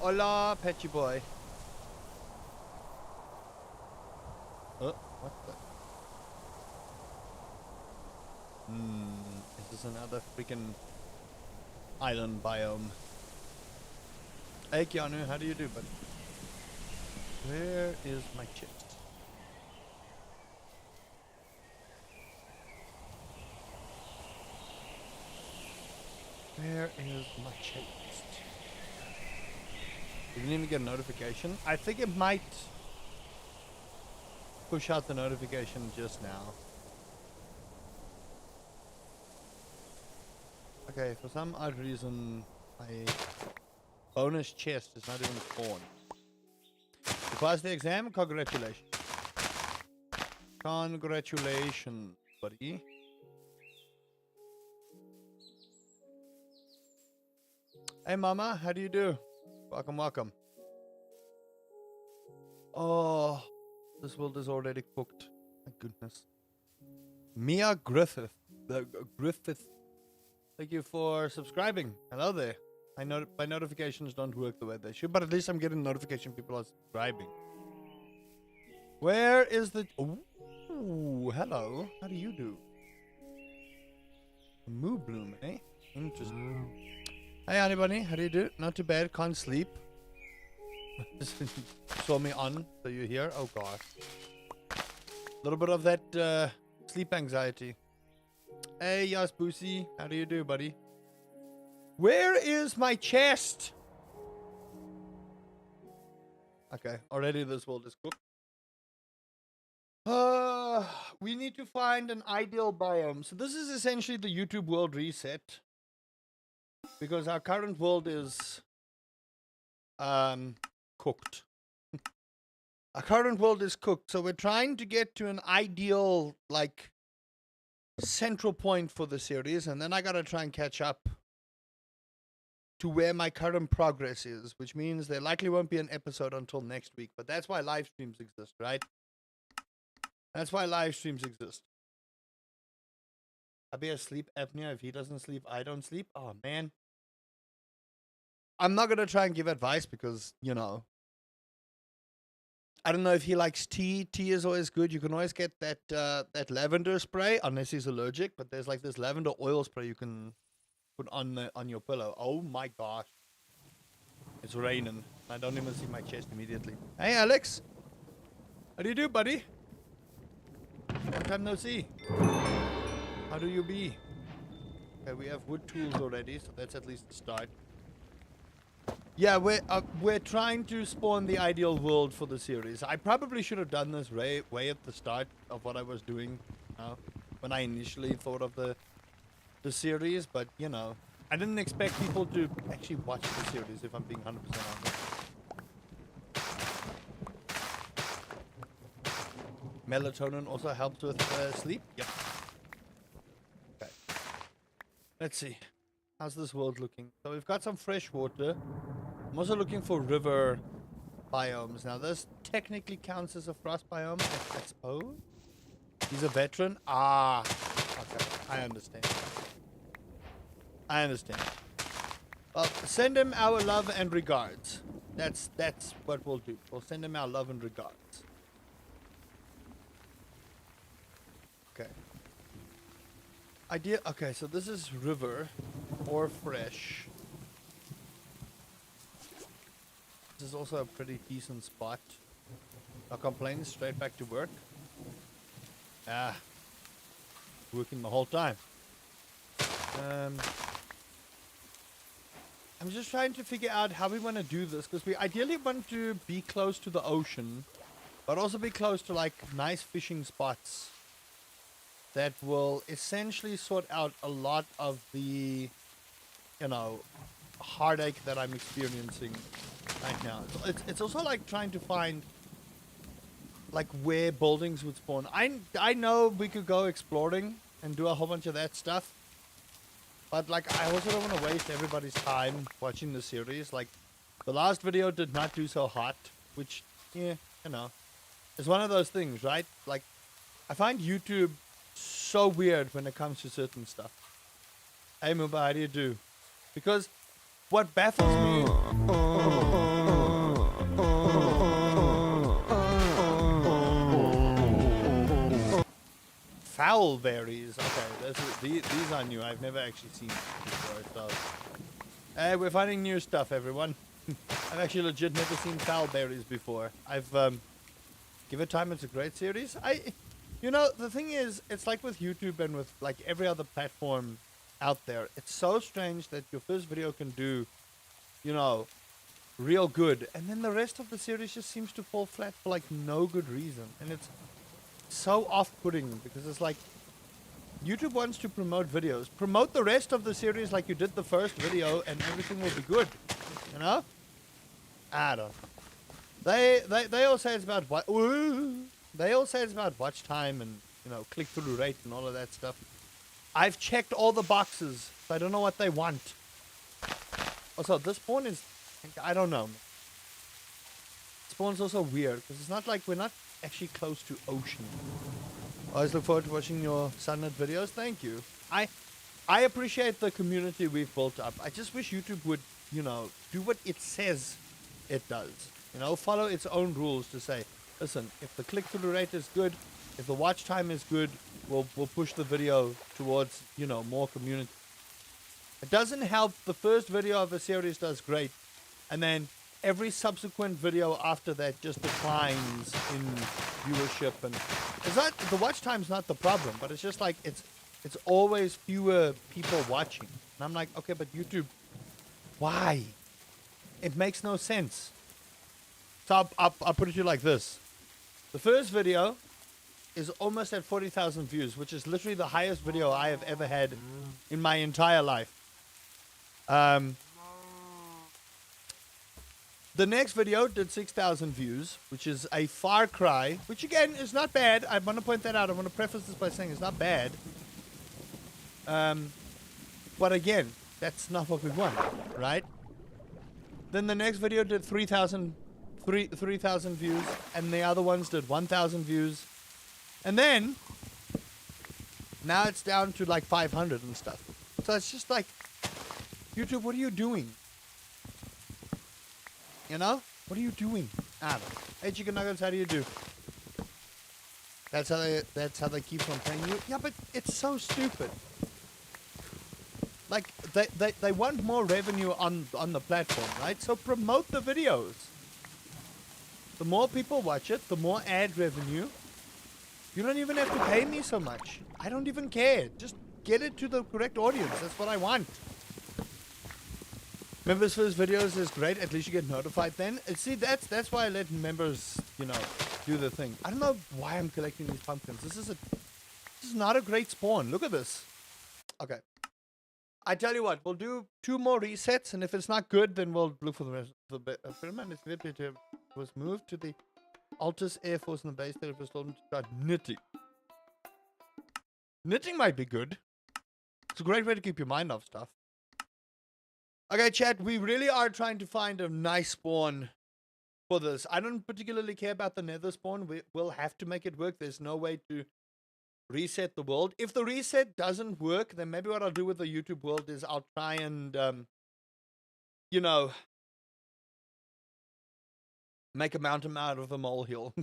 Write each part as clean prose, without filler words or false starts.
Hola, Petchy boy. What the? This is another freaking island biome. Hey, Keanu, how do you do, buddy? Where is my chest? Where is my chest? Didn't even get a notification. I think it might push out the notification just now. Okay, for some odd reason, my bonus chest is not even spawned. You passed the exam? Congratulations. Congratulations, buddy. Hey, mama, how do you do? Welcome, welcome. Oh, this world is already cooked. My goodness. Mia Griffith. Griffith. Thank you for subscribing. Hello there. I know my notifications don't work the way they should, but at least I'm getting notification people are subscribing. Where is the... Ooh, hello. How do you do? Moo bloom, eh? Interesting. Hey, anybody? How do you do? Not too bad. Can't sleep. Saw me on, so you're here. Oh, gosh. A little bit of that sleep anxiety. Hey, Yas Boosie. How do you do, buddy? Where is my chest? Okay, already this world is cooked. We need to find an ideal biome. So this is essentially the YouTube world reset. Because our current world is cooked. Our current world is cooked. So we're trying to get to an ideal, like, central point for the series. And then I gotta try and catch up to where my current progress is. Which means there likely won't be an episode until next week. But that's why live streams exist, right? That's why live streams exist. I'll be asleep apnea. If he doesn't sleep, I don't sleep. Oh, man. I'm not going to try and give advice because, you know, I don't know if he likes tea. Tea is always good. You can always get that that lavender spray, unless he's allergic. But there's like this lavender oil spray you can put on your pillow. Oh, my gosh. It's raining. I don't even see my chest immediately. Hey, Alex. How do you do, buddy? Long time no see. How do you be? Okay, we have wood tools already, so that's at least a start. Yeah, we're trying to spawn the ideal world for the series. I probably should have done this way at the start of what I was doing when I initially thought of the series, but you know, I didn't expect people to actually watch the series, if I'm being 100% honest. Melatonin also helps with sleep? Yep. Okay. Let's see. How's this world looking? So we've got some fresh water. I'm also looking for river biomes. Now this technically counts as a frost biome, I suppose. He's a veteran? Ah. Okay, I understand. I understand. Well, send him our love and regards. That's what we'll do. We'll send him our love and regards. Okay. Idea. Okay, so this is river or fresh. This is also a pretty decent spot. No complaints. Straight back to work. Working the whole time. I'm just trying to figure out how we want to do this, because we ideally want to be close to the ocean, but also be close to like nice fishing spots that will essentially sort out a lot of the, you know, heartache that I'm experiencing right now. It's also like trying to find like where buildings would spawn. I know we could go exploring and do a whole bunch of that stuff, but like I also don't want to waste everybody's time watching the series. Like the last video did not do so hot, which, yeah, you know, it's one of those things, right? Like I find YouTube so weird when it comes to certain stuff. Hey Muba, how do you do? Because what baffles me... Foul berries. Okay, these are new. I've never actually seen before. So, hey, we're finding new stuff, everyone. I've actually legit never seen foul berries before. I've give it time. It's a great series. You know, the thing is, it's like with YouTube and with like every other platform out there. It's so strange that your first video can do, you know, real good, and then the rest of the series just seems to fall flat for like no good reason, and it's so off-putting because it's like YouTube wants to promote videos. Promote the rest of the series like you did the first video, and everything will be good. You know? I don't know. They all say it's about what they all say it's about watch time and, you know, click-through rate and all of that stuff. I've checked all the boxes, so I don't know what they want. Also, this spawn is, I don't know. Spawn's also weird because it's not like we're not actually close to ocean. I always look forward to watching your Sunnet videos. Thank you. I appreciate the community we've built up. I just wish YouTube would, you know, do what it says it does. You know, follow its own rules to say, listen, if the click-through rate is good, if the watch time is good, we'll push the video towards, you know, more community. It doesn't help the first video of a series does great, and then every subsequent video after that just declines in viewership, and it's not, the watch time's not the problem, but it's just like it's always fewer people watching. And I'm like, okay, but YouTube, why? It makes no sense. So I'll put it to you like this. The first video is almost at 40,000 views, which is literally the highest video I have ever had in my entire life. The next video did 6,000 views, which is a far cry, which again is not bad. I want to point that out. I want to preface this by saying it's not bad. But again, that's not what we want, right? Then the next video did 3,000 views, and the other ones did 1,000 views. And then, now it's down to like 500 and stuff. So it's just like, YouTube, what are you doing? You know? What are you doing? I don't know. Hey, Chicken Nuggets, how do you do? That's how they keep on paying you? Yeah, but it's so stupid. Like, they want more revenue on the platform, right? So promote the videos. The more people watch it, the more ad revenue. You don't even have to pay me so much. I don't even care. Just get it to the correct audience. That's what I want. Members' first videos is great. At least you get notified then. See, that's why I let members, you know, do the thing. I don't know why I'm collecting these pumpkins. This is not a great spawn. Look at this. Okay. I tell you what, we'll do 2 more resets, and if it's not good, then we'll look for the rest of the bit. Was moved to the Altus Air Force in the base there. It was told him to start knitting. Knitting might be good. It's a great way to keep your mind off stuff. Okay, chat, we really are trying to find a nice spawn for this. I don't particularly care about the nether spawn. We'll have to make it work. There's no way to reset the world. If the reset doesn't work, then maybe what I'll do with the YouTube world is I'll try and, you know, make a mountain out of a molehill.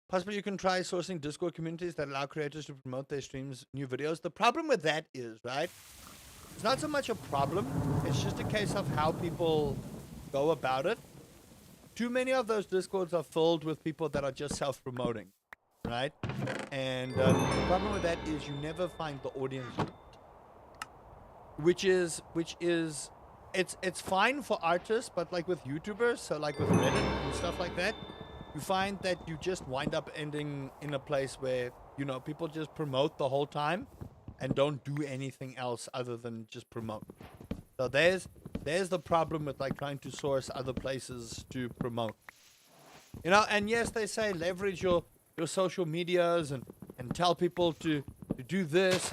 Possibly you can try sourcing Discord communities that allow creators to promote their streams, new videos. The problem with that is, right, it's not so much a problem. It's just a case of how people go about it. Too many of those Discords are filled with people that are just self-promoting, right? And the problem with that is you never find the audience, which is it's fine for artists, but like with YouTubers, so like with Reddit and stuff like that, you find that you just wind up ending in a place where, you know, people just promote the whole time and don't do anything else other than just promote. So there's the problem with like trying to source other places to promote. You know, and yes, they say leverage your social medias and tell people to do this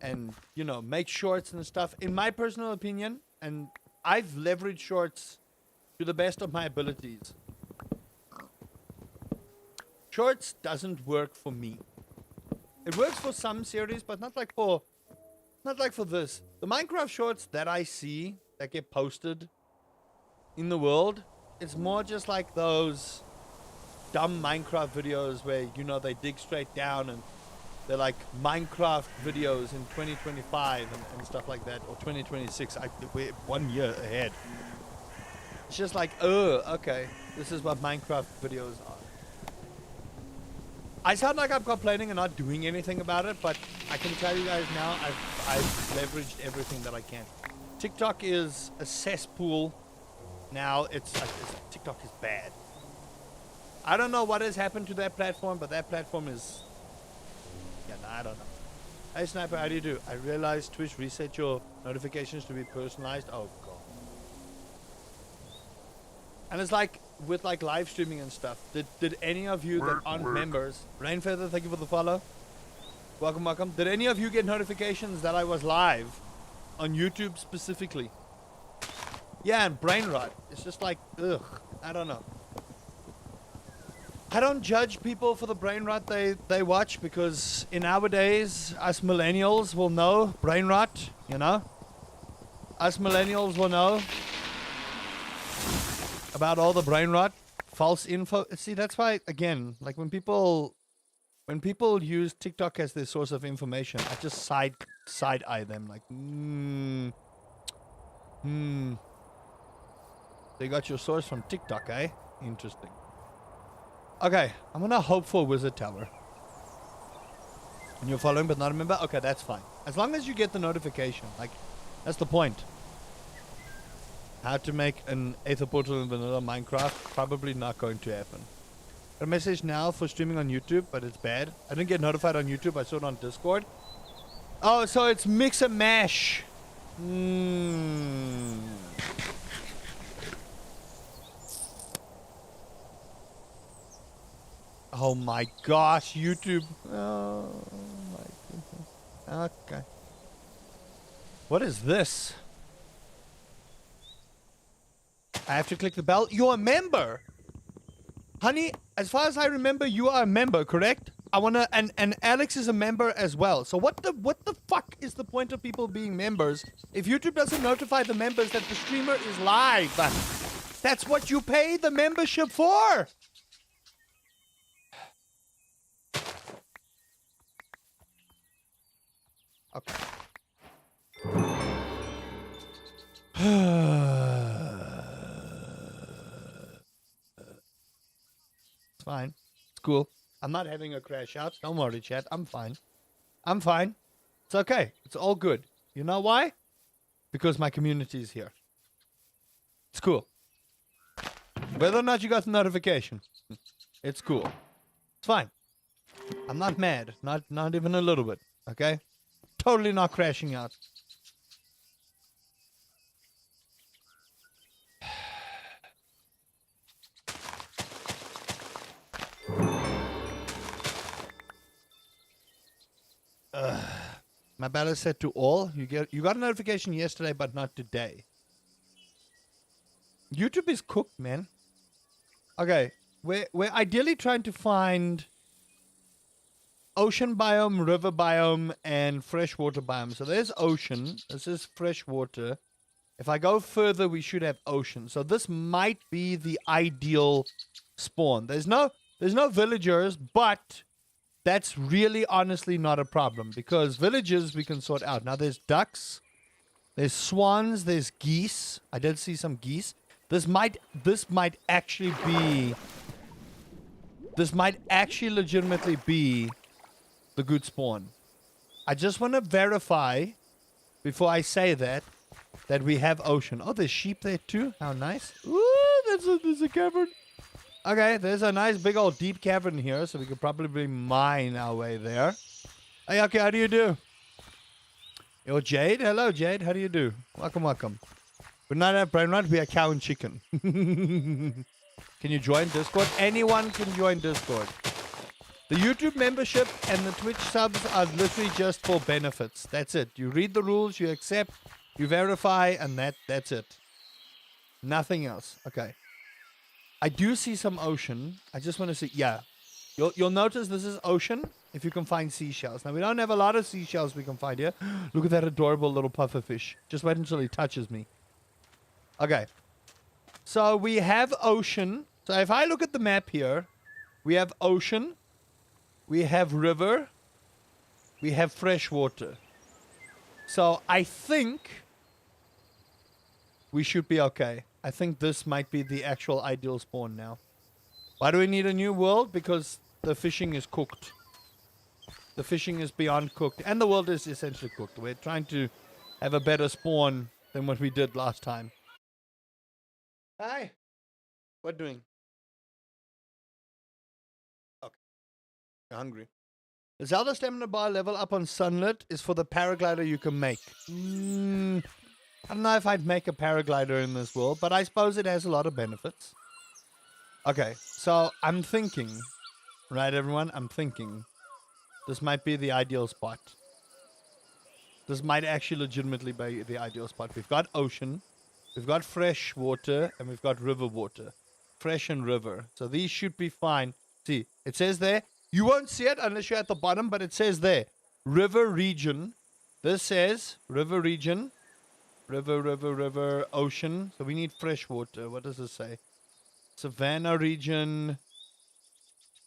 and you know, make shorts and stuff. In my personal opinion, and I've leveraged shorts to the best of my abilities, shorts doesn't work for me. It works for some series, but not like for this. The Minecraft shorts that I see that get posted in the world, it's more just like those dumb Minecraft videos where, you know, they dig straight down and they're like Minecraft videos in 2025 and stuff like that, or 2026. We're 1 year ahead. It's just like, oh, okay, this is what Minecraft videos are. I sound like I'm complaining and not doing anything about it, but I can tell you guys now, I've leveraged everything that I can. TikTok is a cesspool now. TikTok is bad. I don't know what has happened to that platform, but that platform is... Yeah, no, I don't know. Hey, Sniper, how do you do? I realized Twitch reset your notifications to be personalized. Oh, God. And it's like, with like live streaming and stuff, did any of you that aren't members... Rainfeather, thank you for the follow. Welcome, welcome. Did any of you get notifications that I was live on YouTube specifically? Yeah, and brain rot. It's just like, ugh, I don't know. I don't judge people for the brain rot they watch, because in our days, us millennials will know brain rot, you know? Us millennials will know about all the brain rot, false info. See, that's why, again, like when people use TikTok as their source of information, I just side eye them like, They got your source from TikTok, eh? Interesting. Okay, I'm gonna hope for Wizard Tower. And you're following but not a member? Okay, that's fine. As long as you get the notification, like, that's the point. How to make an Aether portal in vanilla Minecraft? Probably not going to happen. Got a message now for streaming on YouTube, but it's bad. I didn't get notified on YouTube, I saw it on Discord. Oh, so it's mix and mash. Oh my gosh, YouTube. Oh my goodness. Okay. What is this? I have to click the bell. You're a member. Honey, as far as I remember, you are a member, correct? I wanna and Alex is a member as well. So what the fuck is the point of people being members if YouTube doesn't notify the members that the streamer is live? That's what you pay the membership for. Okay. It's fine. It's cool. I'm not having a crash out. Don't worry, chat. I'm fine. I'm fine. It's okay. It's all good. You know why? Because my community is here. It's cool. Whether or not you got the notification, it's cool. It's fine. I'm not mad. Not even a little bit. Okay? Totally not crashing out. My battle set to all. You got a notification yesterday, but not today. YouTube is cooked, man. Okay, we're ideally trying to find ocean biome, river biome, and freshwater biome. So there's ocean. This is freshwater. If I go further, we should have ocean. So this might be the ideal spawn. There's no villagers, but that's really honestly not a problem because villagers we can sort out. Now there's ducks, there's swans, there's geese. I did see some geese. This might actually legitimately be the good spawn. I just want to verify before I say that we have ocean. Oh, there's sheep there too. How nice. Ooh, there's a cavern. Okay, there's a nice big old deep cavern here, so we could probably mine our way there. Hey, okay, how do you do? Yo, Jade. Hello, Jade. How do you do? Welcome, welcome. We're not at brain rot, we are cow and chicken. Can you join Discord? Anyone can join Discord. The YouTube membership and the Twitch subs are literally just for benefits. That's it. You read the rules, you accept, you verify, and that's it. Nothing else. Okay. I do see some ocean. I just want to see. Yeah. You'll notice this is ocean if you can find seashells. Now, we don't have a lot of seashells we can find here. Look at that adorable little pufferfish. Just wait until he touches me. Okay. So we have ocean. So if I look at the map here, we have ocean. We have river. We have freshwater. So I think we should be okay. I think this might be the actual ideal spawn now. Why do we need a new world? Because the fishing is cooked. The fishing is beyond cooked. And the world is essentially cooked. We're trying to have a better spawn than what we did last time. Hi. What doing? Okay. You're hungry. The Zelda stamina bar level up on Sunlit is for the paraglider you can make. I don't know if I'd make a paraglider in this world, but I suppose it has a lot of benefits. Okay, so I'm thinking, right, everyone? I'm thinking this might be the ideal spot. This might actually legitimately be the ideal spot. We've got ocean, we've got fresh water, and we've got river water. Fresh and river. So these should be fine. See, it says there. You won't see it unless you're at the bottom, but it says there. River region. This says river region. River, ocean. So we need fresh water. What does this say? Savannah region.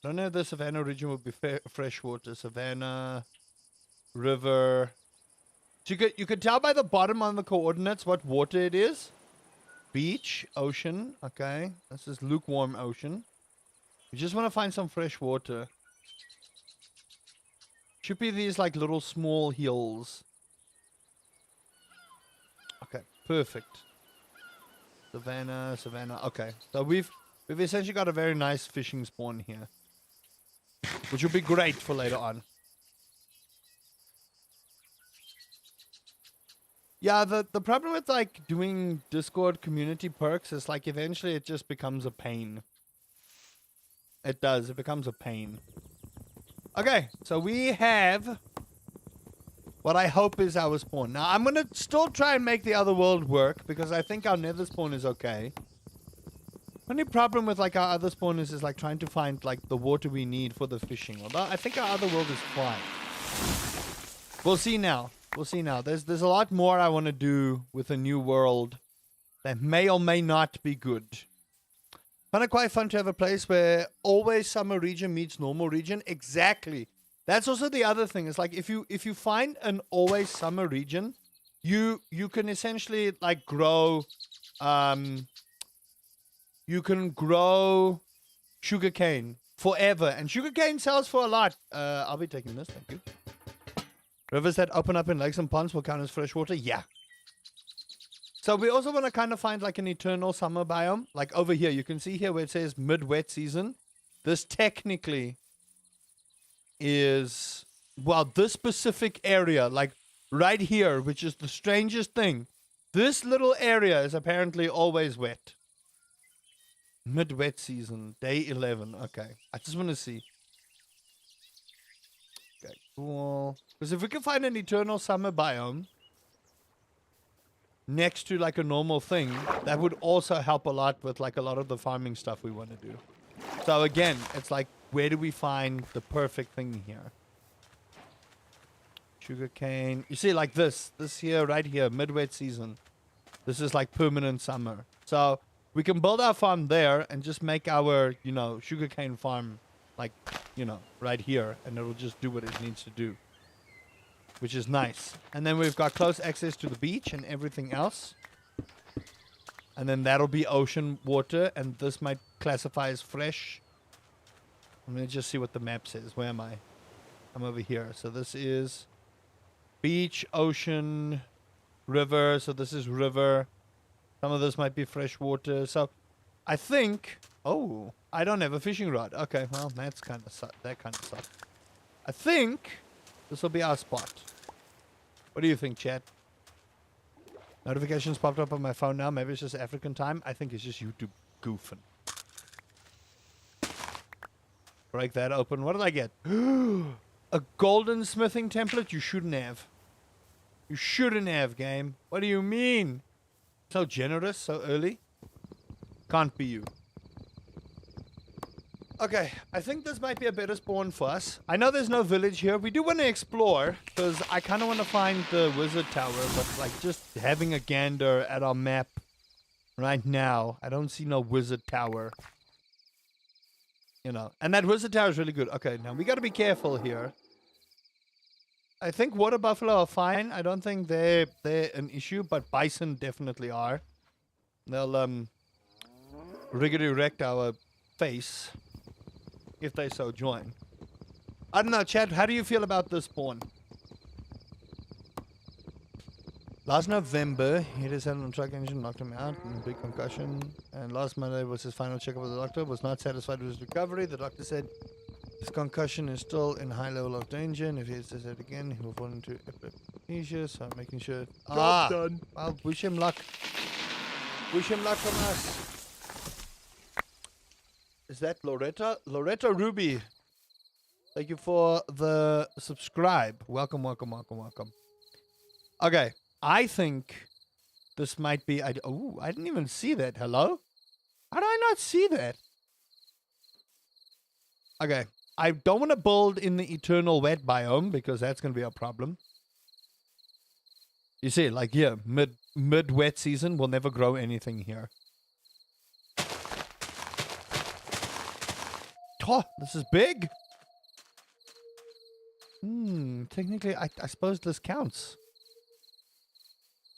I don't know if the Savannah region would be fresh water. Savannah, river. So you could tell by the bottom on the coordinates what water it is. Beach, ocean. Okay. This is lukewarm ocean. We just want to find some fresh water. Should be these like little small hills. Okay, perfect. Savannah. Okay, so we've essentially got a very nice fishing spawn here, which will be great for later on. Yeah, the problem with like doing Discord community perks is like eventually it just becomes a pain. It does. It becomes a pain. Okay, so we have what I hope is our spawn. Now, I'm going to still try and make the other world work because I think our nether spawn is okay. Only problem with like our other spawn is like trying to find like the water we need for the fishing. Although I think our other world is fine. We'll see now. We'll see now. There's a lot more I want to do with a new world that may or may not be good. Kind of quite fun to have a place where always summer region meets normal region. Exactly. That's also the other thing. It's like if you find an always summer region, you can essentially like grow you can grow sugarcane forever, and sugarcane sells for a lot. I'll be taking this, thank you. Rivers that open up in lakes and ponds will count as freshwater. Yeah. So we also want to kind of find like an eternal summer biome. Like over here, you can see here where it says mid-wet season. This technically is, well, this specific area, like right here, which is the strangest thing. This little area is apparently always wet. Mid-wet season, day 11. Okay, I just want to see. Okay, cool. Because if we can find an eternal summer biome next to like a normal thing, that would also help a lot with like a lot of the farming stuff we want to do. So again, it's like, where do we find the perfect thing here? Sugarcane. You see, like this here, right here, mid-wet season. This is like permanent summer. So we can build our farm there and just make our, you know, sugarcane farm, like, you know, right here, and it'll just do what it needs to do, which is nice. And then we've got close access to the beach and everything else. And then that'll be ocean water, and this might classify as fresh. Let me just see what the map says. Where am I? I'm over here. So this is beach, ocean, river. So this is river. Some of this might be fresh water. So I think... Oh, I don't have a fishing rod. Okay, well, that's kind of that kind of sucks. I think this will be our spot. What do you think, chat? Notifications popped up on my phone now. Maybe it's just African time. I think it's just YouTube goofing. Break that open. What did I get? A golden smithing template? You shouldn't have. You shouldn't have, game. What do you mean? So generous, so early? Can't be you. Okay, I think this might be a better spawn for us. I know there's no village here. We do want to explore, because I kind of want to find the wizard tower, but like just having a gander at our map right now, I don't see no wizard tower. You know, and that wizard tower is really good. Okay, now we got to be careful here. I think water buffalo are fine. I don't think they're an issue, but bison definitely are. They'll riggedy wreck our face if they so join. I don't know, Chad, how do you feel about this spawn? Last November, he hit his head on a truck engine, knocked him out, and a big concussion. And last Monday was his final checkup with the doctor. Was not satisfied with his recovery. The doctor said his concussion is still in high level of danger, and if he hits his head again, he will fall into epilepsy. So I'm making sure. Job done. Well, wish him luck. Wish him luck from us. Is that Loretta? Loretta Ruby. Thank you for the subscribe. Welcome, welcome, welcome, welcome. Okay, I think this might be... Oh, I didn't even see that. Hello? How did I not see that? Okay, I don't want to build in the eternal wet biome because that's going to be a problem. You see, like here, mid-wet season, we'll never grow anything here. Oh, this is big. Technically, I suppose this counts.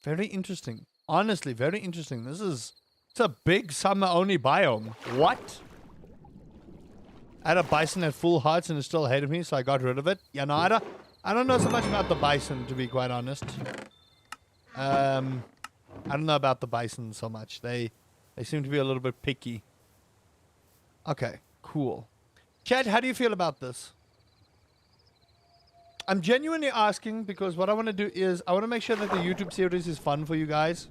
Very interesting. Honestly, very interesting. It's a big summer-only biome. What? I had a bison at full hearts and it still hated me, so I got rid of it. Yeah, no, I don't know so much about the bison, to be quite honest. I don't know about the bison so much. They seem to be a little bit picky. Okay, cool. Chad, how do you feel about this? I'm genuinely asking because what I want to do is I want to make sure that the YouTube series is fun for you guys.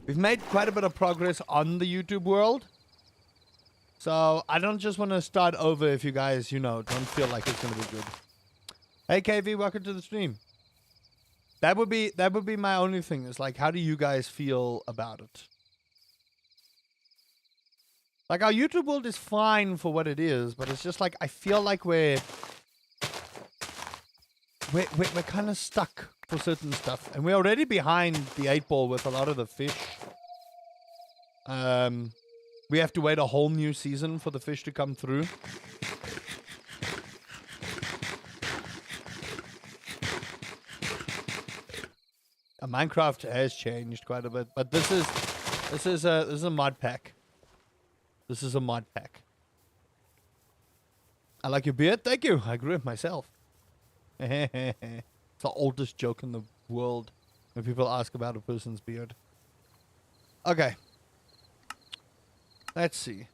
We've made quite a bit of progress on the YouTube world. So I don't just want to start over if you guys, you know, don't feel like it's going to be good. Hey KV, welcome to the stream. That would be my only thing. Is like, how do you guys feel about it? Like, our YouTube world is fine for what it is, but it's just like, I feel like we're kind of stuck for certain stuff. And we're already behind the 8-ball with a lot of the fish. We have to wait a whole new season for the fish to come through. Minecraft has changed quite a bit, but this is a mod pack. This is a mod pack. I like your beard. Thank you. I grew it myself. It's the oldest joke in the world when people ask about a person's beard. Okay. Let's see.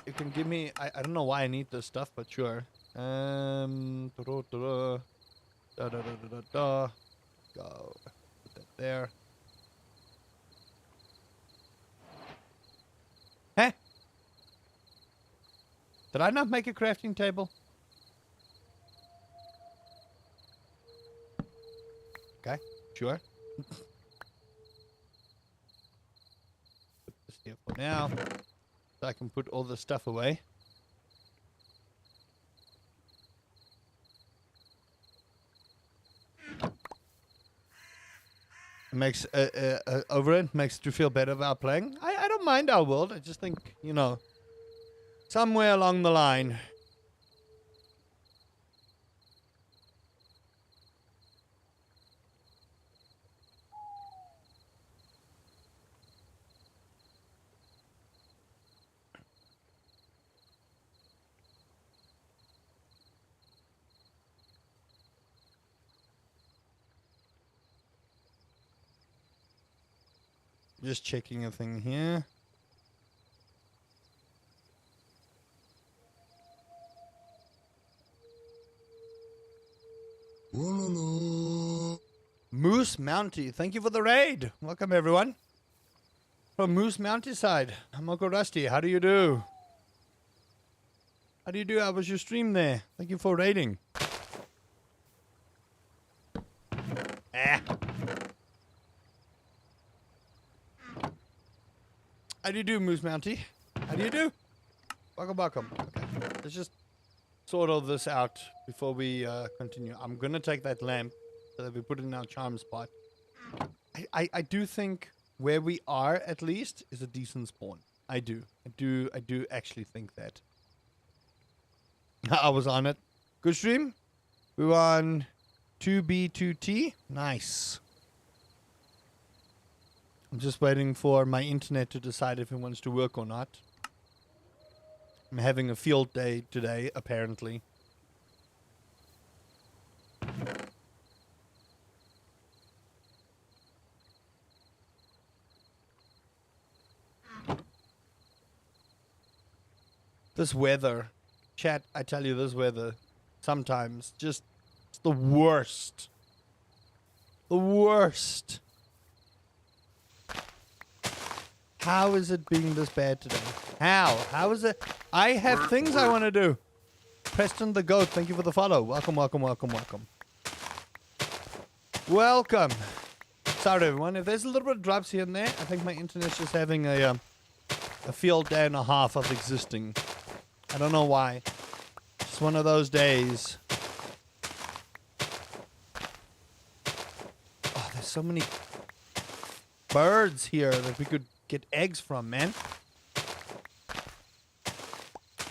You can give me... I don't know why I need this stuff, but sure. Go. Put that there. Huh? Did I not make a crafting table? Okay, sure. Put this here for now. So I can put all the stuff away. makes over it makes you feel better about playing. I don't mind our world. I just think, you know, somewhere along the line. Just checking a thing here. Moose Mountie, thank you for the raid. Welcome, everyone. From Moose Mountie side, I'm Uncle Rusty. How do you do? How do you do? How was your stream there? Thank you for raiding. Ah. How do you do, Moose Mountie? How do you do? Welcome, welcome. Okay, let's just sort all this out before we continue. I'm gonna take that lamp so that we put it in our charm spot. I do think where we are, at least, is a decent spawn. I do actually think that. I was on it. Good stream. We were on 2B2T. Nice. I'm just waiting for my internet to decide if it wants to work or not. I'm having a field day today, apparently. This weather, chat, I tell you, this weather, sometimes, just, it's the worst. The worst. How is it being this bad today? How? How is it? I have things I want to do. Preston the Goat, thank you for the follow. Welcome, welcome, welcome, welcome. Welcome. Sorry, everyone. If there's a little bit of drops here and there, I think my internet's just having a field day and a half of existing. I don't know why. Just one of those days. Oh, there's so many birds here that we could get eggs from, man.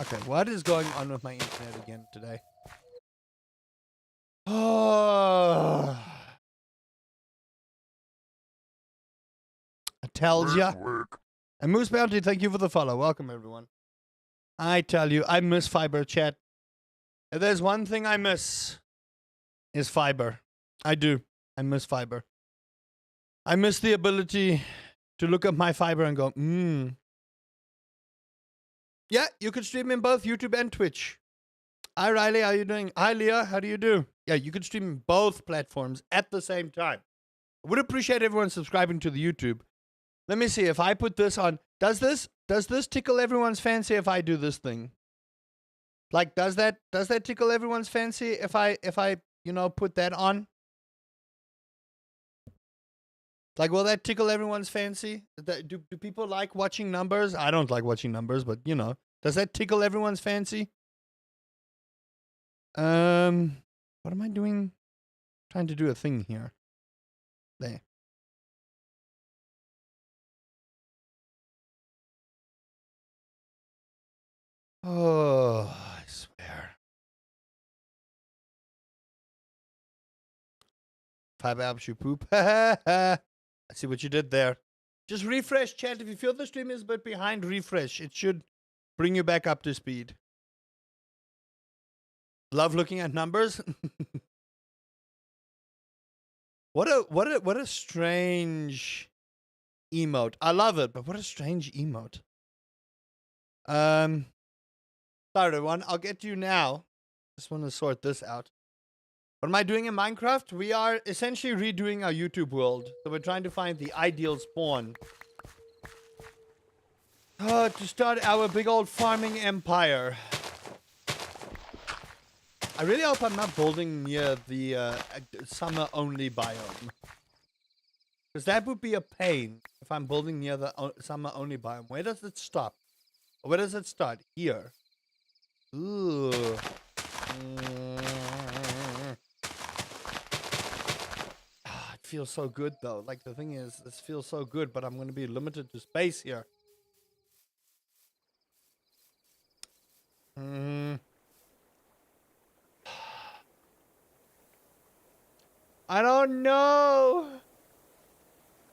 Okay, what is going on with my internet again today? Oh, I tells ya. And Moose Bounty, thank you for the follow. Welcome, everyone. I tell you, I miss fiber, chat. If there's one thing I miss, is fiber. I do. I miss fiber. I miss the ability to look at my fiber and go, Yeah, you could stream in both YouTube and Twitch. Hi, Riley, how you doing? Hi, Leah, how do you do? Yeah, you could stream in both platforms at the same time. I would appreciate everyone subscribing to the YouTube. Let me see if I put this on. Does this tickle everyone's fancy if I do this thing? Like, does that tickle everyone's fancy if I put that on? Like, will that tickle everyone's fancy? Do people like watching numbers? I don't like watching numbers, but does that tickle everyone's fancy? What am I doing? Trying to do a thing here. There. Oh, I swear. Five apps you poop. I see what you did there. Just refresh, chat. If you feel the stream is a bit behind, refresh. It should bring you back up to speed. Love looking at numbers. What a strange emote. I love it, but what a strange emote. Sorry, everyone. I'll get to you now. Just want to sort this out. What am I doing in Minecraft? We are essentially redoing our YouTube world. So we're trying to find the ideal spawn. To start our big old farming empire. I really hope I'm not building near the summer-only biome. Because that would be a pain if I'm building near the summer-only biome. Where does it stop? Where does it start? Here. Ooh. It feels so good though. Like the thing is, this feels so good, but I'm going to be limited to space here. I don't know.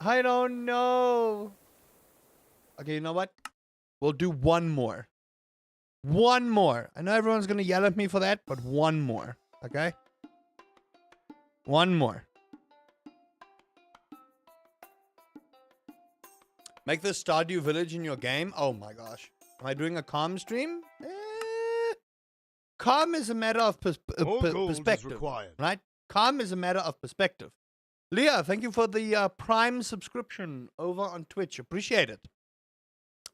I don't know. Okay, you know what? We'll do one more. One more. I know everyone's going to yell at me for that, but one more. Okay? One more. Make the Stardew Village in your game. Oh my gosh. Am I doing a calm stream? Calm is a matter of perspective. Right? Calm is a matter of perspective. Leah, thank you for the Prime subscription over on Twitch. Appreciate it.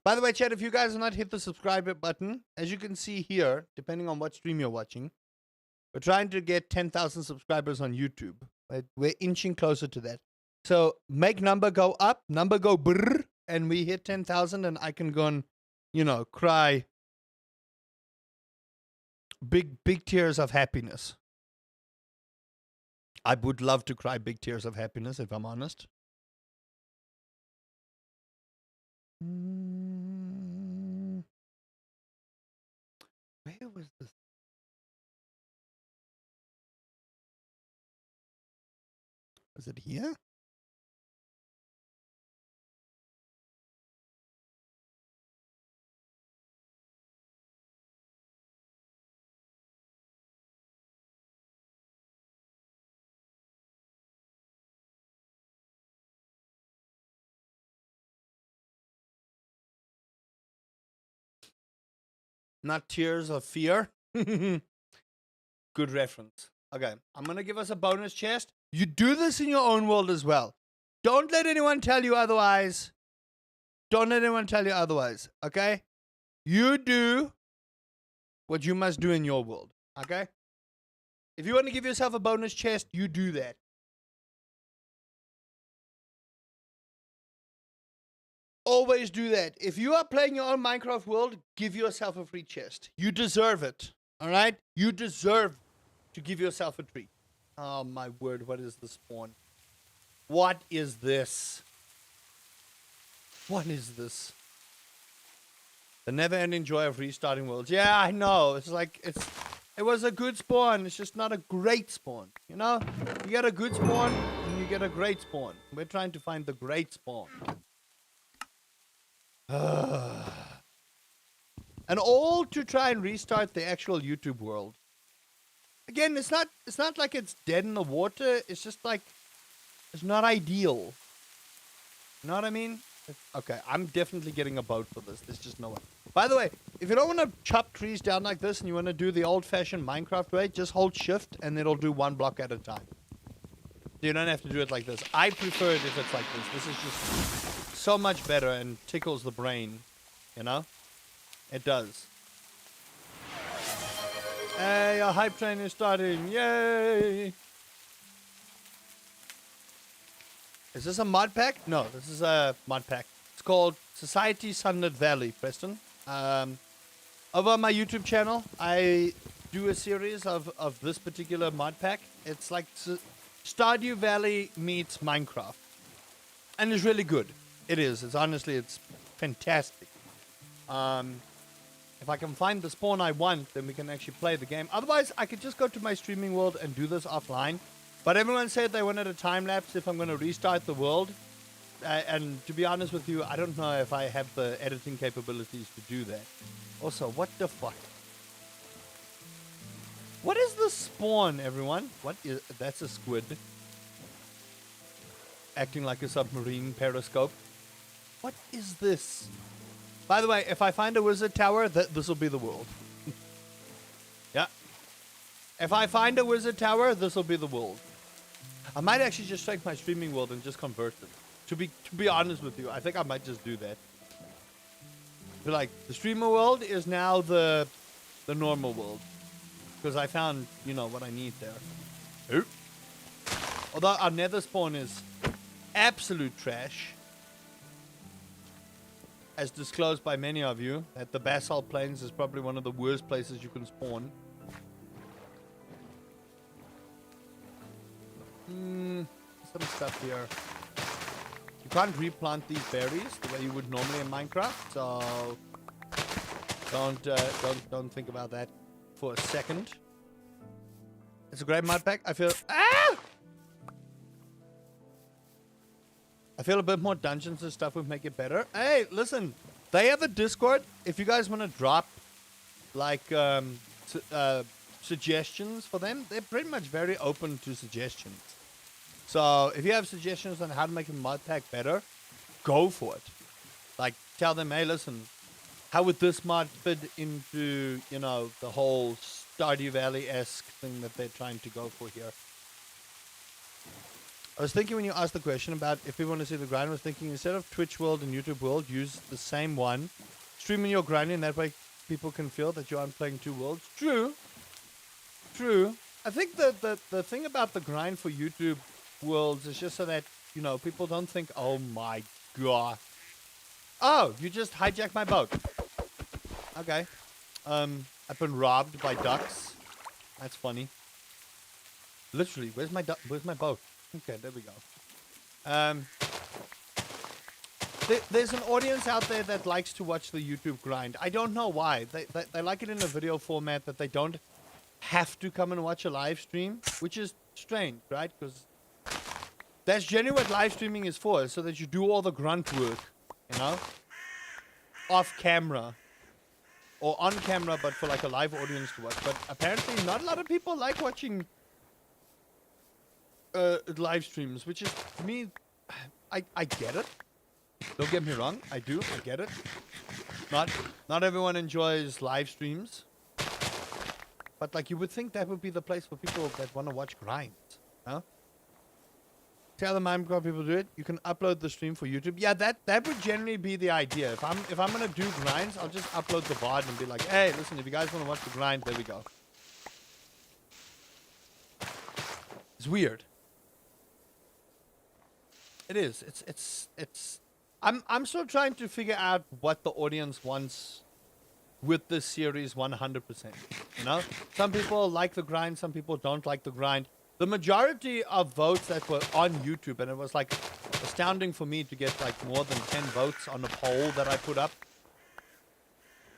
By the way, chat, if you guys have not hit the subscribe button, as you can see here, depending on what stream you're watching, we're trying to get 10,000 subscribers on YouTube. Right? We're inching closer to that. So make number go up, number go brrr, and we hit 10,000, and I can go and, you know, cry big tears of happiness. I would love to cry big tears of happiness, if I'm honest. Where was this? Was it here? Not tears of fear. Good reference. Okay, I'm going to give us a bonus chest. You do this in your own world as well. Don't let anyone tell you otherwise. Don't let anyone tell you otherwise, okay? You do what you must do in your world, okay? If you want to give yourself a bonus chest, you do that. Always do that. If you are playing your own Minecraft world, give yourself a free chest. You deserve it, all right? You deserve to give yourself a treat. Oh, my word. What is the spawn? What is this? What is this? The never-ending joy of restarting worlds. Yeah, I know. It's like, it was a good spawn. It's just not a great spawn, you know? You get a good spawn, and you get a great spawn. We're trying to find the great spawn. And all to try and restart the actual YouTube world. Again, it's not like it's dead in the water. It's just like, it's not ideal. You know what I mean? Okay, I'm definitely getting a boat for this. There's just no way. By the way, if you don't want to chop trees down like this and you want to do the old-fashioned Minecraft way, just hold shift and it'll do one block at a time. You don't have to do it like this. I prefer it if it's like this. This is just so much better and tickles the brain, you know? It does. Hey, our hype train is starting. Yay! Is this a mod pack? No, this is a mod pack. It's called Society Sunlit Valley, Preston. Over on my YouTube channel, I do a series of this particular mod pack. It's like Stardew Valley meets Minecraft. And it's really good. It is. It's honestly, it's fantastic. If I can find the spawn I want, then we can actually play the game. Otherwise, I could just go to my streaming world and do this offline. But everyone said they wanted a time lapse if I'm going to restart the world. And to be honest with you, I don't know if I have the editing capabilities to do that. Also, what the fuck? What is the spawn, everyone? What is... That's a squid. Acting like a submarine periscope. What is this? By the way, if I find a wizard tower, this will be the world. Yeah. If I find a wizard tower, this will be the world. I might actually just take my streaming world and just convert it. To be honest with you, I think I might just do that. Be like, the streamer world is now the normal world. Because I found, you know, what I need there. Oop. Although our nether spawn is absolute trash. As disclosed by many of you, that the Basalt Plains is probably one of the worst places you can spawn. some stuff here. You can't replant these berries the way you would normally in Minecraft, so don't think about that for a second. It's a great mud pack. I feel a bit more dungeons and stuff would make it better. Hey, listen, they have a Discord. If you guys want to drop like suggestions for them, they're pretty much very open to suggestions. So if you have suggestions on how to make a mod pack better, go for it. Like, tell them, hey, listen, how would this mod fit into, you know, the whole Stardew Valley-esque thing that they're trying to go for here? I was thinking when you asked the question about if people want to see the grind, I was thinking instead of Twitch World and YouTube World, use the same one. Streaming your grinding, that way people can feel that you aren't playing two worlds. True. I think the thing about the grind for YouTube Worlds is just so that, you know, people don't think, oh my god. Oh, you just hijacked my boat. Okay. I've been robbed by ducks. That's funny. Literally, where's my boat? Okay, there we go. There's an audience out there that likes to watch the YouTube grind. I don't know why. They like it in a video format that they don't have to come and watch a live stream, which is strange, right? Because that's generally what live streaming is for, so that you do all the grunt work, you know? Off camera. Or on camera, but for like a live audience to watch. But apparently not a lot of people like watching live streams, which is, to me, I get it. Don't get me wrong, I get it. Not everyone enjoys live streams. But like, you would think that would be the place for people that want to watch grinds, huh? See how the Minecraft people do it? You can upload the stream for YouTube. Yeah, that would generally be the idea. If I'm gonna do grinds, I'll just upload the VOD and be like, hey, listen, if you guys want to watch the grind, there we go. It's weird. It is. It's. I'm still trying to figure out what the audience wants with this series 100%. You know, some people like the grind, some people don't like the grind. The majority of votes that were on YouTube, and it was like astounding for me to get like more than 10 votes on a poll that I put up.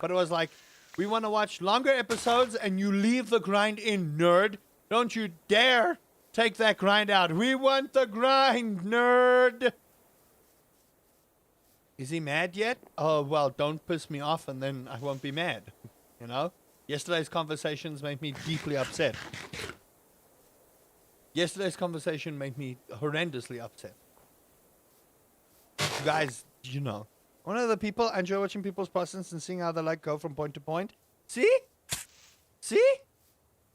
But it was like, we want to watch longer episodes and you leave the grind in, nerd. Don't you dare take that grind out. We want the grind, nerd. Is he mad yet? Oh, well, don't piss me off and then I won't be mad. You know? Yesterday's conversations made me deeply upset. Yesterday's conversation made me horrendously upset. You guys, you know. One of the people, I enjoy watching people's process and seeing how they like go from point to point. See? See?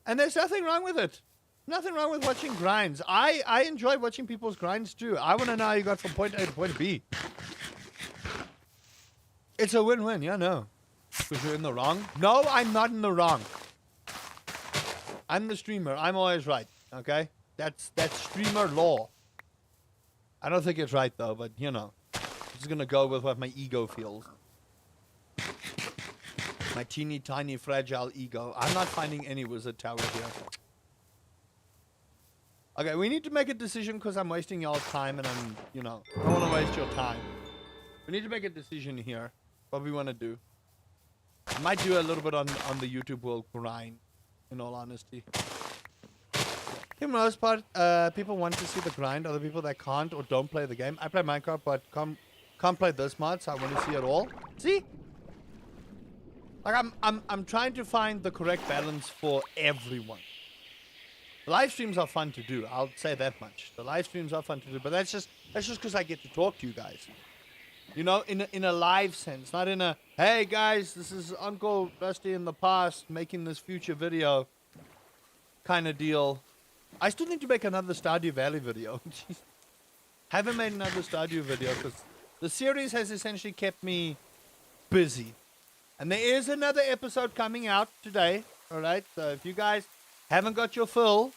And there's nothing wrong with it. Nothing wrong with watching grinds. I enjoy watching people's grinds too. I want to know how you got from point A to point B. It's a win-win, yeah, no. Because you're in the wrong. No, I'm not in the wrong. I'm the streamer. I'm always right, okay? That's streamer law. I don't think it's right though, but you know. I'm just gonna go with what my ego feels. My teeny tiny fragile ego. I'm not finding any wizard tower here. Okay, we need to make a decision because I'm wasting y'all's time and I'm, you know, I don't want to waste your time. We need to make a decision here. What we want to do. I might do a little bit on the YouTube world grind, in all honesty. For the most part, people want to see the grind. Other people that can't or don't play the game. I play Minecraft, but can't play this mod, so I want to see it all. See? Like I'm trying to find the correct balance for everyone. The live streams are fun to do. I'll say that much. The live streams are fun to do, but that's just because I get to talk to you guys. You know, in a live sense, not in a, hey guys, this is Uncle Rusty in the past making this future video kind of deal. I still need to make another Stardew Valley video. Haven't made another Stardew video because the series has essentially kept me busy. And there is another episode coming out today, alright? So if you guys haven't got your fill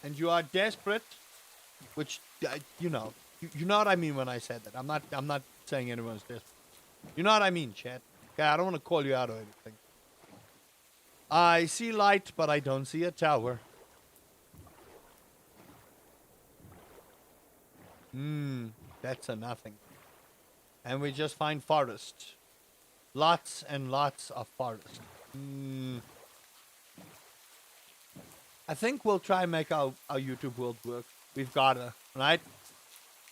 and you are desperate, which, you know what I mean when I said that. I'm not saying anyone's desperate. You know what I mean, chat. Okay, I don't want to call you out or anything. I see light, but I don't see a tower. That's a nothing. And we just find forest. Lots and lots of forest. I think we'll try and make our YouTube world work. We've gotta, right?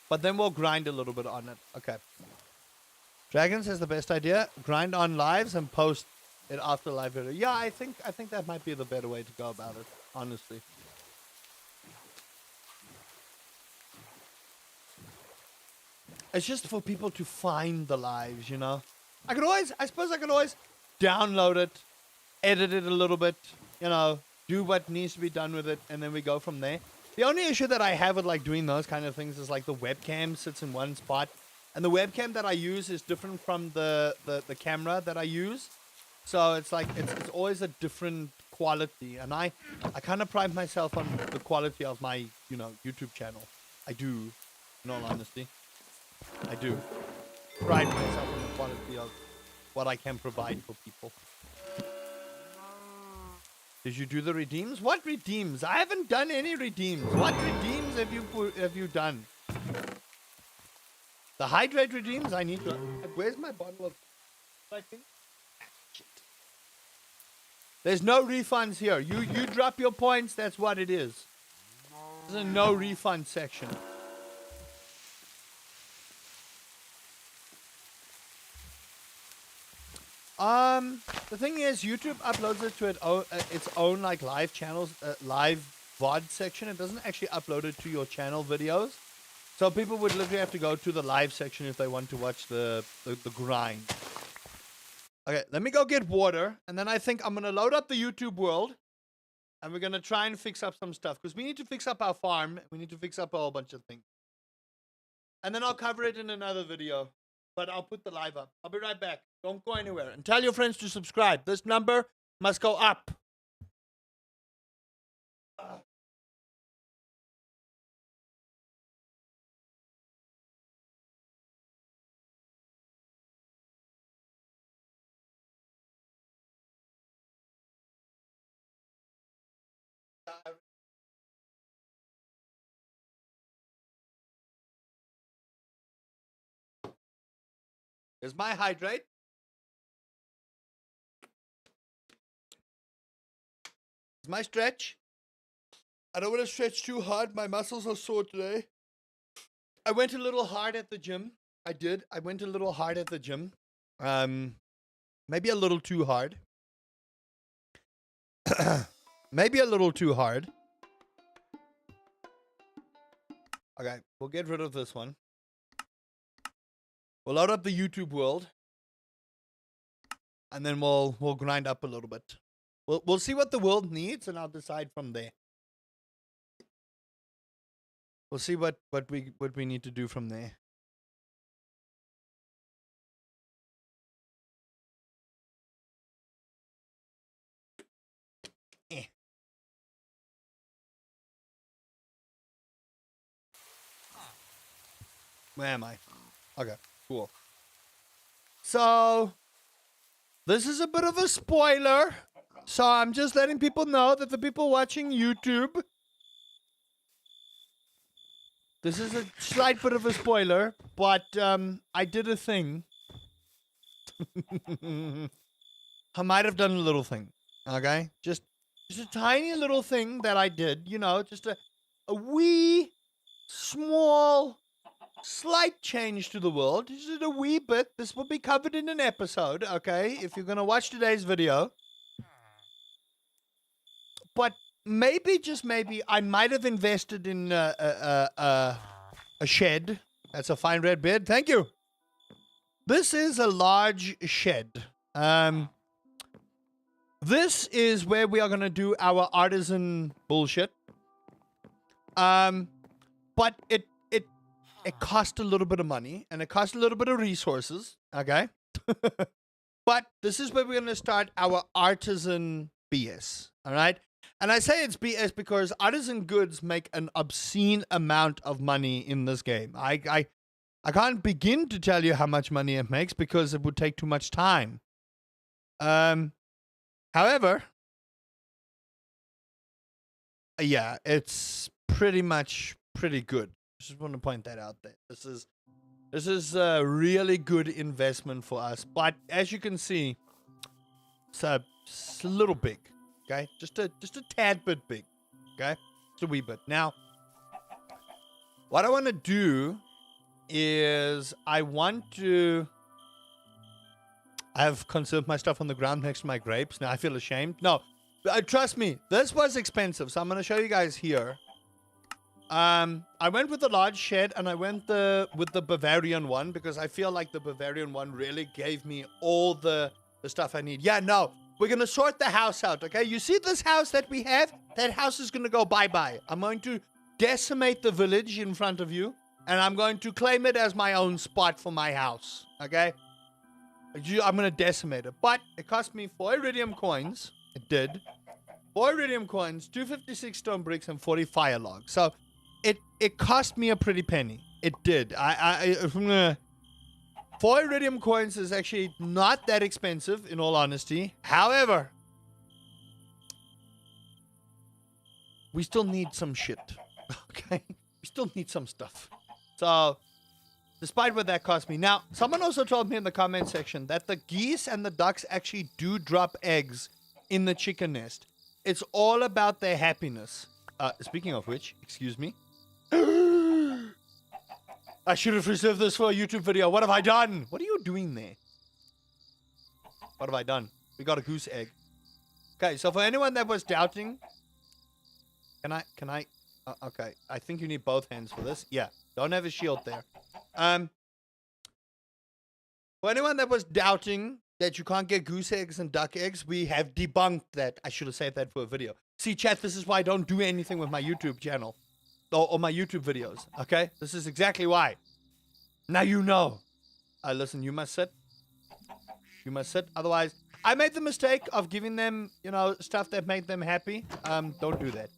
But then we'll grind a little bit on it. Okay. Dragon says the best idea. Grind on lives and post it after live video. Yeah, I think that might be the better way to go about it, honestly. It's just for people to find the lives, you know? I suppose I could always download it, edit it a little bit, you know, do what needs to be done with it, and then we go from there. The only issue that I have with like doing those kind of things is like the webcam sits in one spot, and the webcam that I use is different from the camera that I use. So it's like it's always a different quality, and I kind of pride myself on the quality of my, you know, YouTube channel. I do, in all honesty. I do pride myself on the quality of what I can provide for people. Did you do the redeems? What redeems? I haven't done any redeems. What redeems have you done? The hydrate redeems? I need to. Where's my bottle of? I think. Shit. There's no refunds here. You drop your points. That's what it is. There's a no refund section. The thing is, YouTube uploads it to its own like live channels, live VOD section. It doesn't actually upload it to your channel videos. So people would literally have to go to the live section if they want to watch the grind. Okay, let me go get water, and then I think I'm gonna load up the YouTube world, and we're gonna try and fix up some stuff because we need to fix up our farm. We need to fix up a whole bunch of things, and then I'll cover it in another video. But I'll put the live up. I'll be right back. Don't go anywhere. And tell your friends to subscribe. This number must go up. Here's my hydrate. Here's my stretch. I don't want to stretch too hard. My muscles are sore today. I went a little hard at the gym. I did. I went a little hard at the gym. Maybe a little too hard. Maybe a little too hard. Okay, we'll get rid of this one. We'll load up the YouTube world, and then we'll grind up a little bit. We'll see what the world needs, and I'll decide from there. We'll see what we need to do from there. Where am I? Okay, cool. So, this is a bit of a spoiler. So, I'm just letting people know that the people watching YouTube, this is a slight bit of a spoiler, but I did a thing. I might have done a little thing, okay? Just a tiny little thing that I did, you know, just a wee, small, slight change to the world. Just a wee bit. This will be covered in an episode, okay? If you're going to watch today's video. But maybe, just maybe, I might have invested in a shed. That's a fine red beard. Thank you. This is a large shed. This is where we are going to do our artisan bullshit. But it cost a little bit of money, and it cost a little bit of resources, okay? But this is where we're going to start our artisan BS, all right? And I say it's BS because artisan goods make an obscene amount of money in this game. I can't begin to tell you how much money it makes because it would take too much time. However, yeah, it's pretty much pretty good. Just want to point that out there. This is a really good investment for us. But as you can see, it's a little big. Okay, just a tad bit big. Okay, just a wee bit. Now, what I want to do is I have conserved my stuff on the ground next to my grapes. Now I feel ashamed. No, trust me, this was expensive. So I'm going to show you guys here. I went with the large shed and I went with the Bavarian one because I feel like the Bavarian one really gave me all the stuff I need. Yeah, no, we're going to sort the house out, okay? You see this house that we have? That house is going to go bye-bye. I'm going to decimate the village in front of you and I'm going to claim it as my own spot for my house, okay? I'm going to decimate it. But it cost me 4 iridium coins. It did. 4 iridium coins, 256 stone bricks, and 40 fire logs. So it cost me a pretty penny. It did. 4 iridium coins is actually not that expensive, in all honesty. However, we still need some shit. Okay? We still need some stuff. So, despite what that cost me. Now, someone also told me in the comment section that the geese and the ducks actually do drop eggs in the chicken nest. It's all about their happiness. Speaking of which, excuse me. I should have reserved this for a YouTube video. What have I done? What are you doing there? What have I done? We got a goose egg. Okay, so for anyone that was doubting, can I? Okay, I think you need both hands for this. Yeah, don't have a shield there. For anyone that was doubting that you can't get goose eggs and duck eggs, we have debunked that. I should have saved that for a video. See, chat, this is why I don't do anything with my YouTube channel or my YouTube videos, okay? This is exactly why. Now you know. Listen, you must sit. You must sit. Otherwise, I made the mistake of giving them, stuff that made them happy. Don't do that.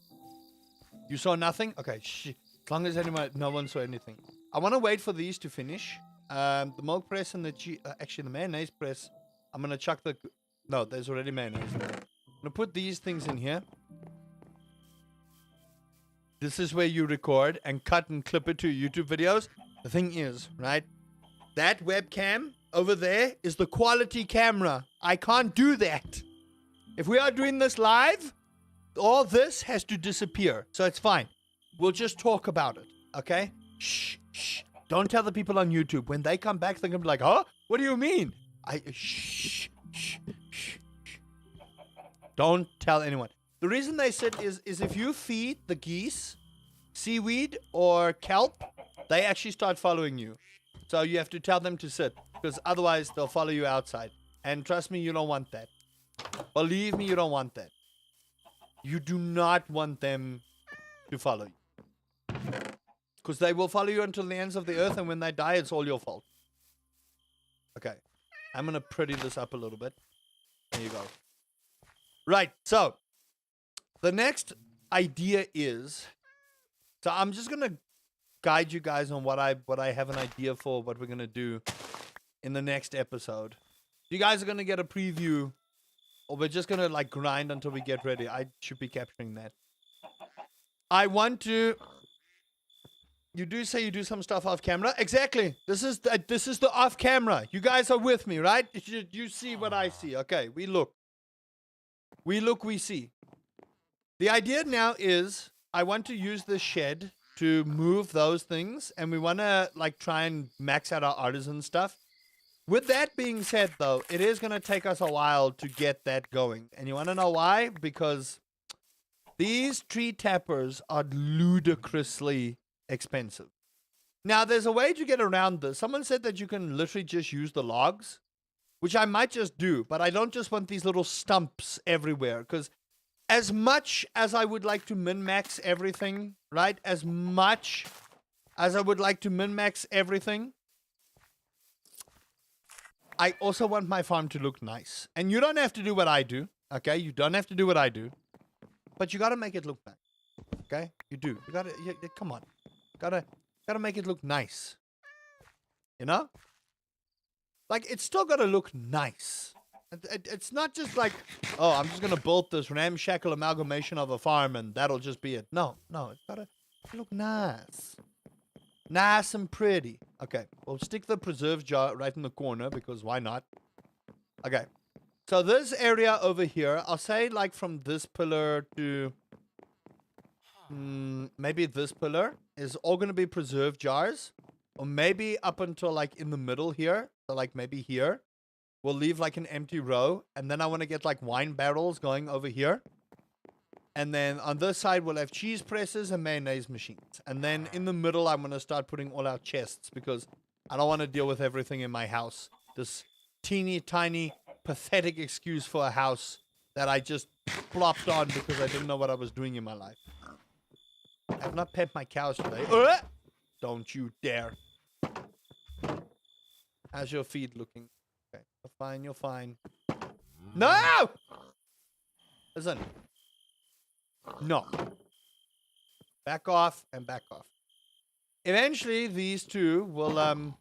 You saw nothing? Okay, shh. As long as no one saw anything. I want to wait for these to finish. The milk press and actually the mayonnaise press. I'm going to chuck no, there's already mayonnaise. I'm going to put these things in here. This is where you record and cut and clip it to YouTube videos. The thing is, right? That webcam over there is the quality camera. I can't do that. If we are doing this live, all this has to disappear. So it's fine. We'll just talk about it. Okay? Shh, shh. Don't tell the people on YouTube. When they come back, they're going to be like, huh? What do you mean? Shh, shh, shh. Don't tell anyone. The reason they sit is if you feed the geese seaweed or kelp, they actually start following you. So you have to tell them to sit, because otherwise they'll follow you outside. And trust me, you don't want that. Believe me, you don't want that. You do not want them to follow you. Because they will follow you until the ends of the earth, and when they die, it's all your fault. Okay. I'm going to pretty this up a little bit. There you go. Right, so the next idea is, so I'm just going to guide you guys on what I have an idea for what we're going to do in the next episode. You guys are going to get a preview, or we're just going to like grind until we get ready. I should be capturing that. I want to... You do say you do some stuff off camera. Exactly. This is the off camera. You guys are with me, right? You see what I see. Okay, we look. We see. The idea now is I want to use this shed to move those things, and we want to like try and max out our artisan stuff. With that being said, though, it is going to take us a while to get that going. And you want to know why? Because these tree tappers are ludicrously expensive. Now, there's a way to get around this. Someone said that you can literally just use the logs, which I might just do, but I don't just want these little stumps everywhere, because as much as I would like to min-max everything, right? As much as I would like to min-max everything, I also want my farm to look nice. And you don't have to do what I do, okay? You don't have to do what I do, but you got to make it look nice, okay? You do. You got to, come on. Gotta make it look nice. You know? Like, it's still gotta look nice. It's not just like, oh, I'm just gonna build this ramshackle amalgamation of a farm and that'll just be it. No, it's gotta look nice. Nice and pretty. Okay, we'll stick the preserve jar right in the corner because why not? Okay, so this area over here, I'll say like from this pillar to maybe this pillar is all going to be preserve jars. Or maybe up until like in the middle here. So like maybe here. We'll leave like an empty row. And then I want to get like wine barrels going over here. And then on this side, we'll have cheese presses and mayonnaise machines. And then in the middle, I'm going to start putting all our chests because I don't want to deal with everything in my house. This teeny tiny pathetic excuse for a house that I just plopped on because I didn't know what I was doing in my life. I have not pet my cows today. Don't you dare. How's your feed looking? Okay, you're fine, you're fine. No! Listen. No. Back off and back off. Eventually, these two will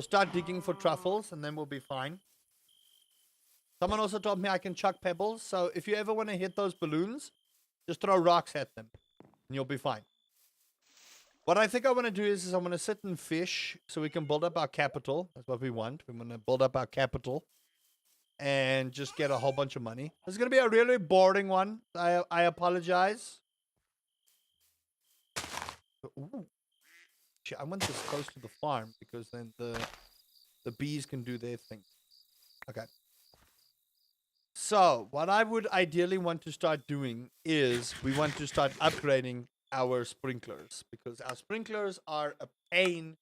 start digging for truffles, and then we'll be fine. Someone also told me I can chuck pebbles, so if you ever want to hit those balloons, just throw rocks at them, and you'll be fine. What I think I want to do is I want to sit and fish so we can build up our capital. That's what we want. We want to build up our capital and just get a whole bunch of money. This is going to be a really boring one. I apologize. Ooh. I want this close to the farm because then the bees can do their thing. Okay. So, what I would ideally want to start doing is we want to start upgrading our sprinklers because our sprinklers are a pain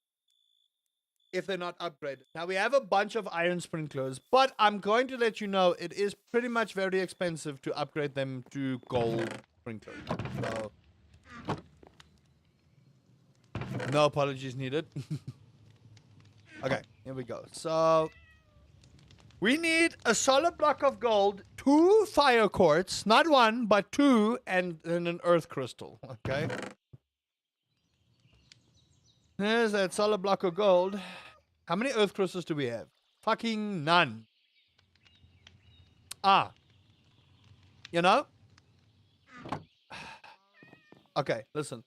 if they're not upgraded. Now, we have a bunch of iron sprinklers, but I'm going to let you know it is pretty much very expensive to upgrade them to gold sprinklers. So, no apologies needed. Okay, here we go. So, we need a solid block of gold, 2 fire quartz, not 1, but 2, and an earth crystal. Okay. There's that solid block of gold. How many earth crystals do we have? Fucking none. You know? Okay, listen.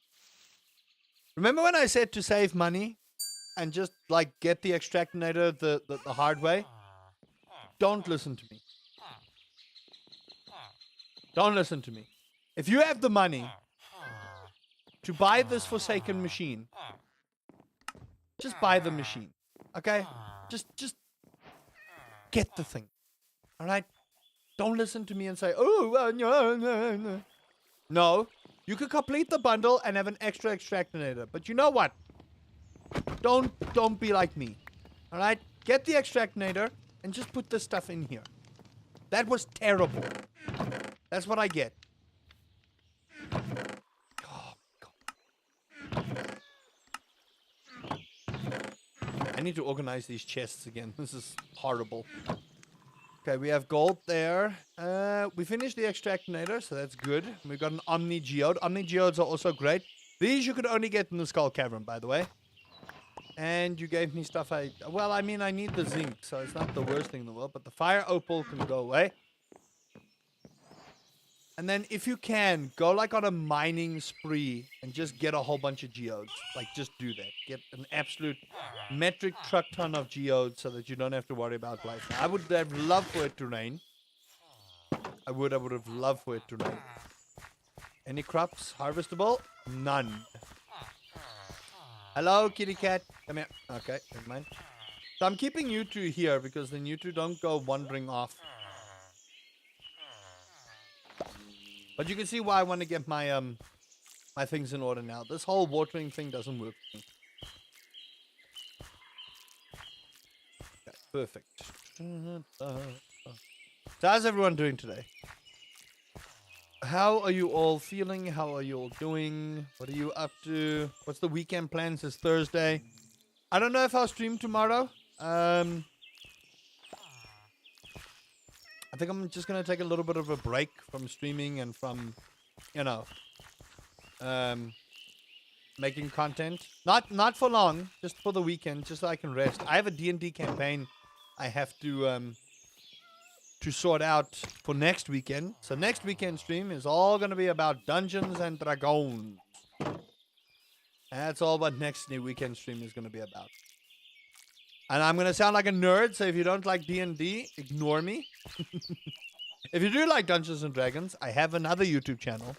Remember when I said to save money and just, like, get the extractinator the hard way? Don't listen to me. Don't listen to me. If you have the money to buy this Forsaken machine, just buy the machine. Okay? Just get the thing. Alright? Don't listen to me and say, oh, no. No. You could complete the bundle and have an extra extractinator. But you know what? Don't be like me. Alright? Get the extractinator and just put this stuff in here. That was terrible. That's what I get. Oh, God. I need to organize these chests again. This is horrible. Okay, we have gold there. We finished the extractinator, so that's good. We've got an Omni Geode. Omni Geodes are also great. These you could only get in the Skull Cavern, by the way. And you gave me stuff well, I mean, I need the zinc, so it's not the worst thing in the world. But the fire opal can go away. And then if you can, go like on a mining spree and just get a whole bunch of geodes. Like, just do that. Get an absolute metric truck ton of geodes so that you don't have to worry about life. Now, I would have loved for it to rain. I would have loved for it to rain. Any crops harvestable? None. Hello, kitty cat. Come here. Okay, never mind. So I'm keeping you two here because then you two don't go wandering off. But you can see why I want to get my my things in order now. This whole watering thing doesn't work for me. Okay, perfect. So how's everyone doing today? How are you all feeling? How are you all doing? What are you up to? What's the weekend plans? It's Thursday. I don't know if I'll stream tomorrow. I think I'm just going to take a little bit of a break from streaming and from, you know, making content. Not for long, just for the weekend, just so I can rest. I have a D&D campaign I have to sort out for next weekend. So next weekend stream is all going to be about Dungeons and Dragons. That's all what next new weekend stream is going to be about. And I'm going to sound like a nerd, so if you don't like D&D, ignore me. If you do like Dungeons and Dragons, I have another YouTube channel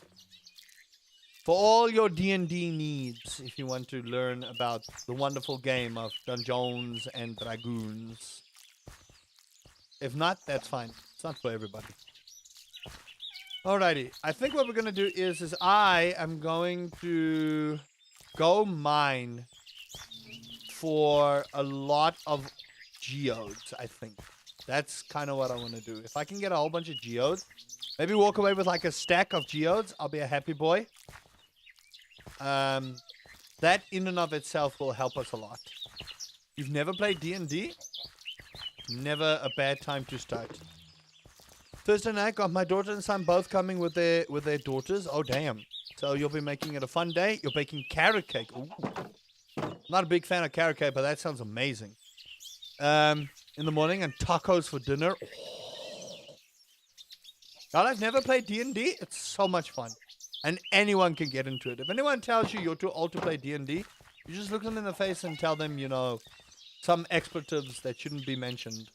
for all your D&D needs if you want to learn about the wonderful game of Dungeons and Dragoons. If not, that's fine. It's not for everybody. Alrighty. I think what we're going to do is I am going to go mine for a lot of geodes, I think. That's kind of what I want to do. If I can get a whole bunch of geodes, maybe walk away with like a stack of geodes, I'll be a happy boy. That in and of itself will help us a lot. You've never played D&D? Never a bad time to start. Thursday night, got my daughter and son both coming with their daughters. Oh, damn. So you'll be making it a fun day. You're baking carrot cake. Ooh. Not a big fan of carrot cake, but that sounds amazing. In the morning, and tacos for dinner. Y'all have never played D&D? It's so much fun. And anyone can get into it. If anyone tells you you're too old to play D&D, you just look them in the face and tell them, you know, some expletives that shouldn't be mentioned.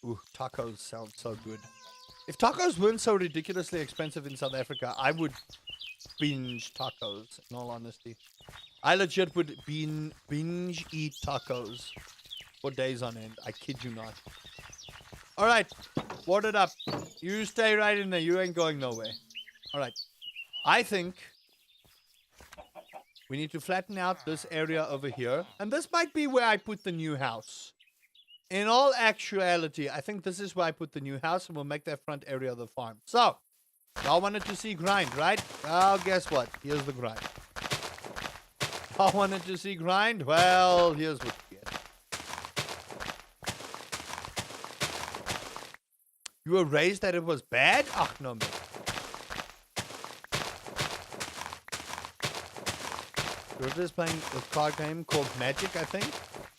Ooh, tacos sound so good. If tacos weren't so ridiculously expensive in South Africa, I would binge tacos, in all honesty. I legit would binge eat tacos for days on end. I kid you not. Alright, ward it up. You stay right in there. You ain't going nowhere. Alright. I think we need to flatten out this area over here. And this might be where I put the new house. In all actuality, I think this is where I put the new house, and we'll make that front area of the farm. So, y'all wanted to see grind, right? Well, guess what? Here's the grind. Y'all wanted to see grind? Well, here's what you get. You were raised that it was bad? Ah, no, man. Daughter's playing a card game called Magic, I think.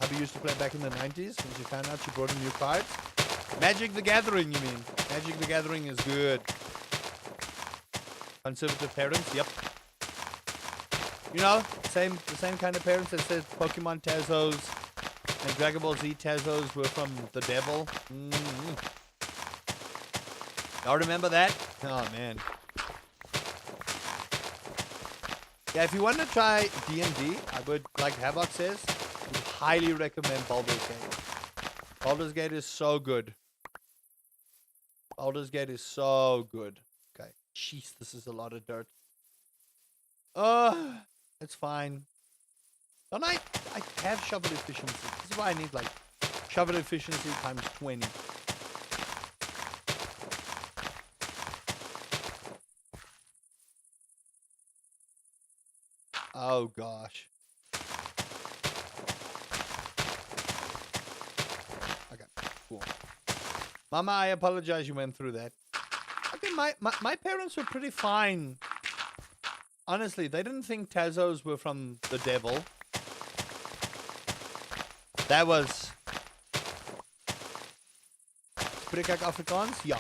Hubby used to play back in the 90s when she found out she brought in new cards. Magic the Gathering, you mean? Magic the Gathering is good. Conservative parents, yep. You know, the same kind of parents that said Pokemon Tazos and Dragon Ball Z Tazos were from the devil. Y'all remember that? Oh, man. Yeah, if you want to try D&D, I would, like Havoc says, would highly recommend Baldur's Gate. Baldur's Gate is so good. Baldur's Gate is so good. Okay. Jeez, this is a lot of dirt. It's fine. Don't I have shovel efficiency. This is why I need, like, shovel efficiency times 20. Oh, gosh. Okay, cool. Mama, I apologize you went through that. Okay, my parents were pretty fine. Honestly, they didn't think Tazos were from the devil. That was... Spreek ek Afrikaans? Ja.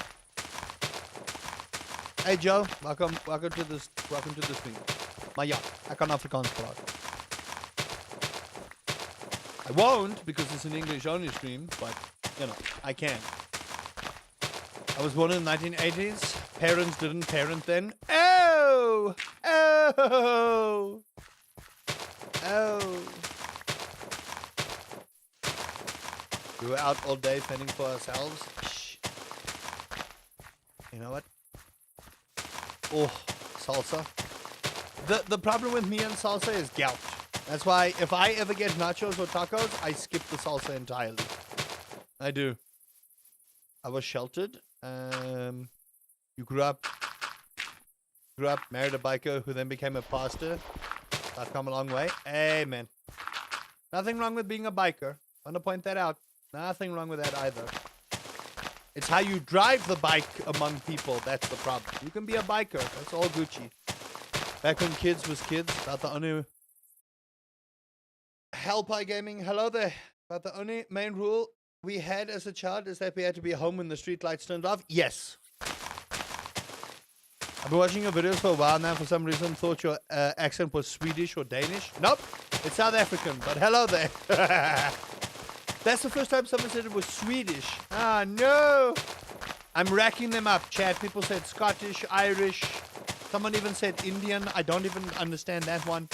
Hey Joe, welcome to this stream. Maar ja, I kan Afrikaans praat. I won't because it's an English only stream, but you know, I can. I was born in the 1980s. Parents didn't parent then. Oh! Oh! Oh! We were out all day fending for ourselves. Shh. You know what? Oh, salsa. The problem with me and salsa is gout. That's why if I ever get nachos or tacos, I skip the salsa entirely. I do. I was sheltered. You grew up, married a biker who then became a pastor. I've come a long way. Amen. Nothing wrong with being a biker. I want to point that out. Nothing wrong with that either. It's how you drive the bike among people. That's the problem. You can be a biker. That's all Gucci. Back when kids was kids, about the only... Hellpie Gaming, hello there. About the only main rule we had as a child is that we had to be home when the street lights turned off. Yes. I've been watching your videos for a while now. For some reason, thought your accent was Swedish or Danish. Nope, it's South African. But hello there. That's the first time someone said it was Swedish. Ah, no. I'm racking them up, chat. People said Scottish, Irish. Someone even said Indian. I don't even understand that one.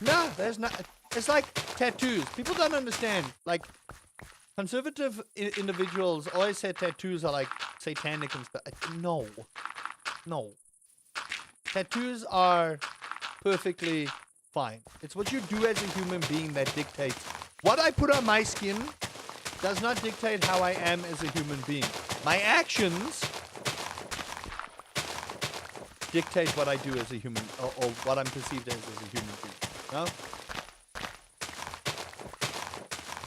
No, there's not. It's like tattoos. People don't understand. Like, conservative individuals always say tattoos are like satanic and stuff. No. No. Tattoos are perfectly fine. It's what you do as a human being that dictates. What I put on my skin does not dictate how I am as a human being. My actions dictate what I do as a human, or what I'm perceived as a human being. No?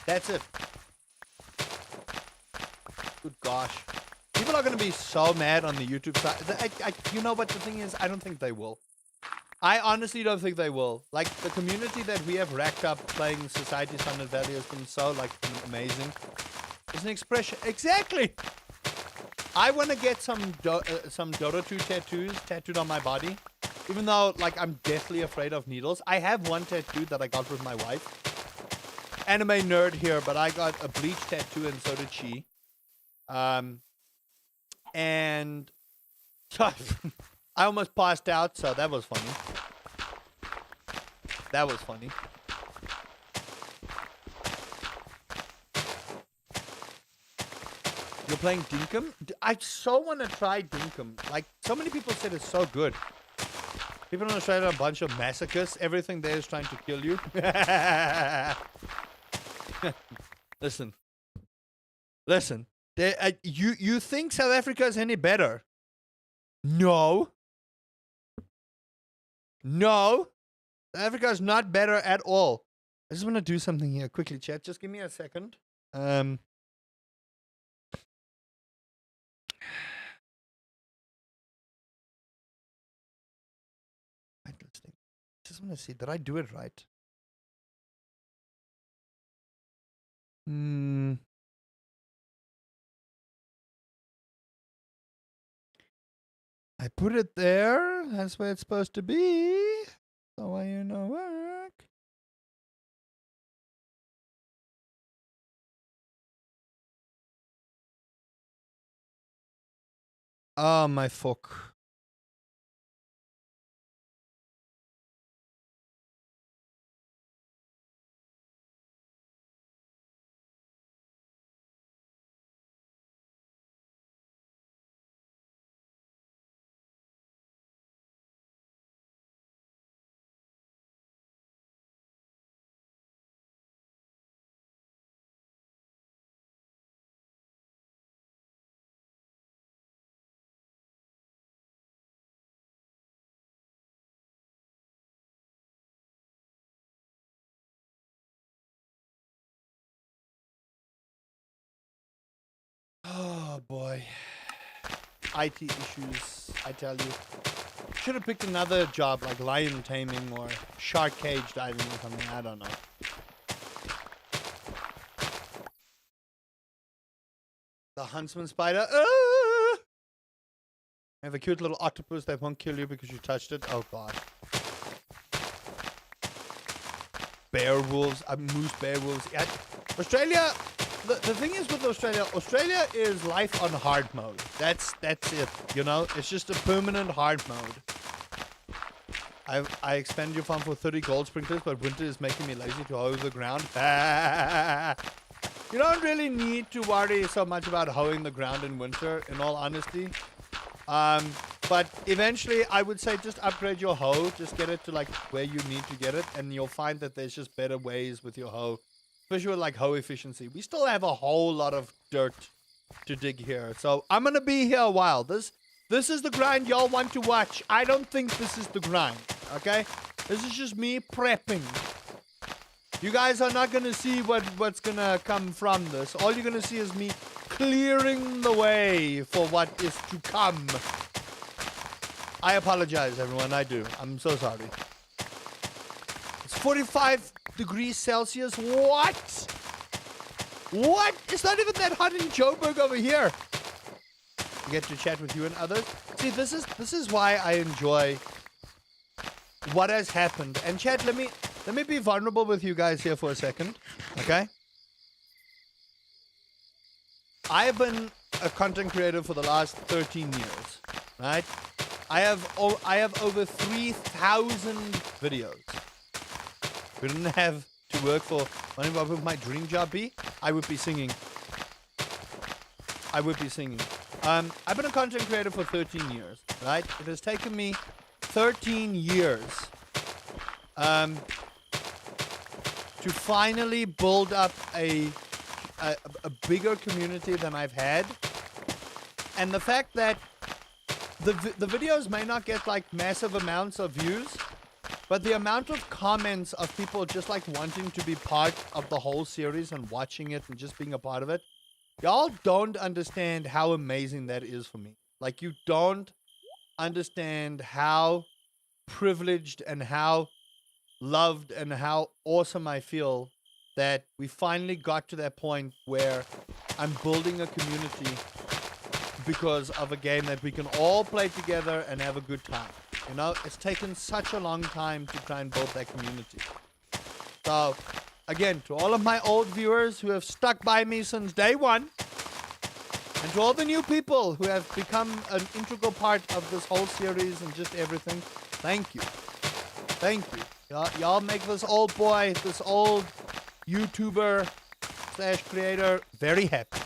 That's it. Good gosh. People are going to be so mad on the YouTube side. You know what the thing is? I don't think they will. I honestly don't think they will. Like, the community that we have racked up playing Society Standard Valley has been so, like, amazing. It's an expression. Exactly! I want to get some Dota 2 tattoos tattooed on my body. Even though, like, I'm deathly afraid of needles. I have one tattoo that I got with my wife. Anime nerd here, but I got a bleach tattoo and so did she. And so I almost passed out, so that was funny. That was funny. You're playing Dinkum? I so want to try Dinkum. Like, so many people said it's so good. People in Australia are a bunch of masochists. Everything there is trying to kill you. Listen. Listen. You think South Africa is any better? No. No. South Africa is not better at all. I just want to do something here quickly, chat. Just give me a second. Just want to see, did I do it right? I put it there. That's where it's supposed to be. So why you know work? Oh my fuck. Oh boy. IT issues, I tell you. Should have picked another job like lion taming or shark cage diving or something. I don't know. The huntsman spider. I have a cute little octopus that won't kill you because you touched it. Oh god. Bear wolves. Moose bear wolves. Yeah. Australia. The thing is with Australia is life on hard mode. That's it. You know, it's just a permanent hard mode. I expand your farm for 30 gold sprinklers, but winter is making me lazy to hoe the ground. You don't really need to worry so much about hoeing the ground in winter, in all honesty. But eventually, I would say just upgrade your hoe. Just get it to like where you need to get it, and you'll find that there's just better ways with your hoe. Especially with like hoe efficiency. We still have a whole lot of dirt to dig here. So I'm going to be here a while. This is the grind y'all want to watch. I don't think this is the grind. Okay? This is just me prepping. You guys are not going to see what's going to come from this. All you're going to see is me clearing the way for what is to come. I apologize, everyone. I do. I'm so sorry. It's 45 degrees Celsius. What? What? It's not even that hot in Joburg over here. get to chat with you and others. See, this is why I enjoy what has happened. And chat, let me be vulnerable with you guys here for a second, okay? I've been a content creator for the last 13 years, right? I have over 3,000 videos. If we didn't have to work for what would my dream job be? I would be singing. I've been a content creator for 13 years, right? It has taken me 13 years to finally build up a bigger community than I've had. And the fact that the videos may not get like massive amounts of views, but the amount of comments of people just like wanting to be part of the whole series and watching it and just being a part of it, y'all don't understand how amazing that is for me. Like, you don't understand how privileged and how loved and how awesome I feel that we finally got to that point where I'm building a community because of a game that we can all play together and have a good time. You know, it's taken such a long time to try and build that community. So, again, to all of my old viewers who have stuck by me since day one, and to all the new people who have become an integral part of this whole series and just everything, thank you. Thank you. Y'all make this old boy, this old YouTuber / creator very happy.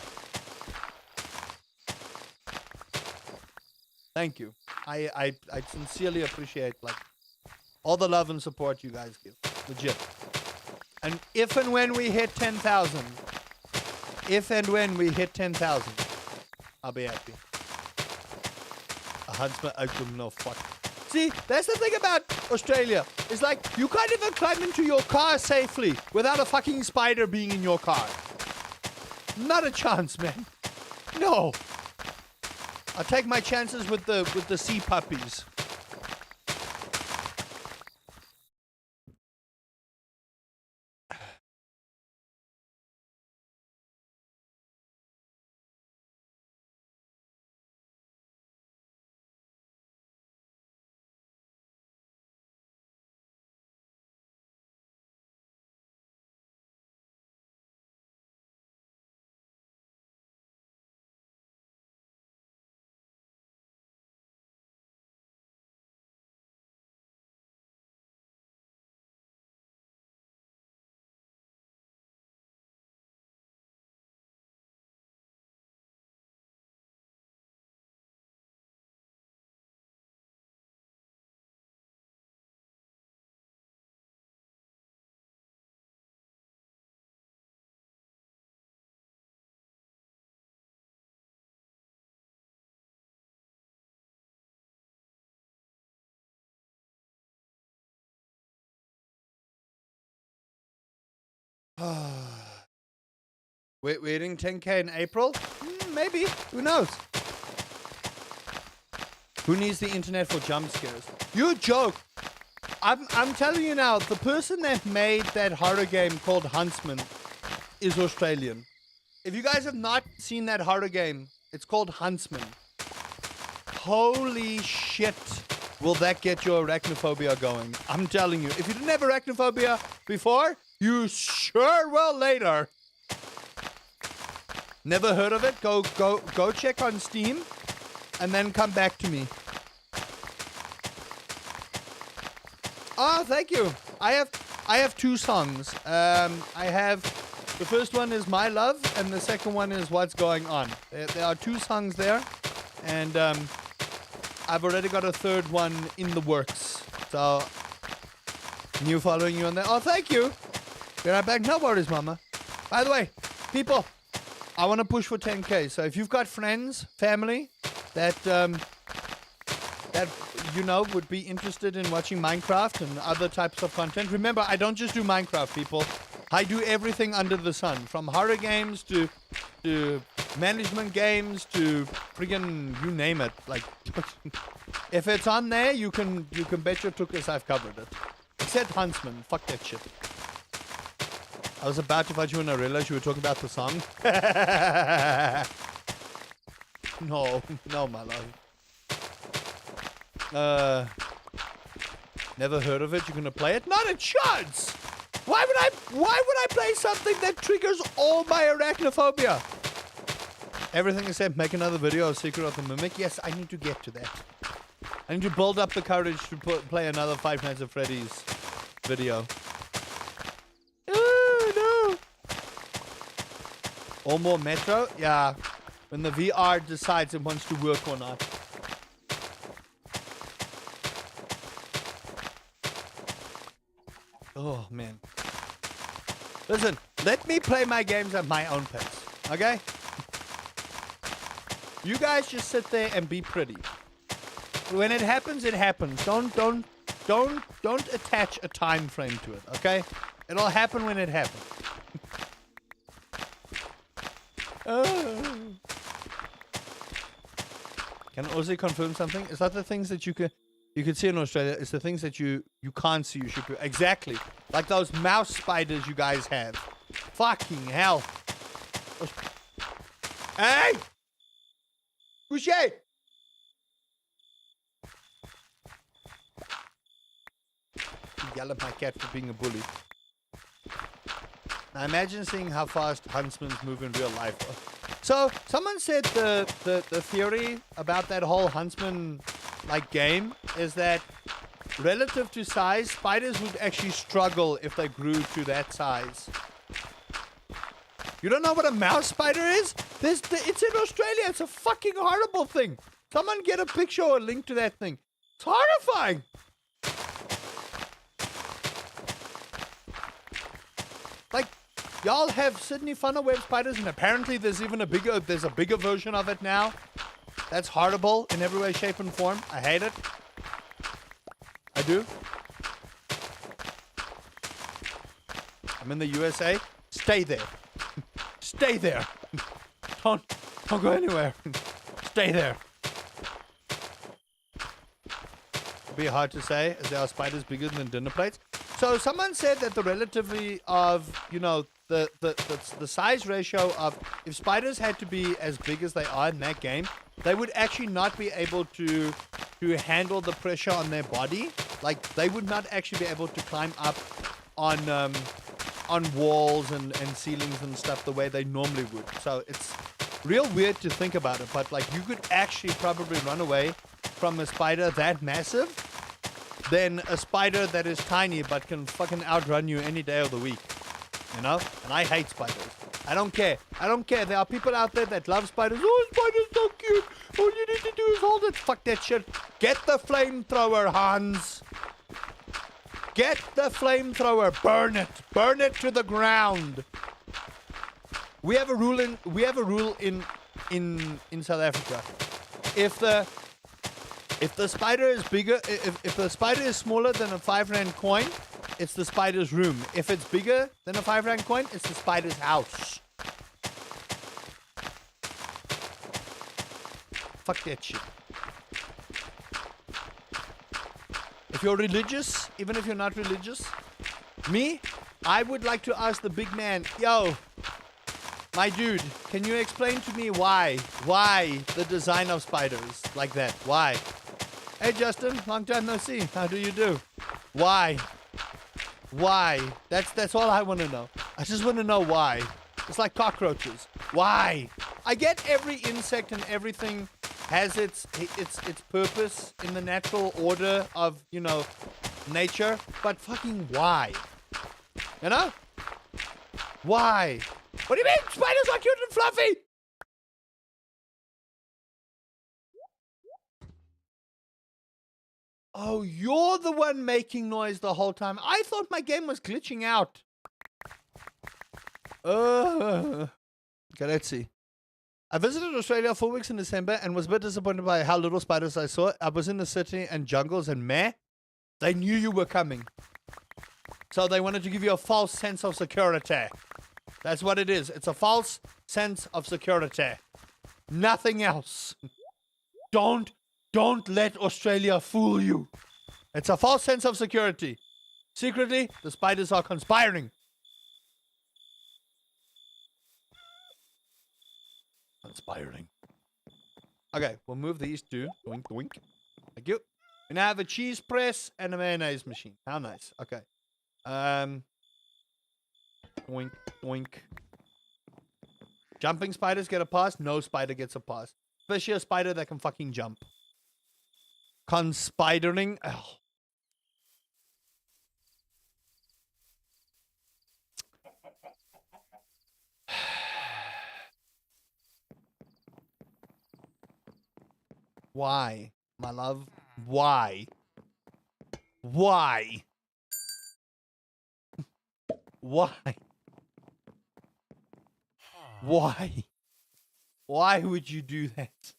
Thank you. I sincerely appreciate like all the love and support you guys give. Legit. And if and when we hit 10,000, I'll be happy. A huntsman, I don't know, fuck. See, that's the thing about Australia. It's like, you can't even climb into your car safely without a fucking spider being in your car. Not a chance, man. No. I'll take my chances with the sea puppies. Waiting 10K in April? Maybe. Who knows? Who needs the internet for jump scares? You joke. I'm telling you now, the person that made that horror game called Huntsman is Australian. If you guys have not seen that horror game, it's called Huntsman. Holy shit, will that get your arachnophobia going? I'm telling you. If you didn't have arachnophobia before, you sure will later. Never heard of it? Go check on Steam and then come back to me. Oh, thank you. I have two songs. I have the first one is My Love and the second one is What's Going On. There are two songs there, and I've already got a third one in the works. So, you following you on that? Oh, thank you. Be right back. No worries, mama. By the way, people, I want to push for 10K. So if you've got friends, family that you know would be interested in watching Minecraft and other types of content, remember, I don't just do Minecraft, people. I do everything under the sun, from horror games to management games to friggin' you name it. Like, if it's on there, you can bet your tuchus I've covered it. Except Huntsman. Fuck that shit. I was about to fight you and I realized you were talking about the song. No, no, my love. Never heard of it. You're gonna play it? Not a chance. Why would I play something that triggers all my arachnophobia? Everything except make another video of Secret of the Mimic. Yes, I need to get to that. I need to build up the courage to play another Five Nights at Freddy's video. Oh, no. Or more Metro? Yeah. When the VR decides it wants to work or not. Oh, man. Listen, let me play my games at my own pace, okay? You guys just sit there and be pretty. When it happens, it happens. Don't attach a time frame to it, okay? It'll happen when it happens. Can I also confirm something? Is that the things that you could see in Australia? It's the things that you can't see. You should exactly like those mouse spiders you guys have. Fucking hell! Hey, Boucher! Yell at my cat for being a bully. Now imagine seeing how fast huntsmen move in real life. So someone said the theory about that whole huntsman like game is that relative to size, spiders would actually struggle if they grew to that size. You don't know what a mouse spider is? It's in Australia. It's a fucking horrible thing. Someone get a picture or a link to that thing. It's horrifying. Like, y'all have Sydney funnel web spiders, and apparently there's a bigger version of it now. That's horrible in every way, shape, and form. I hate it. I do. I'm in the USA. Stay there. Stay there. Don't go anywhere. Stay there. It'll be hard to say, as there are spiders bigger than dinner plates. So someone said that the relativity of, the size ratio of, if spiders had to be as big as they are in that game, they would actually not be able to handle the pressure on their body. Like, they would not actually be able to climb up on walls and ceilings and stuff the way they normally would. So it's real weird to think about it, but like, you could actually probably run away from a spider that massive than a spider that is tiny but can fucking outrun you any day of the week. You know? And I hate spiders. I don't care. There are people out there that love spiders. Oh, spiders so cute. All you need to do is hold it. Fuck that shit. Get the flamethrower, Hans. Get the flamethrower. Burn it. Burn it to the ground. We have a rule in South Africa. If the spider is bigger, if the spider is smaller than a 5 rand coin, it's the spider's room. If it's bigger than a 5 rand coin, it's the spider's house. Fuck that shit. If you're religious, even if you're not religious, I would like to ask the big man, yo, my dude, can you explain to me why the design of spiders like that? Why? Hey Justin, long time no see. How do you do? Why? That's all I want to know. I just want to know why. It's like cockroaches. Why? I get every insect and everything has its purpose in the natural order of, nature, but fucking why? You know? Why? What do you mean? Spiders are cute and fluffy! Oh, you're the one making noise the whole time. I thought my game was glitching out. Okay, let's see. I visited Australia 4 weeks in December and was a bit disappointed by how little spiders I saw. I was in the city and jungles and they knew you were coming. So they wanted to give you a false sense of security. That's what it is. It's a false sense of security. Nothing else. Don't let Australia fool you. It's a false sense of security. Secretly, the spiders are conspiring. Conspiring. Okay, we'll move these two. Doink, doink. Thank you. We now have a cheese press and a mayonnaise machine. How nice. Okay. Doink, doink. Jumping spiders get a pass. No spider gets a pass. Especially a spider that can fucking jump. Conspidering. Oh. Why, my love? Why? Why? Why? Why? Why would you do that?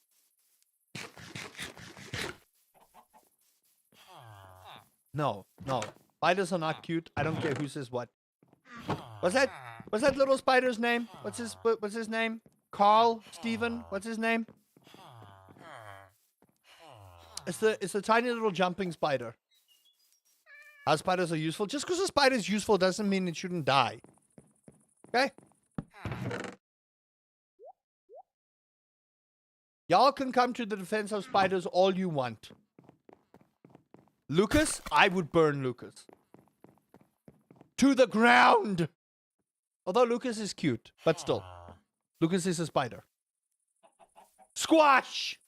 No, no. Spiders are not cute. I don't care who says what. What's that little spider's name? What's his name? Carl? Steven? What's his name? It's the tiny little jumping spider. How spiders are useful? Just because a spider is useful doesn't mean it shouldn't die. Okay? Y'all can come to the defense of spiders all you want. Lucas, I would burn Lucas. To the ground! Although Lucas is cute, but still. Lucas is a spider. Squash!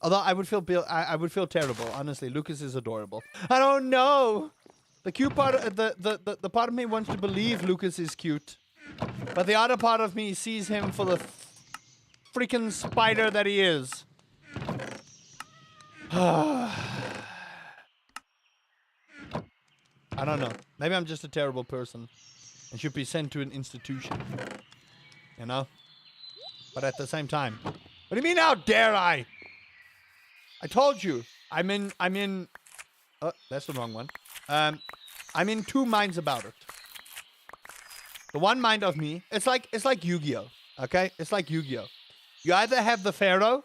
Although I would feel terrible, honestly. Lucas is adorable. I don't know. The cute part, the part of me wants to believe Lucas is cute, but the other part of me sees him for the freaking spider that he is. I don't know. Maybe I'm just a terrible person and should be sent to an institution. You know? But at the same time, what do you mean? How dare I? I told you. I'm in. Oh, that's the wrong one. I'm in two minds about it. The one mind of me, it's like Yu-Gi-Oh. Okay, it's like Yu-Gi-Oh. You either have the Pharaoh,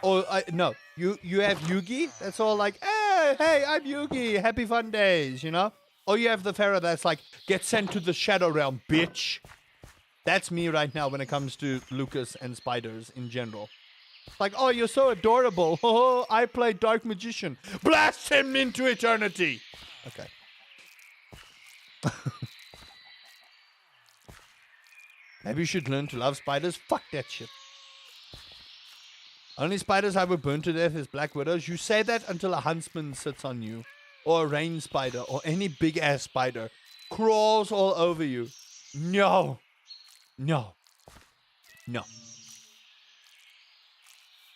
or no, you have Yugi. That's all like, hey, I'm Yugi. Happy fun days, you know. Or you have the Pharaoh that's like, get sent to the Shadow Realm, bitch. That's me right now when it comes to Lucas and spiders in general. Like, oh, you're so adorable. Oh, I play Dark Magician. Blast him into eternity. Okay. Maybe you should learn to love spiders. Fuck that shit. Only spiders I would burn to death is black widows. You say that until a huntsman sits on you. Or a rain spider. Or any big-ass spider. Crawls all over you. No. No. No.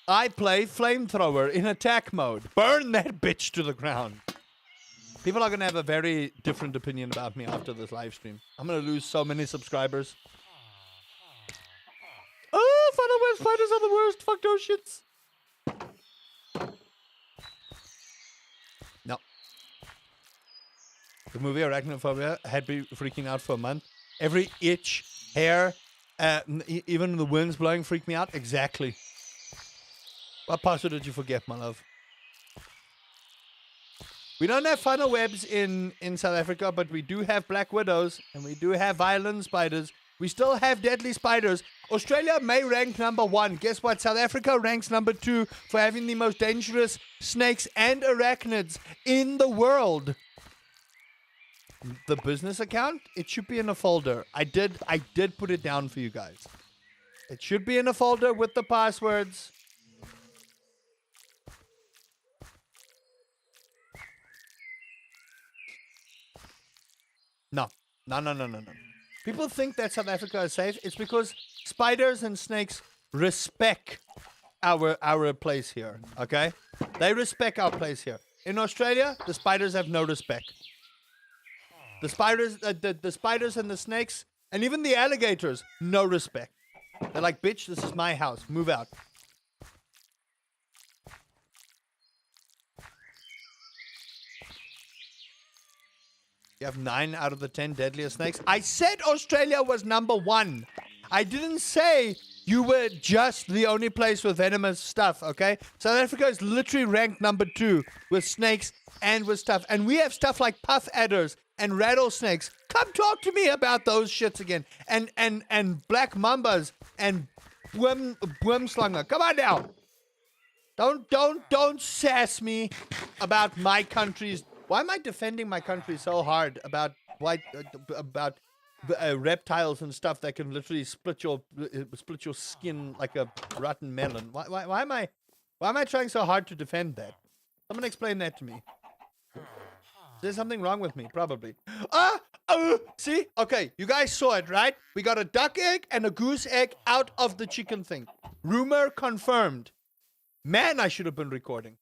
I play flamethrower in attack mode. Burn that bitch to the ground. People are going to have a very different opinion about me after this live stream. I'm going to lose so many subscribers. Oh, Final West spiders are the worst. Fuck those shits. No. The movie Arachnophobia had me freaking out for a month. Every itch, hair, even the winds blowing freaked me out. Exactly. What password did you forget, my love? We don't have funnel webs in South Africa, but we do have black widows, and we do have violent spiders. We still have deadly spiders. Australia may rank number 1. Guess what? South Africa ranks number 2 for having the most dangerous snakes and arachnids in the world. The business account? It should be in a folder. I did put it down for you guys. It should be in a folder with the passwords. No. People think that South Africa is safe. It's because spiders and snakes respect our place here. Okay? They respect our place here. In Australia, the spiders have no respect. The spiders, the spiders and the snakes, and even the alligators, no respect. They're like, bitch, this is my house. Move out. You have 9 out of the 10 deadliest snakes. I said Australia was number 1. I didn't say you were just the only place with venomous stuff, okay? South Africa is literally ranked number 2 with snakes and with stuff. And we have stuff like puff adders and rattlesnakes. Come talk to me about those shits again. And black mambas and Wormslanger. Come on now. Don't sass me about my country's. Why am I defending my country so hard about reptiles and stuff that can literally split your skin like a rotten melon? Why am I trying so hard to defend that? Someone explain that to me. There's something wrong with me, probably. See? Okay, you guys saw it, right? We got a duck egg and a goose egg out of the chicken thing. Rumor confirmed. Man, I should have been recording.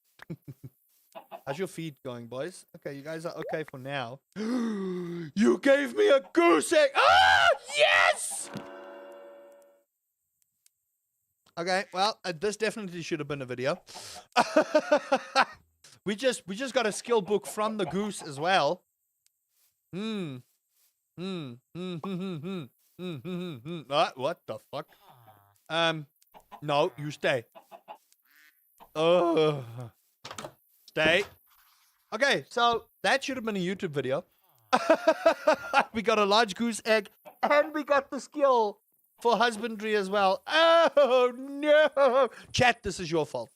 How's your feed going, boys? Okay, you guys are okay for now. You gave me a goose egg! Ah, yes! Okay, well, this definitely should have been a video. We just got a skill book from the goose as well. What the fuck? No, you stay. Stay. Okay, so that should have been a YouTube video. We got a large goose egg, and we got the skill for husbandry as well. Oh, no. Chat, this is your fault.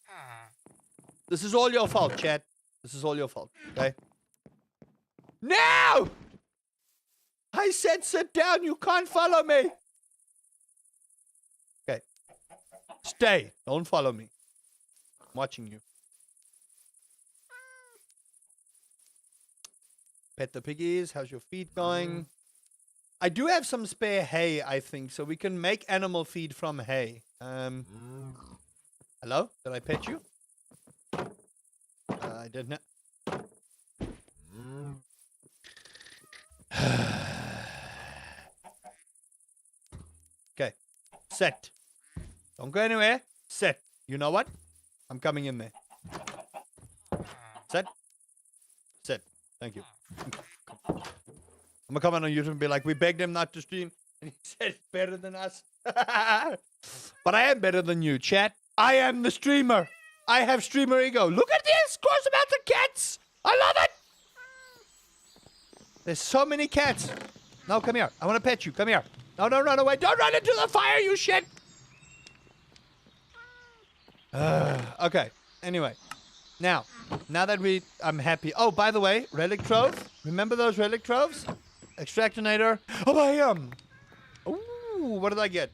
This is all your fault, chat. This is all your fault, okay? No! I said sit down. You can't follow me. Okay. Stay. Don't follow me. I'm watching you. Pet the piggies. How's your feed going? I do have some spare hay, I think, so we can make animal feed from hay. Hello? Did I pet you? I didn't. Okay. Set. Don't go anywhere. Set. You know what? I'm coming in there. Set. Set. Thank you. I'm gonna come on YouTube and be like, we begged him not to stream, and he said it's better than us. But I am better than you, chat. I am the streamer. I have streamer ego. Look at this! Gross amounts of cats! I love it! There's so many cats. No, come here. I want to pet you. Come here. No, don't run away. Don't run into the fire, you shit! Okay. Anyway. Now that I'm happy. Oh, by the way, relic trove. Remember those relic troves? Extractinator. Oh, I am. Ooh, what did I get?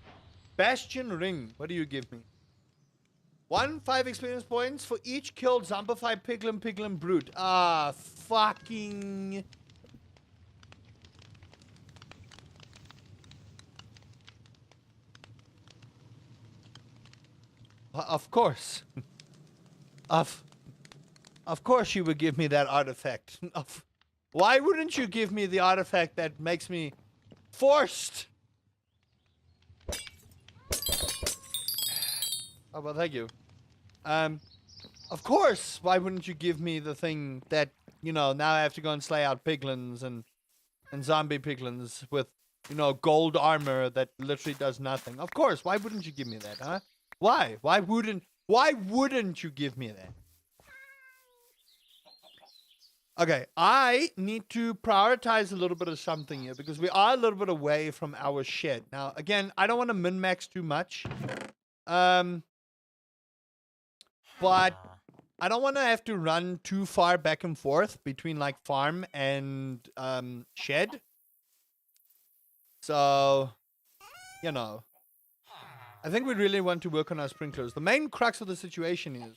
Bastion ring. What do you give me? 5 experience points for each killed zombified piglin brute. Ah, fucking. Of course. Of course you would give me that artifact. Why wouldn't you give me the artifact that makes me forced? Oh, well, thank you. Of course, why wouldn't you give me the thing that, you know, now I have to go and slay out piglins and zombie piglins with, you know, gold armor that literally does nothing? Of course, why wouldn't you give me that, huh? Why? Why wouldn't you give me that? Okay, I need to prioritize a little bit of something here because we are a little bit away from our shed. Now, again, I don't want to min-max too much. But I don't want to have to run too far back and forth between, like, farm and shed. So, you know, I think we really want to work on our sprinklers. The main crux of the situation is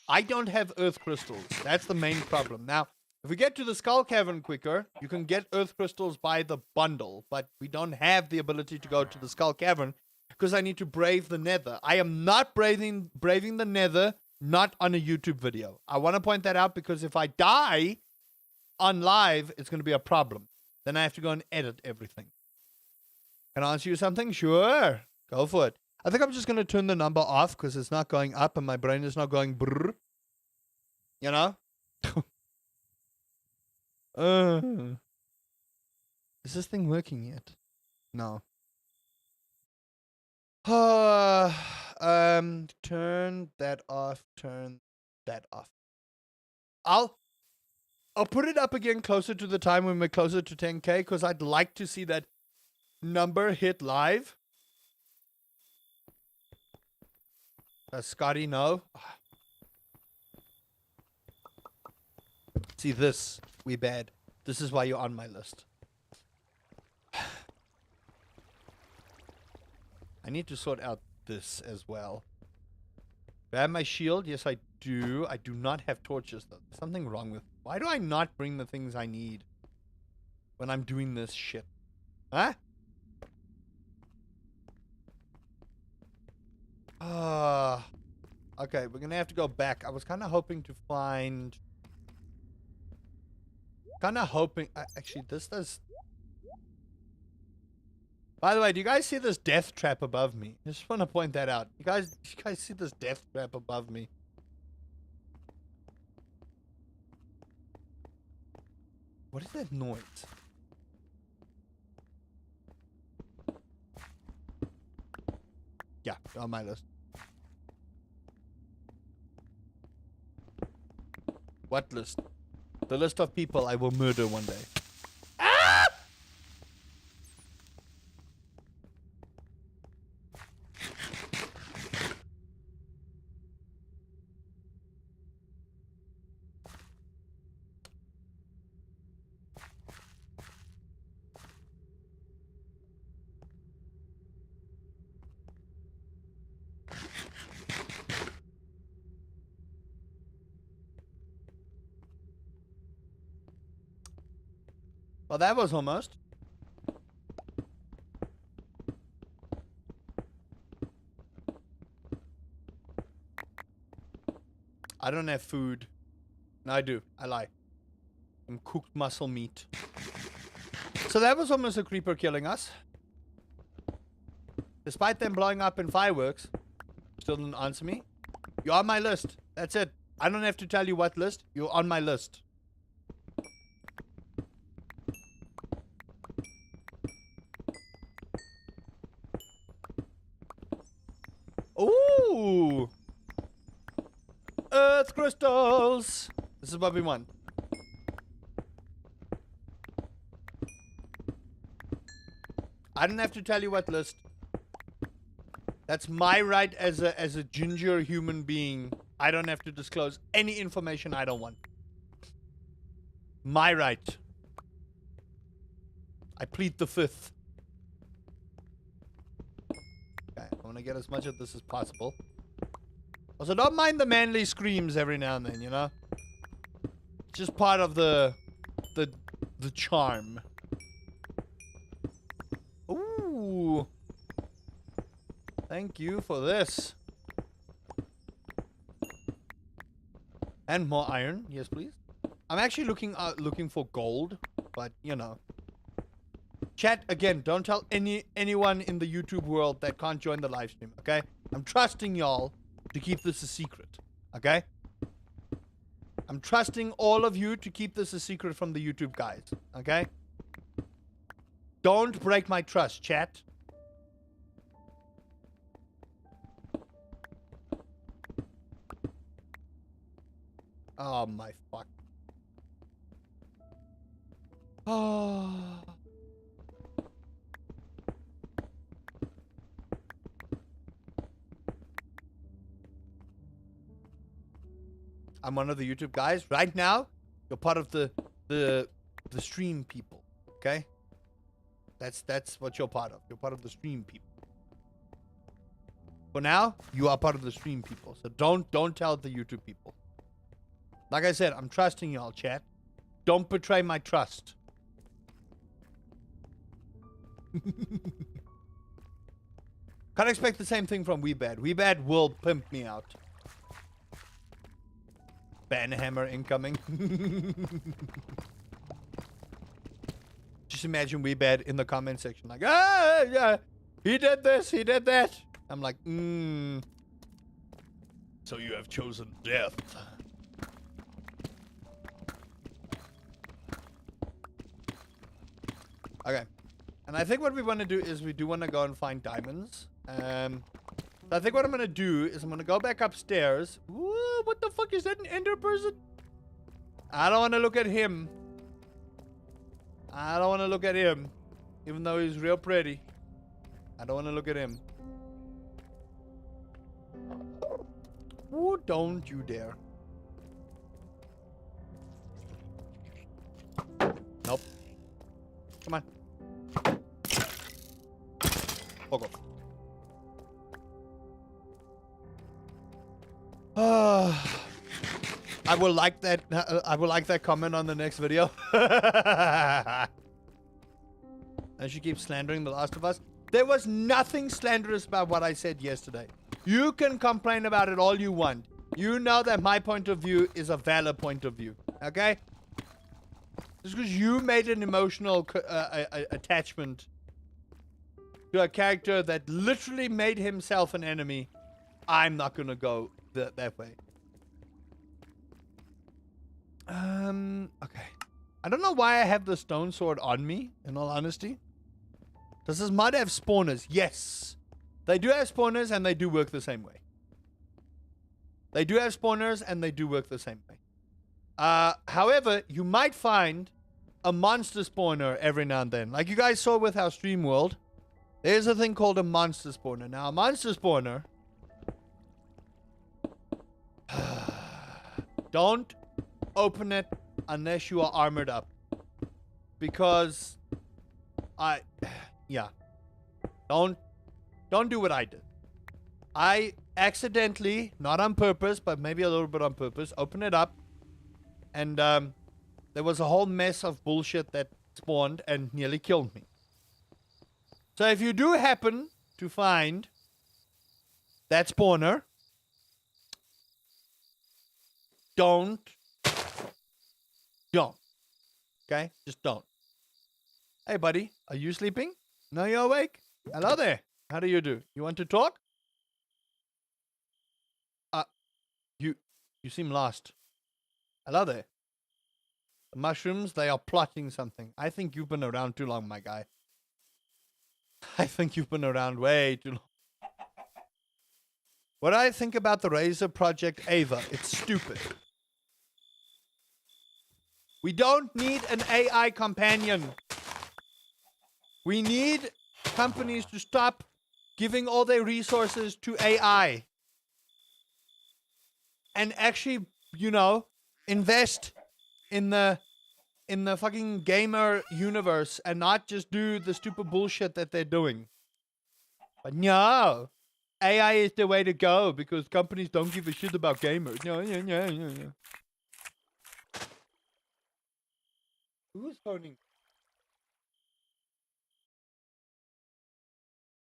I don't have earth crystals. That's the main problem. Now, if we get to the skull cavern quicker, you can get earth crystals by the bundle, but we don't have the ability to go to the skull cavern because I need to brave the nether. I am not braving the nether, not on a YouTube video. I want to point that out because if I die on live, it's going to be a problem. Then I have to go and edit everything. Can I answer you something? Sure. Go for it. I think I'm just going to turn the number off because it's not going up and my brain is not going brrr. You know? Is this thing working yet? No. Turn that off. Turn that off. I'll put it up again closer to the time when we're closer to 10K because I'd like to see that number hit live. Scotty, no. See this, we bad. This is why you're on my list. I need to sort out this as well. Do I have my shield? Yes, I do. I do not have torches, though. There's something wrong with... Why do I not bring the things I need when I'm doing this shit? Huh? Okay, we're gonna have to go back. I was kind of hoping to find... Actually, this does... By the way, do you guys see this death trap above me? I just want to point that out. You guys see this death trap above me? What is that noise? Yeah, on my list. What list? The list of people I will murder one day. Ah! Well, that was almost. I don't have food. No, I do. I lie. Some cooked muscle meat. So that was almost a creeper killing us. Despite them blowing up in fireworks. Still didn't answer me. You're on my list. That's it. I don't have to tell you what list. You're on my list. Ooh! Earth crystals! This is what we want. I don't have to tell you what list. That's my right as a ginger human being. I don't have to disclose any information I don't want. My right. I plead the fifth. Okay, I want to get as much of this as possible. Also, don't mind the manly screams every now and then, you know? It's just part of the charm. Ooh. Thank you for this. And more iron. Yes, please. I'm actually looking for gold, but you know. Chat again, don't tell anyone in the YouTube world that can't join the live stream, okay? I'm trusting y'all to keep this a secret, okay? I'm trusting all of you to keep this a secret from the YouTube guys, okay? Don't break my trust, chat. Oh my fuck. Oh. I'm one of the YouTube guys. Right now, you're part of the stream people. Okay? That's what you're part of. You're part of the stream people. For now, you are part of the stream people. So don't tell the YouTube people. Like I said, I'm trusting y'all, chat. Don't betray my trust. Can't expect the same thing from Weebad. Weebad will pimp me out. Banhammer incoming. Just imagine Weebad in the comment section like, ah, yeah, he did this, he did that. I'm like, so you have chosen death. Okay. And I think what we want to do is we do want to go and find diamonds. So I think what I'm going to do is I'm going to go back upstairs. Ooh, what the fuck is that, an ender person? I don't want to look at him. I don't want to look at him. Even though he's real pretty. I don't want to look at him. Ooh, don't you dare. Nope. Come on. Fuck off. I will like that. I will like that comment on the next video. And she keeps slandering The Last of Us. There was nothing slanderous about what I said yesterday. You can complain about it all you want. You know that my point of view is a valid point of view. Okay? Just because you made an emotional attachment to a character that literally made himself an enemy, I'm not gonna go that way. Okay. I don't know why I have the stone sword on me, in all honesty. Does this mod have spawners? Yes. They do have spawners and they do work the same way. They do have spawners and they do work the same way. However, you might find a monster spawner every now and then. Like you guys saw with our stream world. There's a thing called a monster spawner. Now, a monster spawner... Don't open it unless you are armored up. Because... Yeah. Don't do what I did. I accidentally, not on purpose, but maybe a little bit on purpose, opened it up. And, there was a whole mess of bullshit that spawned and nearly killed me. So if you do happen to find that spawner, don't. Okay? Just don't. Hey, buddy. Are you sleeping? No, you're awake? Hello there. How do you do? You want to talk? You seem lost. Hello there. The mushrooms, they are plotting something. I think you've been around too long, my guy. I think you've been around way too long. What do I think about the Razer Project Ava? It's stupid. We don't need an AI companion. We need companies to stop giving all their resources to AI. And actually, you know, invest in the fucking gamer universe and not just do the stupid bullshit that they're doing. But no, AI is the way to go because companies don't give a shit about gamers. No. Who's phoning?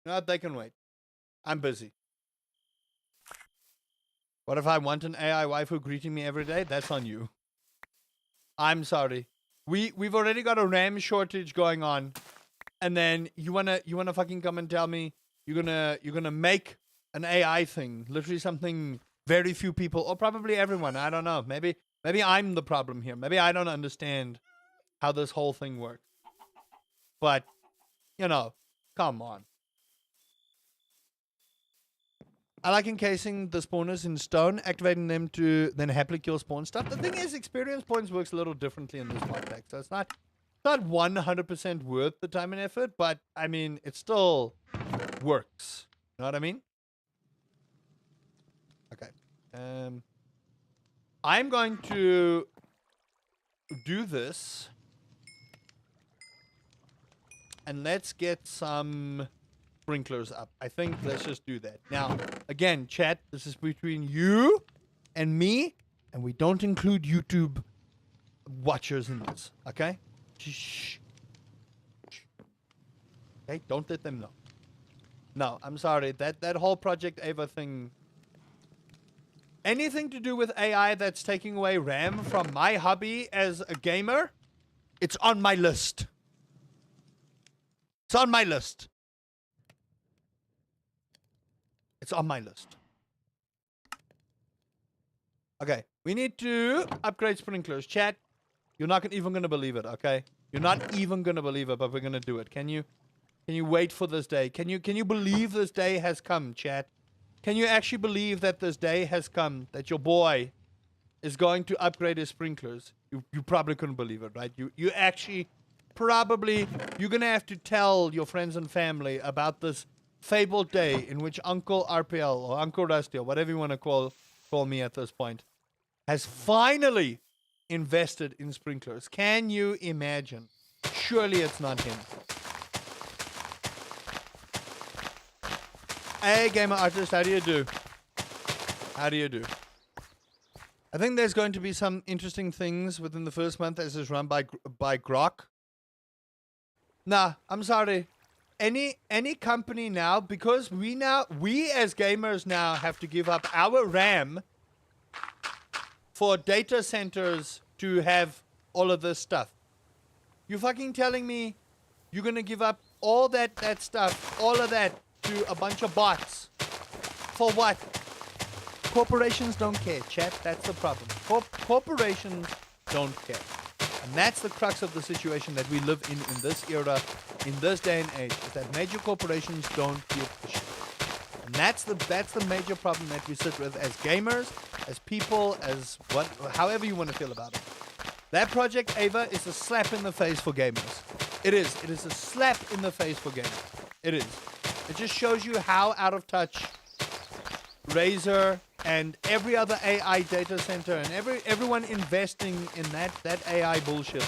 No, they can wait. I'm busy. What if I want an AI waifu greeting me every day? That's on you. I'm sorry. We've already got a RAM shortage going on, and then you wanna fucking come and tell me you're gonna make an AI thing, literally something very few people, or probably everyone. I don't know. Maybe I'm the problem here. Maybe I don't understand how this whole thing works. But you know, come on. I like encasing the spawners in stone, activating them to then happily kill spawn stuff. The thing is, experience points works a little differently in this mod pack, so it's not 100% worth the time and effort, but I mean, it still works. You know what I mean? Okay. I'm going to do this, and let's get some sprinklers up. I think let's just do that. Now, again, chat, this is between you and me, and we don't include YouTube watchers in this, okay? Shh. Okay, don't let them know. No, I'm sorry. That whole Project Ava thing, anything to do with AI that's taking away RAM from my hobby as a gamer, it's on my list. It's on my list. It's on my list. Okay, we need to upgrade sprinklers. Chat, you're not even going to believe it, okay? You're not even going to believe it, but we're going to do it. Can you wait for this day? Can you believe this day has come, chat? Can you actually believe that this day has come, that your boy is going to upgrade his sprinklers? You probably couldn't believe it, right? You actually probably, you're going to have to tell your friends and family about this fabled day in which Uncle RPL or Uncle Rusty or whatever you want to call call me at this point, has finally invested in sprinklers. Can you imagine? Surely it's not him. Hey, gamer artist, how do you do? How do you do? I think there's going to be some interesting things within the first month as is run by Grok. Nah, I'm sorry. Any company now, because we as gamers now have to give up our RAM for data centers to have all of this stuff. You fucking telling me you're gonna give up all that stuff, all of that to a bunch of bots? For what? Corporations don't care, chat. That's the problem. Corporations don't care. And that's the crux of the situation that we live in this era, in this day and age, is that major corporations don't give a shit. And that's the major problem that we sit with as gamers, as people, as however you want to feel about it. That Project Ava is a slap in the face for gamers. It is. It is a slap in the face for gamers. It is. It just shows you how out of touch Razer and every other AI data center and everyone investing in that AI bullshit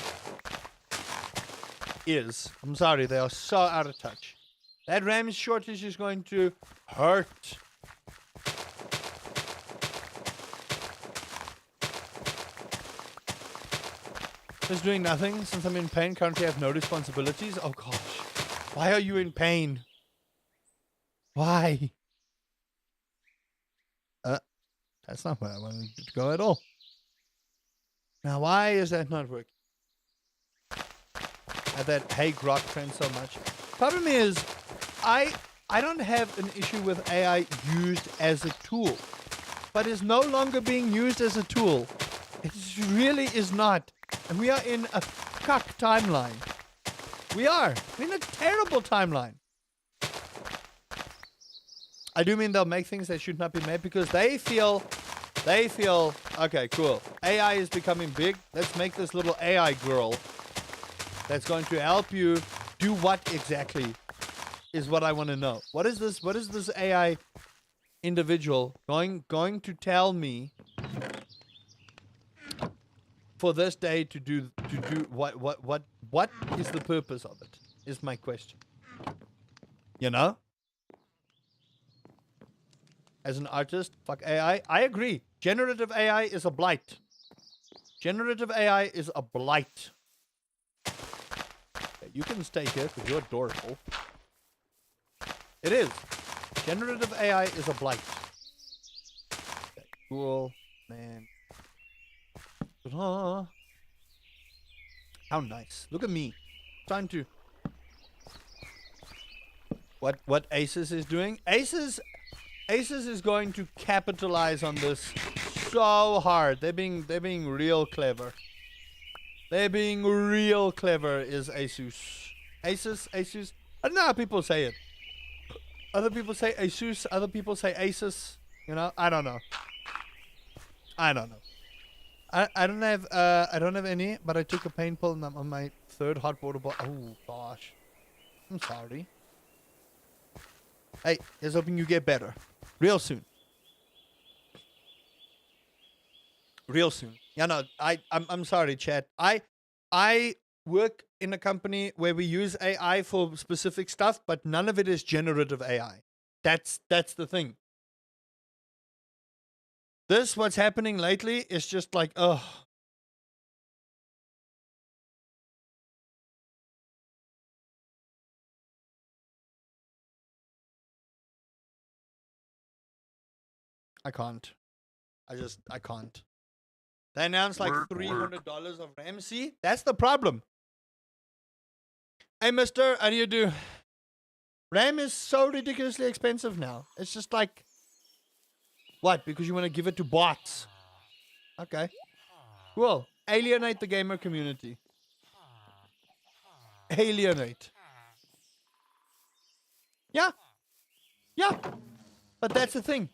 is. I'm sorry, they are so out of touch. That RAM shortage is going to hurt. Just doing nothing since I'm in pain. Currently I have no responsibilities. Oh gosh. Why are you in pain? Why? That's not where I wanted to go at all. Now, why is that not working? That hey grok trend so much. Problem is, I don't have an issue with AI used as a tool, but it's no longer being used as a tool. It really is not, and we are in a cuck timeline. We're in a terrible timeline. I do mean they'll make things that should not be made because they feel, okay, cool. AI is becoming big. Let's make this little AI girl that's going to help you do what exactly is what I want to know. What is this AI individual going to tell me for this day to do what is the purpose of it is my question. You know? As an artist, fuck AI. I agree. Generative AI is a blight. Generative AI is a blight. Okay, you can stay here because you're adorable. It is. Generative AI is a blight. Okay, cool, man. How nice. Look at me. Trying to... What Asus is doing? Asus is going to capitalize on this so hard. They're being real clever. They're being real clever is Asus. Asus. I don't know how people say it. Other people say Asus, other people say Asus. You know, I don't know. I don't have any, but I took a pain pill and I'm on my third hot water bottle. Oh gosh. I'm sorry. Hey, here's hoping you get better. Real soon. Real soon. Yeah, no, I'm sorry, chat. I work in a company where we use AI for specific stuff, but none of it is generative AI. That's the thing. What's happening lately is just like, ugh. I can't. I can't. They announced like $300 of RAM. See, that's the problem. Hey, mister, how do you do? RAM is so ridiculously expensive now. It's just like, what? Because you want to give it to bots. Okay. Cool. Alienate the gamer community. Alienate. Yeah. Yeah. But that's the thing.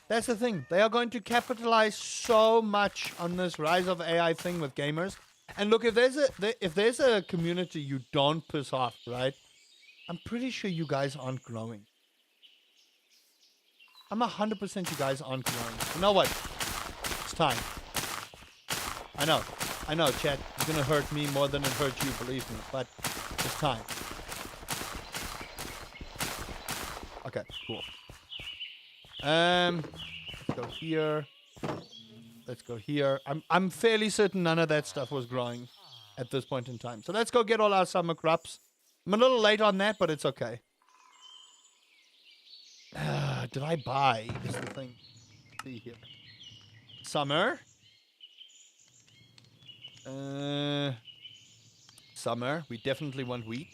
That's the thing. They are going to capitalize so much on this rise of AI thing with gamers. And look, if there's a community you don't piss off, right? I'm pretty sure you guys aren't growing. I'm 100% you guys aren't growing. You know what? It's time. I know, chat. It's gonna hurt me more than it hurts you, believe me. But it's time. Okay, cool. Let's go here. Let's go here. I'm fairly certain none of that stuff was growing at this point in time. So let's go get all our summer crops. I'm a little late on that, but it's okay. Did I buy? Is the thing. Let's see here. Summer. Summer. We definitely want wheat.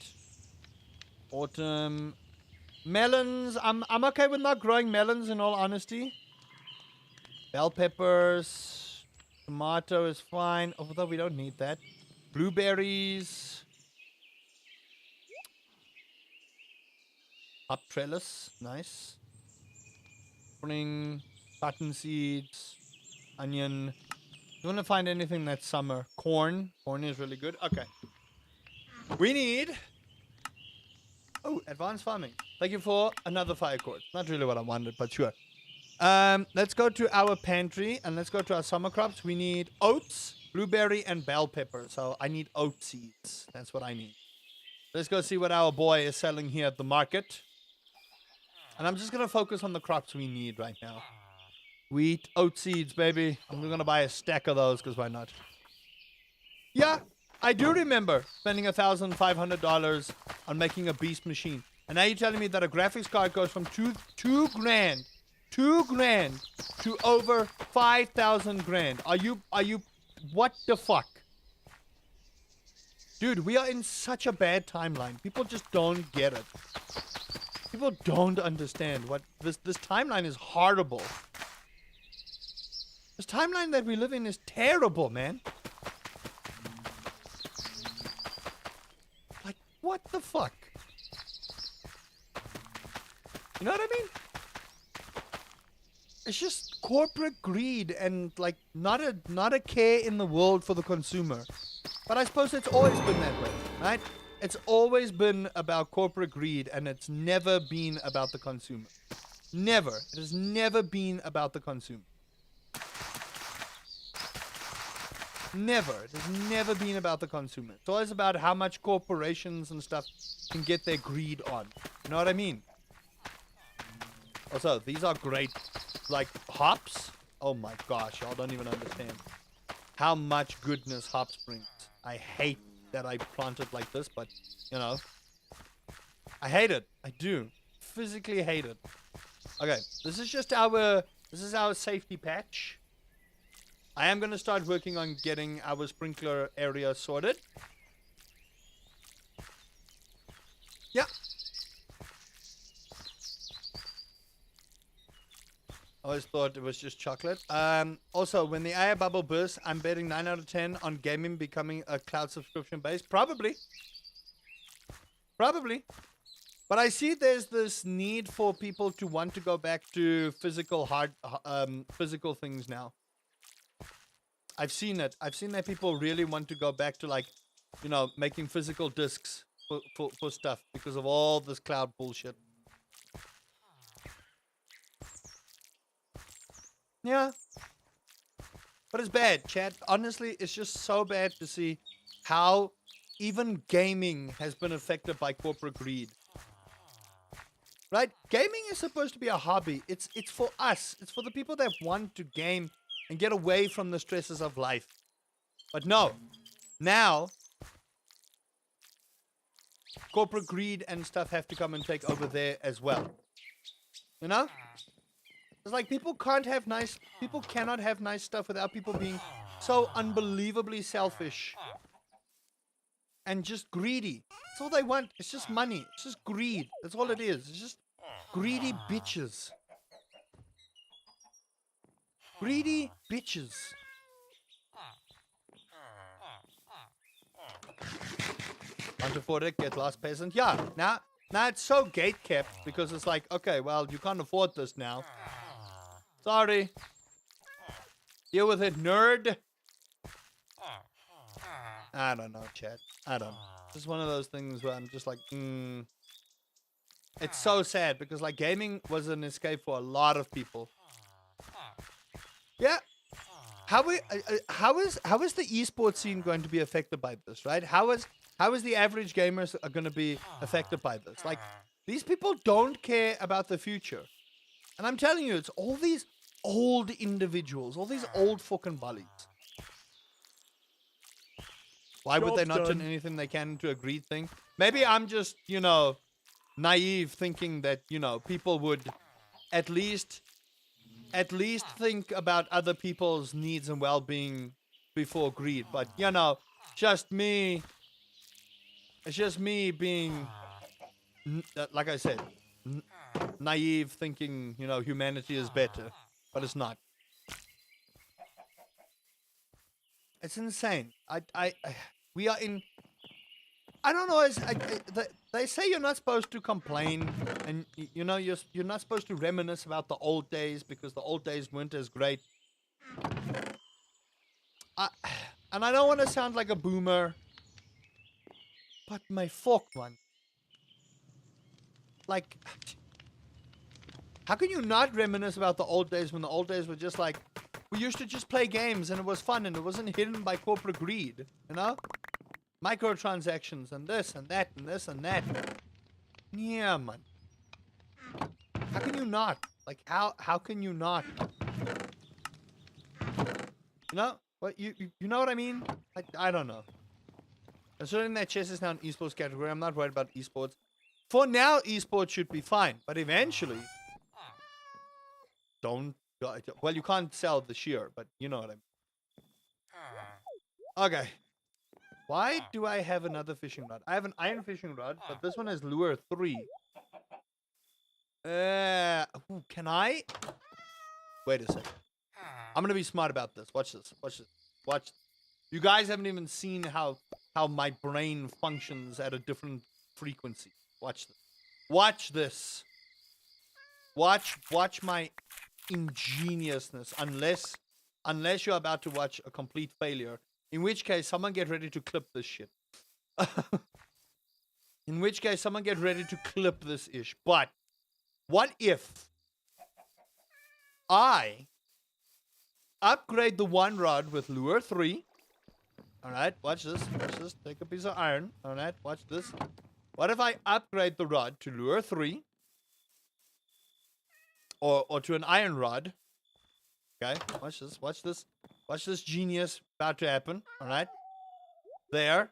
Autumn. Melons. I'm okay with not growing melons in all honesty. Bell peppers. Tomato is fine. Although we don't need that. Blueberries. Up trellis. Nice. Spring. Cotton seeds. Onion. You want to find anything that's summer. Corn. Corn is really good. Okay. We need... Oh, advanced farming. Thank you for another fire cord. Not really what I wanted, but sure. Let's go to our pantry and let's go to our summer crops. We need oats, blueberry, and bell pepper. So I need oat seeds. That's what I need. Let's go see what our boy is selling here at the market. And I'm just going to focus on the crops we need right now. Wheat, oat seeds, baby. I'm going to buy a stack of those because why not? Yeah, I do remember spending $1,500 on making a beast machine. And now you're telling me that a graphics card goes from two grand to over 5,000 grand. Are you, what the fuck? Dude, we are in such a bad timeline. People just don't get it. People don't understand what this timeline is horrible. This timeline that we live in is terrible, man. Like, what the fuck? You know what I mean? It's just corporate greed and like not a care in the world for the consumer. But I suppose it's always been that way, right? It's always been about corporate greed and it's never been about the consumer. Never. It has never been about the consumer. Never. It has never been about the consumer. It's always about how much corporations and stuff can get their greed on. You know what I mean? Also, these are great, like, hops. Oh my gosh, y'all don't even understand how much goodness hops brings. I hate that I planted like this, but, you know, I hate it. I do. Physically hate it. Okay, this is our safety patch. I am going to start working on getting our sprinkler area sorted. Yeah. I always thought it was just chocolate. Also, when the AI bubble bursts, I'm betting 9 out of 10 on gaming becoming a cloud subscription base. Probably. Probably. But I see there's this need for people to want to go back to physical things now. I've seen it. I've seen that people really want to go back to, like, you know, making physical discs for stuff because of all this cloud bullshit. Yeah. But it's bad, chat. Honestly, it's just so bad to see how even gaming has been affected by corporate greed. Right? Gaming is supposed to be a hobby. It's for us. It's for the people that want to game and get away from the stresses of life. But no. Now, corporate greed and stuff have to come and take over there as well. You know? It's like people cannot have nice stuff without people being so unbelievably selfish and just greedy. That's all they want. It's just money. It's just greed. That's all it is. It's just greedy bitches. Greedy bitches. Can't afford it, get lost peasant. Yeah, now it's so gate-kept because it's like, okay, well, you can't afford this now. Sorry. Deal with it, nerd. I don't know, chat. I don't know. It's one of those things where I'm just like, It's so sad because like gaming was an escape for a lot of people. Yeah. How is the esports scene going to be affected by this, right? How is the average gamers are going to be affected by this? Like, these people don't care about the future. And I'm telling you, it's all these old individuals, all these old fucking bullies. Why would they not turn anything they can into a greed thing? Maybe I'm just, naive thinking that, people would at least think about other people's needs and well-being before greed. But, just me, it's just me being, like I said, naive thinking, humanity is better. But it's not. It's insane. We are in. I don't know. They say you're not supposed to complain, and you're not supposed to reminisce about the old days because the old days weren't as great. And I don't want to sound like a boomer, but my fuck, man. Like, how can you not reminisce about the old days when the old days were just like, we used to just play games and it was fun and it wasn't hidden by corporate greed, Microtransactions and this and that and this and that. Yeah, man. How can you not? Like, how can you not? What you know what I mean? Like, I don't know. Considering that chess is now an esports category, I'm not worried about esports. For now, esports should be fine, but eventually, well, you can't sell the shear, but you know what I mean. Okay. Why do I have another fishing rod? I have an iron fishing rod, but this one has lure 3. Can I? Wait a second. I'm gonna be smart about this. Watch this. Watch. You guys haven't even seen how my brain functions at a different frequency. Watch this. Watch this. Watch my ingeniousness. Unless you're about to watch a complete failure. In which case, someone get ready to clip this shit. In which case, someone get ready to clip this ish. But, what if I upgrade the one rod with lure 3? Alright, watch this. Take a piece of iron. Alright, watch this. What if I upgrade the rod to lure 3? Or to an iron rod. Okay, watch this. Watch this genius about to happen. Alright. There,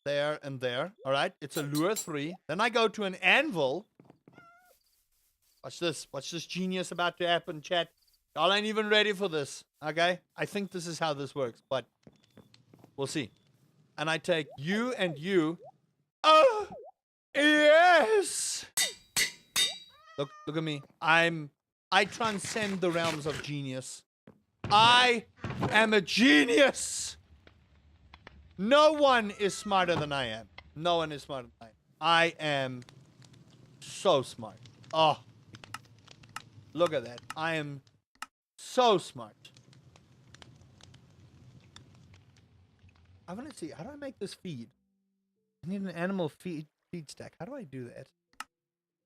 and there. Alright, it's a lure 3. Then I go to an anvil. Watch this. Watch this genius about to happen, chat. Y'all ain't even ready for this. Okay? I think this is how this works, but we'll see. And I take you and you. Oh! Yes! Look at me. I transcend the realms of genius. I am a genius! No one is smarter than I am. No one is smarter than I am. I am so smart. Oh. Look at that. I am so smart. I want to see. How do I make this feed? I need an animal feed stack. How do I do that?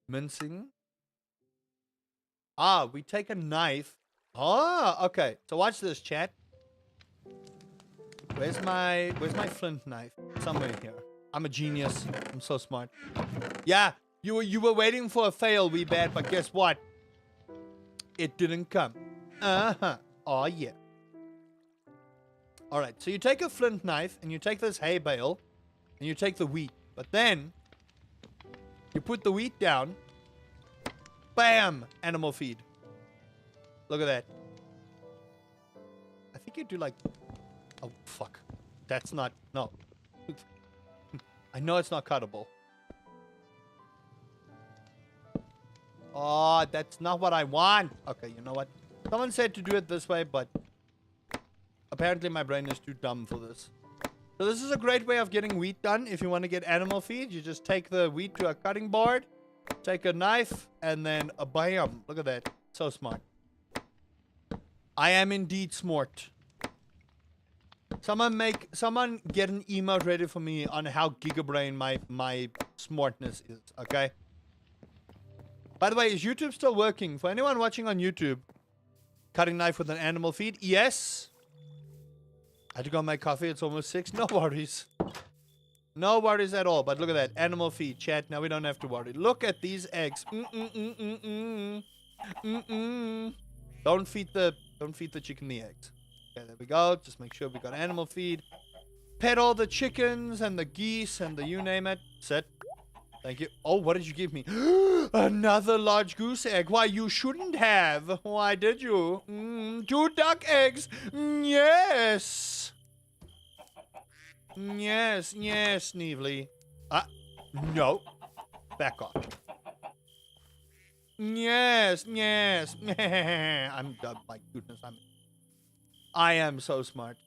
Mincing. We take a knife. Okay. So watch this, chat. Where's my flint knife? Somewhere here. I'm a genius. I'm so smart. Yeah, you were waiting for a fail, wee bad, but guess what? It didn't come. Oh yeah. All right. So you take a flint knife and you take this hay bale and you take the wheat, but then you put the wheat down. Bam! Animal feed. Look at that. I think you do like... Oh, fuck. That's not... No. I know it's not cuttable. Oh, that's not what I want. Okay, you know what? Someone said to do it this way, but... apparently my brain is too dumb for this. So this is a great way of getting wheat done. If you want to get animal feed, you just take the wheat to a cutting board, take a knife, and then a bam. Look at that. So smart. I am indeed smart. Someone get an emote ready for me on how gigabrain my smartness is, okay? By the way, is YouTube still working? For anyone watching on YouTube, cutting knife with an animal feed? Yes. I had to go make coffee. It's almost 6. No worries. No worries at all. But look at that. Animal feed, chat. Now we don't have to worry. Look at these eggs. Don't feed the chicken the eggs. Okay, there we go. Just make sure we got animal feed. Pet all the chickens and the geese and the you name it. Set. Thank you. Oh, what did you give me? Another large goose egg. Why, you shouldn't have. Why did you? 2 duck eggs. Yes. Yes, yes, Sneevely. No. Back off. Yes, yes. My goodness, I am so smart.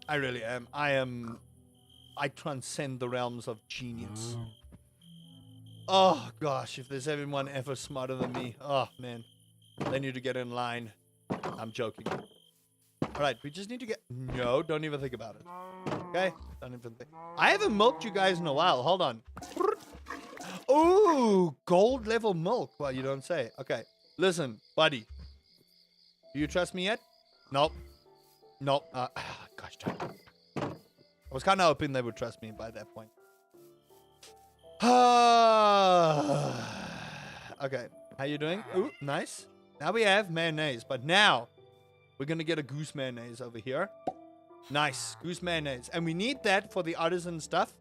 I really am. I transcend the realms of genius. Oh, gosh, if there's anyone ever smarter than me. Oh, man. They need to get in line. I'm joking. All right, we just need to get... No, don't even think about it. Okay? Don't even think. I haven't milked you guys in a while. Hold on. Ooh, gold level milk. Well, you don't say. Okay. Listen, buddy. Do you trust me yet? Nope. Nope. Gosh darn it. I was kind of hoping they would trust me by that point. Okay. How you doing? Ooh, nice. Now we have mayonnaise. But now, we're going to get a goose mayonnaise over here. Nice. Goose mayonnaise. And we need that for the artisan stuff.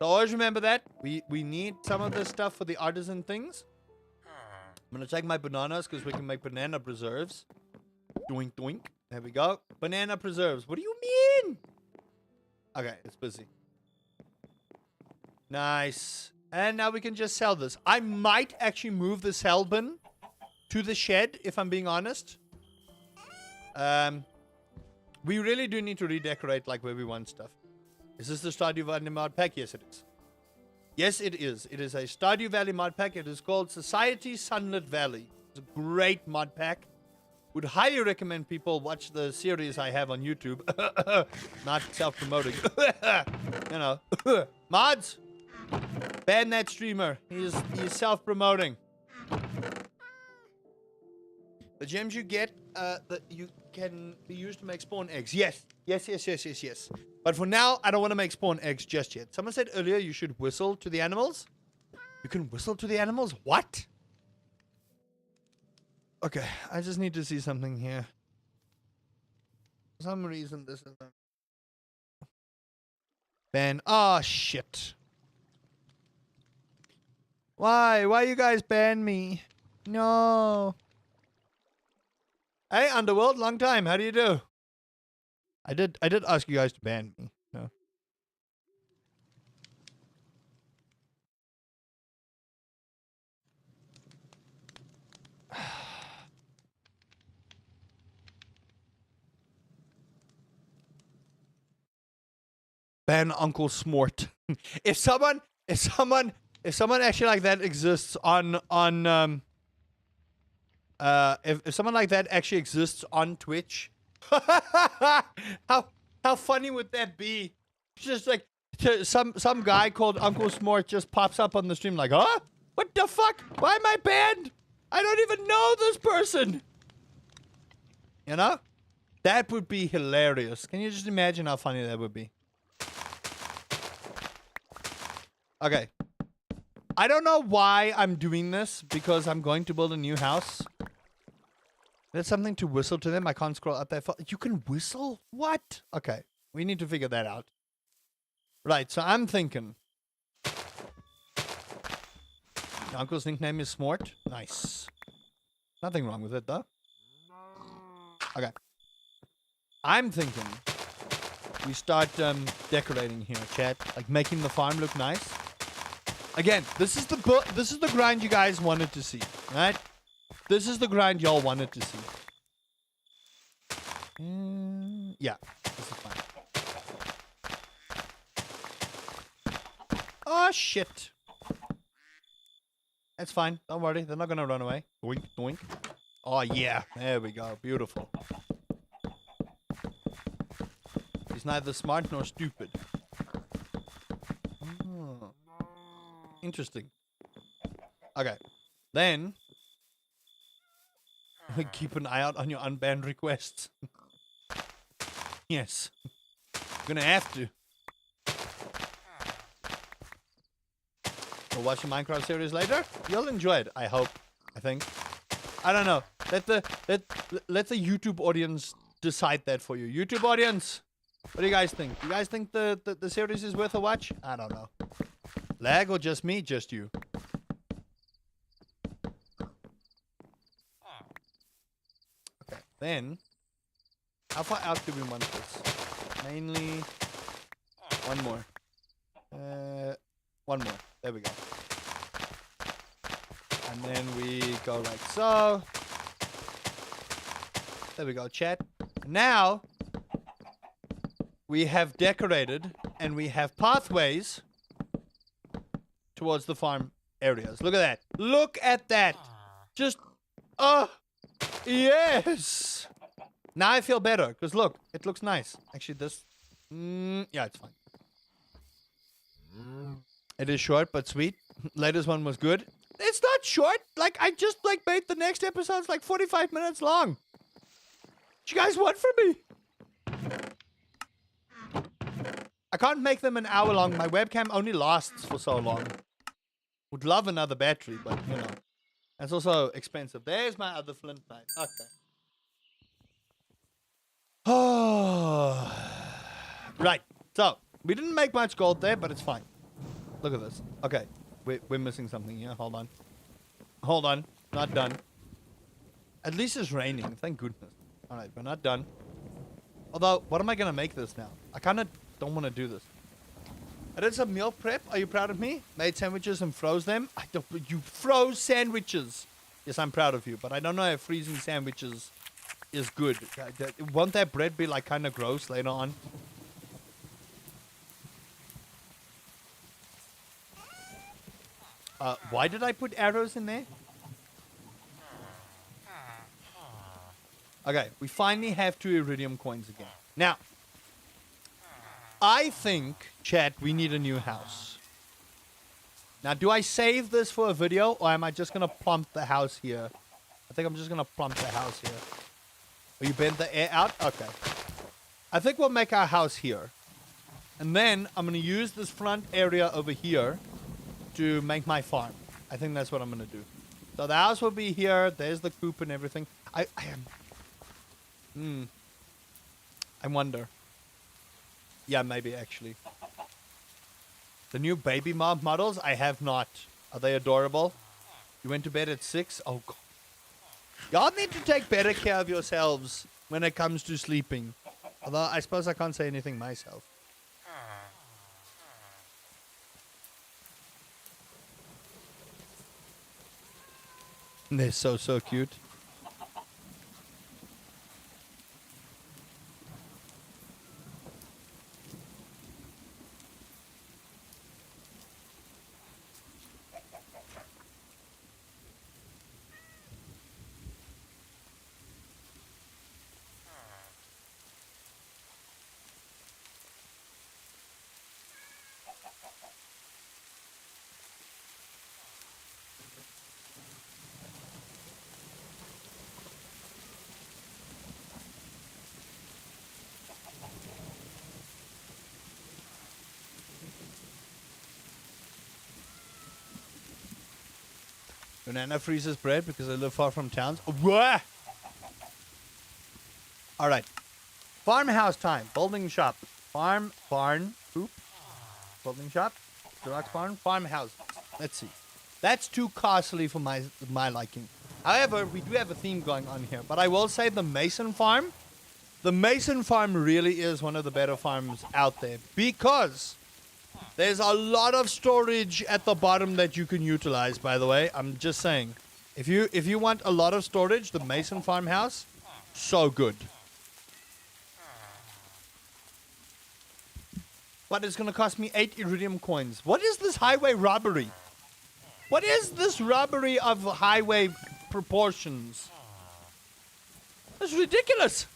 So always remember that. We need some of this stuff for the artisan things. I'm going to take my bananas because we can make banana preserves. Doink, doink. There we go. Banana preserves. What do you mean? Okay, it's busy. Nice. And now we can just sell this. I might actually move the sell bin to the shed, if I'm being honest. We really do need to redecorate like where we want stuff. Is this the Stardew Valley mod pack? Yes, it is. Yes, it is. It is a Stardew Valley mod pack. It is called Society Sunlit Valley. It's a great mod pack. Would highly recommend people watch the series I have on YouTube. Not self-promoting. You know. Mods, ban that streamer. He's self-promoting. The gems you get, that you can be used to make spawn eggs. Yes. Yes. But for now, I don't want to make spawn eggs just yet. Someone said earlier you should whistle to the animals. You can whistle to the animals? What? Okay, I just need to see something here. For some reason, this is not... Ban. Oh, shit. Why? Why you guys ban me? No. Hey, Underworld, long time. How do you do? I did ask you guys to ban me. No. Ban Uncle Smort. if someone actually like that exists on if someone like that actually exists on Twitch, how funny would that be? Just like some guy called Uncle Smort just pops up on the stream like, huh? What the fuck? Why am I banned? I don't even know this person. You know? That would be hilarious. Can you just imagine how funny that would be? Okay. I don't know why I'm doing this, because I'm going to build a new house. There's something to whistle to them. I can't scroll up that far. You can whistle? What? Okay. We need to figure that out. Right, so I'm thinking. Your uncle's nickname is Smort. Nice. Nothing wrong with it, though. Okay. I'm thinking we start decorating here, chat. Like making the farm look nice. Again, this is the grind you guys wanted to see, right? This is the grind y'all wanted to see. Yeah, this is fine. Oh, shit. That's fine. Don't worry. They're not going to run away. Doink, doink. Oh, yeah. There we go. Beautiful. He's neither smart nor stupid. Oh. Interesting. Okay. Then keep an eye out on your unbanned requests. Yes. Gonna have to. We'll watch the Minecraft series later. You'll enjoy it, I hope. I think. I don't know. Let the YouTube audience decide that for you. YouTube audience, what do you guys think? Do you guys think the series is worth a watch? I don't know. Lag or just me? Just you. Okay, then how far out do we want this? Mainly one more. One more. There we go. And then we go like so. There we go, chat. Now we have decorated and we have pathways towards the farm areas. Look at that. Look at that. Just, oh, yes. Now I feel better because look, it looks nice. Actually, this, yeah, it's fine. It is short but sweet. Latest one was good. It's not short. Like, I just made the next episode's like 45 minutes long. What you guys want from me? I can't make them an hour long. My webcam only lasts for so long. Would love another battery, but you know. It's also expensive. There's my other flint knife. Okay. Oh. Right. So, we didn't make much gold there, but it's fine. Look at this. Okay. We're missing something here. Hold on. Hold on. Not done. At least it's raining. Thank goodness. Alright, we're not done. Although, what am I going to make this now? I kind of don't want to do this. I did some meal prep. Are you proud of me? Made sandwiches and froze them. I don't. You froze sandwiches. Yes, I'm proud of you. But I don't know if freezing sandwiches is good. Won't that bread be like kind of gross later on? Why did I put arrows in there? Okay, we finally have 2 iridium coins again. Now, I think, chat, we need a new house. Now, do I save this for a video, or am I just going to plump the house here? I think I'm just going to plump the house here. Oh, you bent the air out? Okay. I think we'll make our house here. And then I'm going to use this front area over here to make my farm. I think that's what I'm going to do. So the house will be here. There's the coop and everything. I wonder. Yeah, maybe actually. The new baby mob models, I have not. Are they adorable? You went to bed at 6? Oh, God. Y'all need to take better care of yourselves when it comes to sleeping. Although, I suppose I can't say anything myself. They're so cute. Banana freezes bread because I live far from towns. Wah! All right. Farmhouse time. Building shop. Farm, barn, coop. Building shop. Deluxe barn. Farmhouse. Let's see. That's too costly for my liking. However, we do have a theme going on here. But I will say the Mason farm. The Mason farm really is one of the better farms out there. Because there's a lot of storage at the bottom that you can utilize, by the way. I'm just saying. If you want a lot of storage, the Mason farmhouse, so good. What is going to cost me 8 iridium coins? What is this highway robbery? What is this robbery of highway proportions? That's ridiculous.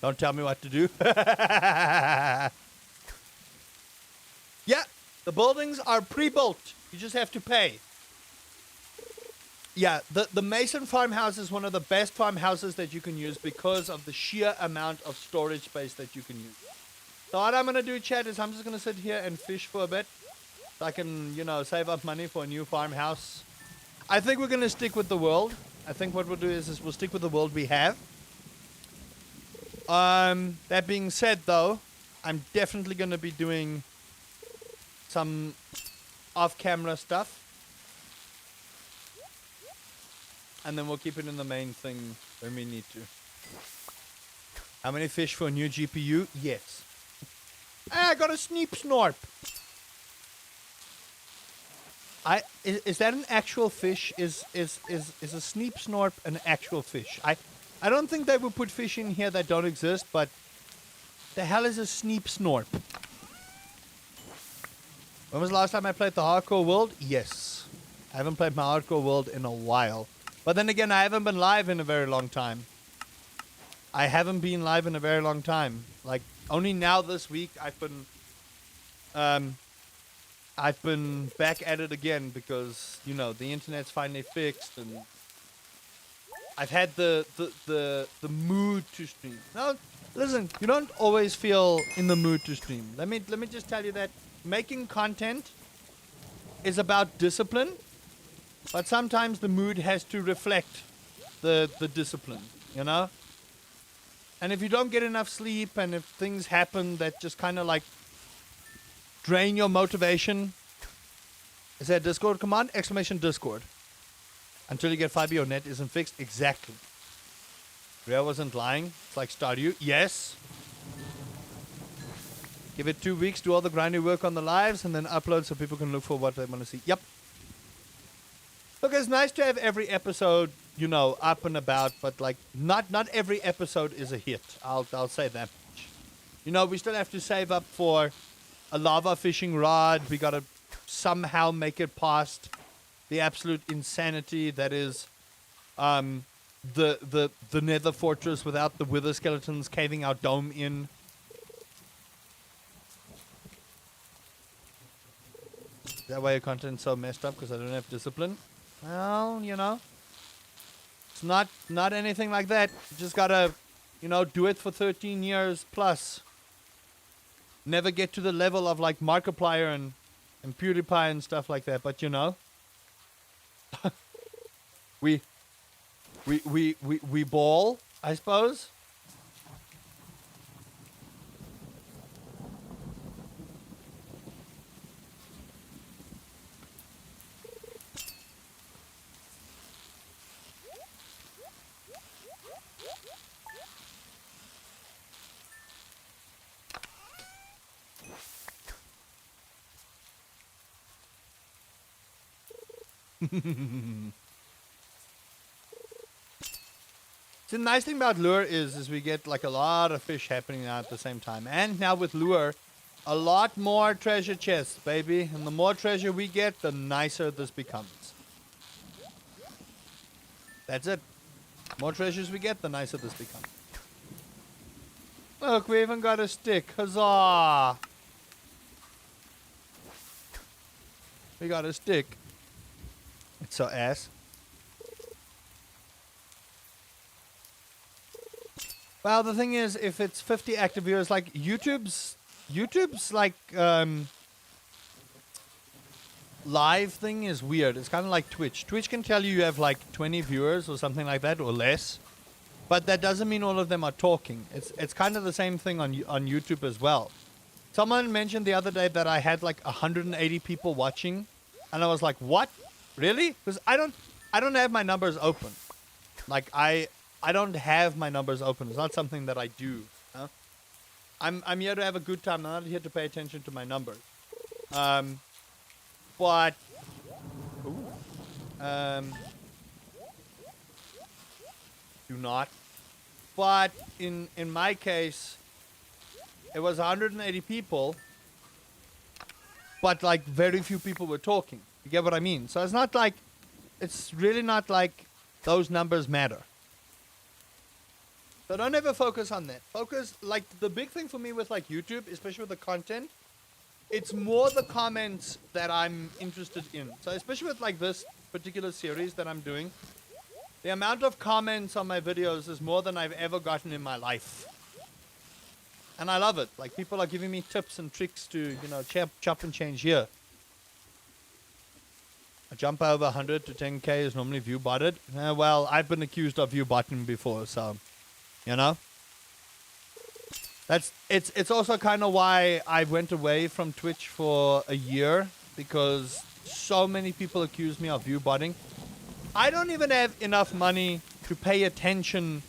Don't tell me what to do. Yeah, the buildings are pre-built. You just have to pay. Yeah, the Mason farmhouse is one of the best farmhouses that you can use because of the sheer amount of storage space that you can use. So what I'm gonna do, Chad, is I'm just gonna sit here and fish for a bit, so I can, save up money for a new farmhouse. I think we're gonna stick with the world. I think what we'll do is we'll stick with the world we have. That being said, though, I'm definitely gonna be doing some off-camera stuff. And then we'll keep it in the main thing when we need to. How many fish for a new GPU? Yes. I got a sneep snorp. Is that an actual fish? Is a sneep snorp an actual fish? I don't think they would put fish in here that don't exist, but the hell is a sneep snorp? When was the last time I played the hardcore world? Yes. I haven't played my hardcore world in a while. But then again, I haven't been live in a very long time. Like, only now this week I've been back at it again because, the internet's finally fixed and I've had the mood to stream. Now, listen, you don't always feel in the mood to stream. Let me just tell you that making content is about discipline. But sometimes the mood has to reflect the discipline, And if you don't get enough sleep and if things happen that just kind of like drain your motivation, is that Discord command? Exclamation Discord. Until you get fiber, your net isn't fixed. Exactly. Rhea wasn't lying. It's like Stardew. Yes. Give it 2 weeks, do all the grindy work on the lives, and then upload so people can look for what they want to see. Yep. Look, it's nice to have every episode, up and about, but like not every episode is a hit. I'll say that much. We still have to save up for a lava fishing rod. We gotta somehow make it past the absolute insanity that is the Nether Fortress without the Wither skeletons caving our dome in. Is that why your content's so messed up? Because I don't have discipline? Well, it's not anything like that. You just gotta, do it for 13 years plus. Never get to the level of like Markiplier and PewDiePie and stuff like that, but we ball, I suppose. The nice thing about lure is we get like a lot of fish happening now at the same time. And now with lure, a lot more treasure chests, baby. And the more treasure we get, the nicer this becomes. That's it. More treasures we get, the nicer this becomes. Look, we even got a stick. Huzzah! We got a stick. It's so ass. Well, the thing is, if it's 50 active viewers, like YouTube's like live thing is weird. It's kind of like Twitch. Twitch can tell you have like 20 viewers or something like that or less, but that doesn't mean all of them are talking. It's kind of the same thing on YouTube as well. Someone mentioned the other day that I had like 180 people watching, and I was like, "What? Really?" Because I don't have my numbers open. Like I don't have my numbers open. It's not something that I do. Huh? I'm here to have a good time. I'm not here to pay attention to my numbers. But do not. But in my case, it was 180 people, but like very few people were talking. You get what I mean? So it's really not like those numbers matter. So don't ever focus on that. Focus, like, the big thing for me with, like, YouTube, especially with the content, it's more the comments that I'm interested in. So especially with, like, this particular series that I'm doing, the amount of comments on my videos is more than I've ever gotten in my life. And I love it. Like, people are giving me tips and tricks to, you know, chop and change here. A jump over 100 to 10k is normally view botted. Well, I've been accused of view botting before, so, you know. It's also kind of why I went away from Twitch for a year, because so many people accuse me of view botting. I don't even have enough money to pay attention,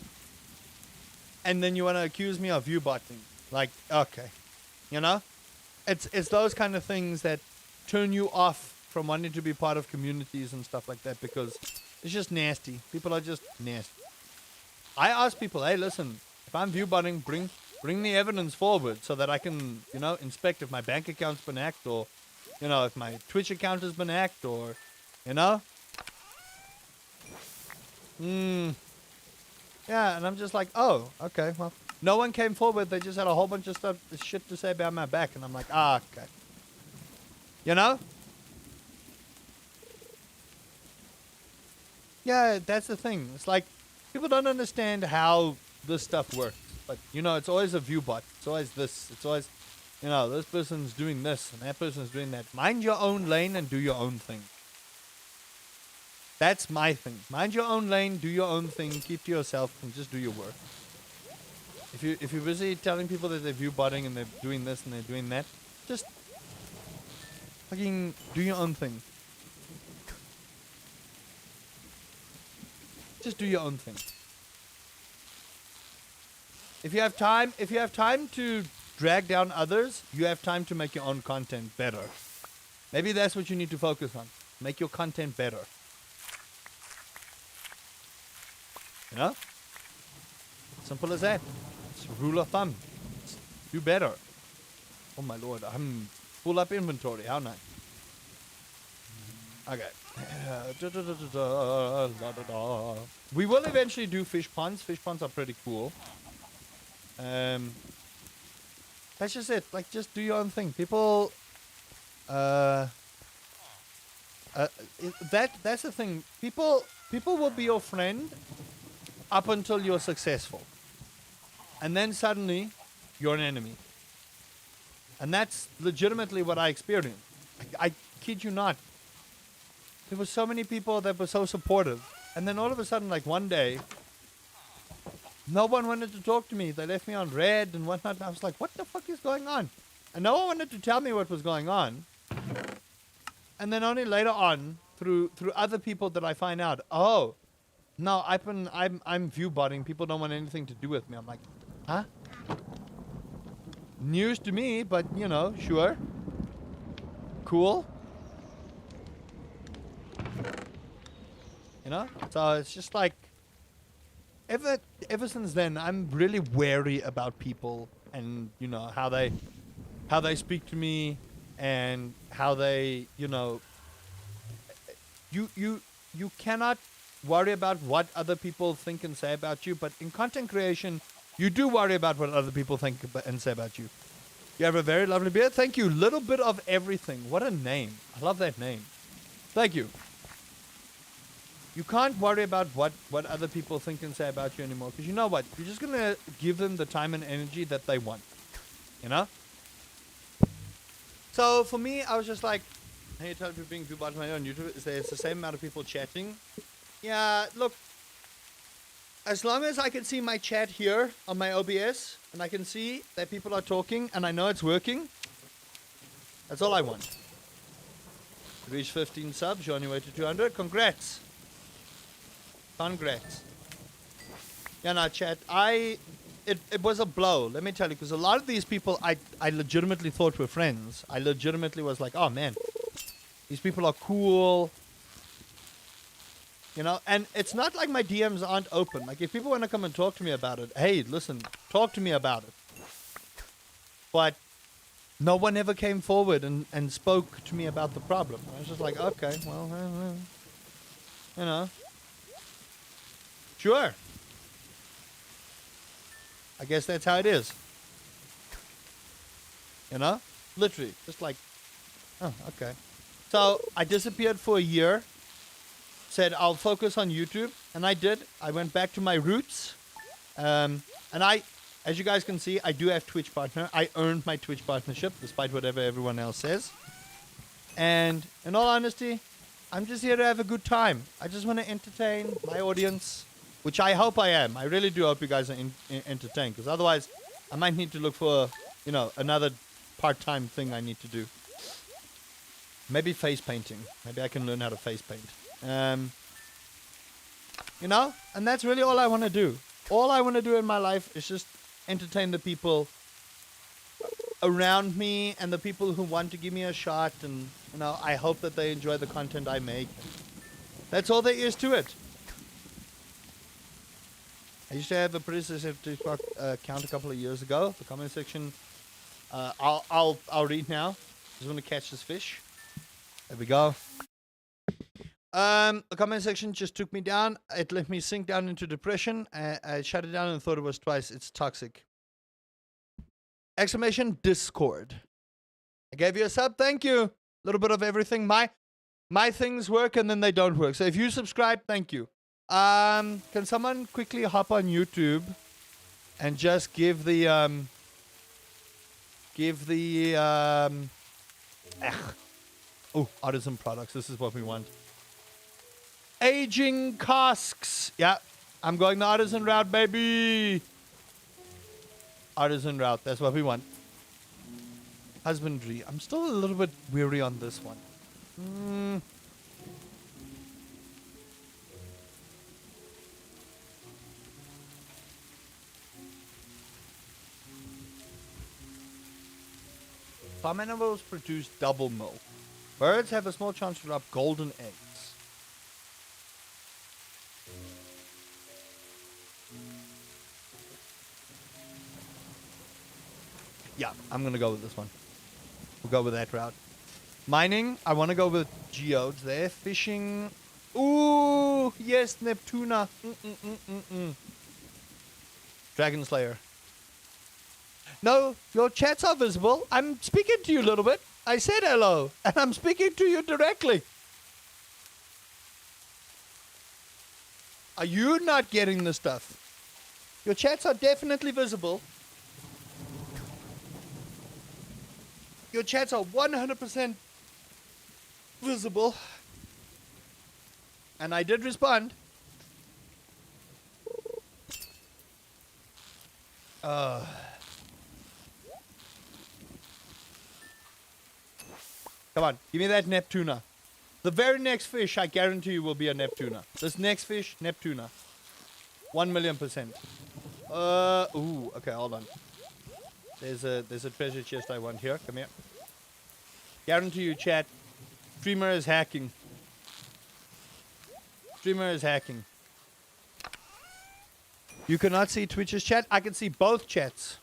and then you want to accuse me of view botting. Like, okay, you know? It's those kind of things that turn you off from wanting to be part of communities and stuff like that, because it's just nasty. People are just nasty. I ask people, hey, listen, if I'm view botting, bring the evidence forward so that I can, you know, inspect if my bank account's been hacked, or, you know, if my Twitch account has been hacked, or, you know? Yeah, and I'm just like, oh, okay, well, no one came forward. They just had a whole bunch of shit to say about my back, and I'm like, okay. You know? Yeah, that's the thing. It's like, people don't understand how this stuff works. But, you know, it's always a view bot. It's always this. It's always, you know, this person's doing this and that person's doing that. Mind your own lane and do your own thing. That's my thing. Mind your own lane, do your own thing, keep to yourself, and just do your work. If you're busy telling people that they're view botting and they're doing this and they're doing that, just fucking do your own thing. Just do your own thing. If you have time to drag down others, you have time to make your own content better. Maybe that's what you need to focus on. Make your content better. You know? Simple as that. It's a rule of thumb. Do better. Oh my lord, I'm full up inventory. How nice. Okay. We will eventually do fish ponds. Fish ponds are pretty cool. That's just it. Like, just do your own thing. People, that's the thing. People will be your friend up until you're successful. And then suddenly, you're an enemy. And that's legitimately what I experienced. I kid you not. There were so many people that were so supportive. And then all of a sudden, like one day, no one wanted to talk to me. They left me on red and whatnot. And I was like, what the fuck is going on? And no one wanted to tell me what was going on. And then only later on, through other people, that I find out, oh, no, I'm view botting. People don't want anything to do with me. I'm like, huh? News to me, but, you know, sure. Cool. You know? So it's just like, ever since then, I'm really wary about people and, you know, how they speak to me and how they, you know, you cannot worry about what other people think and say about you, but in content creation, you do worry about what other people think and say about you. You have a very lovely beard. Thank you. Little bit of everything. What a name. I love that name. Thank you. You can't worry about what other people think and say about you anymore, because you know what? You're just going to give them the time and energy that they want. You know? So for me, I was just like, hey, you tell people being view botted on YouTube, it's the same amount of people chatting. Yeah, look, as long as I can see my chat here on my OBS, and I can see that people are talking, and I know it's working, that's all I want. Reach 15 subs, you're on your way to 200. Congrats. Congrats. Yeah, no, chat, it was a blow, let me tell you, because a lot of these people I legitimately thought were friends. I legitimately was like, oh man, these people are cool. You know, and it's not like my DMs aren't open. Like, if people want to come and talk to me about it, hey, listen, talk to me about it. But no one ever came forward and spoke to me about the problem. I was just like, okay, well, you know, sure. I guess that's how it is. You know? Literally, just like, oh, okay. So I disappeared for a year. said I'll focus on YouTube, and I did. I went back to my roots, and as you guys can see, I do have Twitch partner. I earned my Twitch partnership, despite whatever everyone else says. And in all honesty, I'm just here to have a good time. I just want to entertain my audience, which I hope I am. I really do hope you guys are entertained, because otherwise, I might need to look for, another part-time thing I need to do. Maybe face painting. Maybe I can learn how to face paint. And that's really all I want to do. All I want to do in my life is just entertain the people around me and the people who want to give me a shot, and I hope that they enjoy the content I make. That's all there is to it. I used to have a pretty sensitive account a couple of years ago. The comment section, I'll read now. Just want to catch this fish. There we go. The comment section just took me down. It let me sink down into depression. I shut it down and thought it was twice. It's toxic. Exclamation Discord. I gave you a sub. Thank you. A little bit of everything. My things work and then they don't work. So if you subscribe, thank you. Can someone quickly hop on YouTube and just give the artisan products. This is what we want. Aging casks. Yeah, I'm going the artisan route, baby. Artisan route. That's what we want. Husbandry. I'm still a little bit weary on this one. Farm animals produce double milk. Birds have a small chance to drop golden eggs. Yeah, I'm going to go with this one. We'll go with that route. Mining, I want to go with geodes there. Fishing. Ooh, yes, Neptuna. Dragon Slayer. No, your chats are visible. I'm speaking to you a little bit. I said hello, and I'm speaking to you directly. Are you not getting the stuff? Your chats are definitely visible. Your chats are 100% visible. And I did respond. Come on, give me that Neptuna. The very next fish, I guarantee you, will be a Neptuna. This next fish, Neptuna. 1,000,000%. Ooh, okay, hold on. There's a treasure chest I want here. Come here. Guarantee you, chat. Streamer is hacking. Streamer is hacking. You cannot see Twitch's chat. I can see both chats.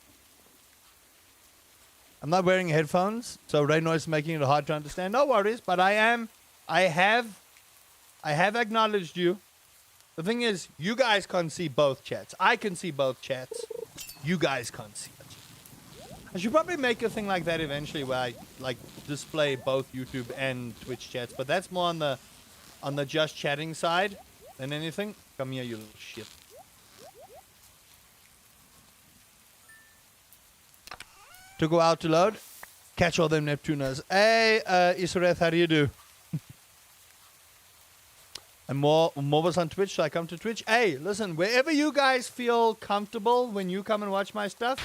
I'm not wearing headphones, so rain noise is making it hard to understand. No worries, but I have acknowledged you. The thing is, you guys can't see both chats. I can see both chats. You guys can't see it. I should probably make a thing like that eventually, where I display both YouTube and Twitch chats, but that's more on the just chatting side than anything. Come here, you little shit. To go out to load, catch all them Neptunas. Hey, Isureth, how do you do? And more was on Twitch, so I come to Twitch. Hey, listen, wherever you guys feel comfortable when you come and watch my stuff.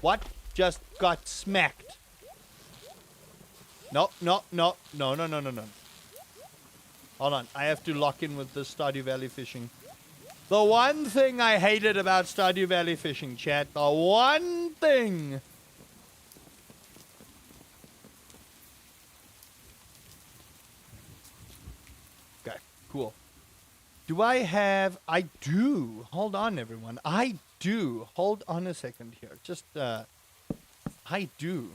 What just got smacked? No. Hold on, I have to lock in with this Stardew Valley fishing. The one thing I hated about Stardew Valley fishing, chat. The one thing. Okay, cool. Do I have... I do. Hold on, everyone. I do. Hold on a second here. Just, I do.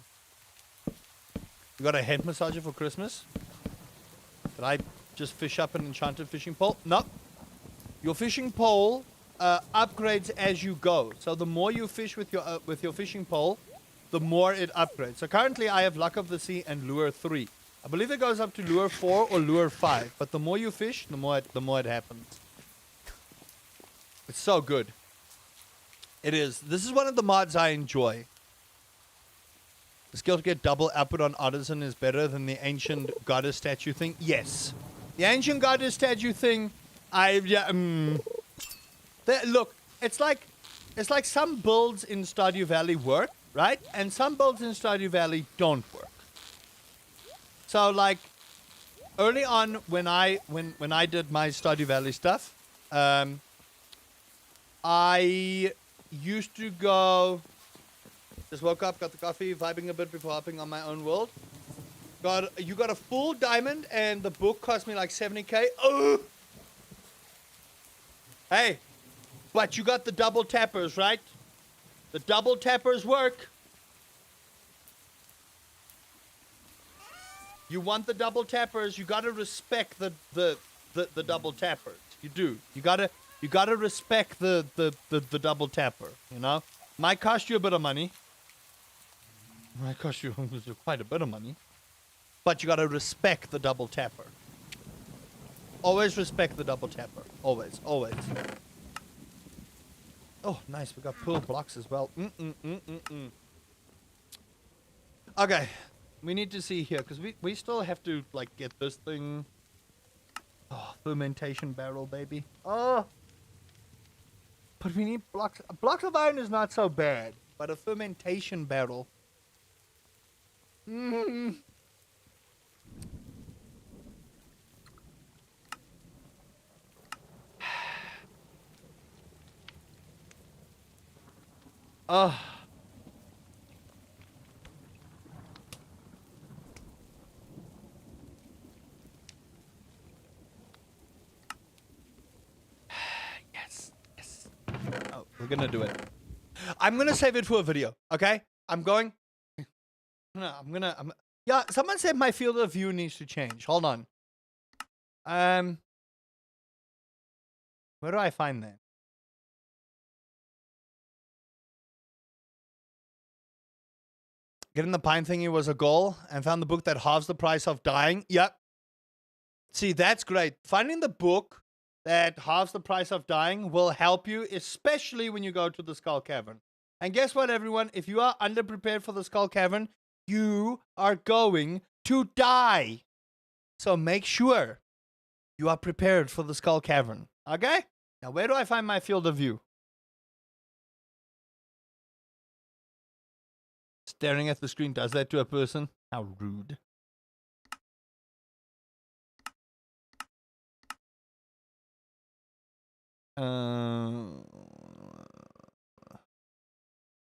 You got a head massager for Christmas? Did I just fish up an enchanted fishing pole? No. Your fishing pole upgrades as you go. So the more you fish with your fishing pole, the more it upgrades. So currently I have Luck of the Sea and Lure 3. I believe it goes up to lure 4 or lure 5. But the more you fish, the more it happens. It's so good. It is. This is one of the mods I enjoy. The skill to get double output on Artisan is better than the ancient goddess statue thing. Yes. The ancient goddess statue thing, look, it's like some builds in Stardew Valley work, right? And some builds in Stardew Valley don't work. So like early on when I did my Stardew Valley stuff, I used to go, just woke up, got the coffee, vibing a bit before hopping on my own world. You got a full diamond and the book cost me like 70k. Oh! Hey, but you got the double tappers, right? The double tappers work. You want the double tappers, you gotta respect the double tappers. You do. You gotta respect the double tapper, you know? Might cost you a bit of money. Might cost you quite a bit of money. But you gotta respect the double tapper. Always respect the double tapper. Always, always. Oh, nice. We got pearl blocks as well. Okay. We need to see here, because we still have to, like, get this thing. Oh, fermentation barrel, baby. Oh. But we need blocks. A block of iron is not so bad, but a fermentation barrel. Oh. Yes. Oh, we're gonna do it. I'm gonna save it for a video, okay? Yeah, someone said my field of view needs to change. Hold on. Where do I find that? Getting the pine thingy was a goal, and found the book that halves the price of dying. Yep. See, that's great. Finding the book that halves the price of dying will help you, especially when you go to the Skull Cavern. And guess what, everyone? If you are underprepared for the Skull Cavern, you are going to die. So make sure you are prepared for the Skull Cavern. Okay? Now, where do I find my field of view? Staring at the screen does that to a person? How rude.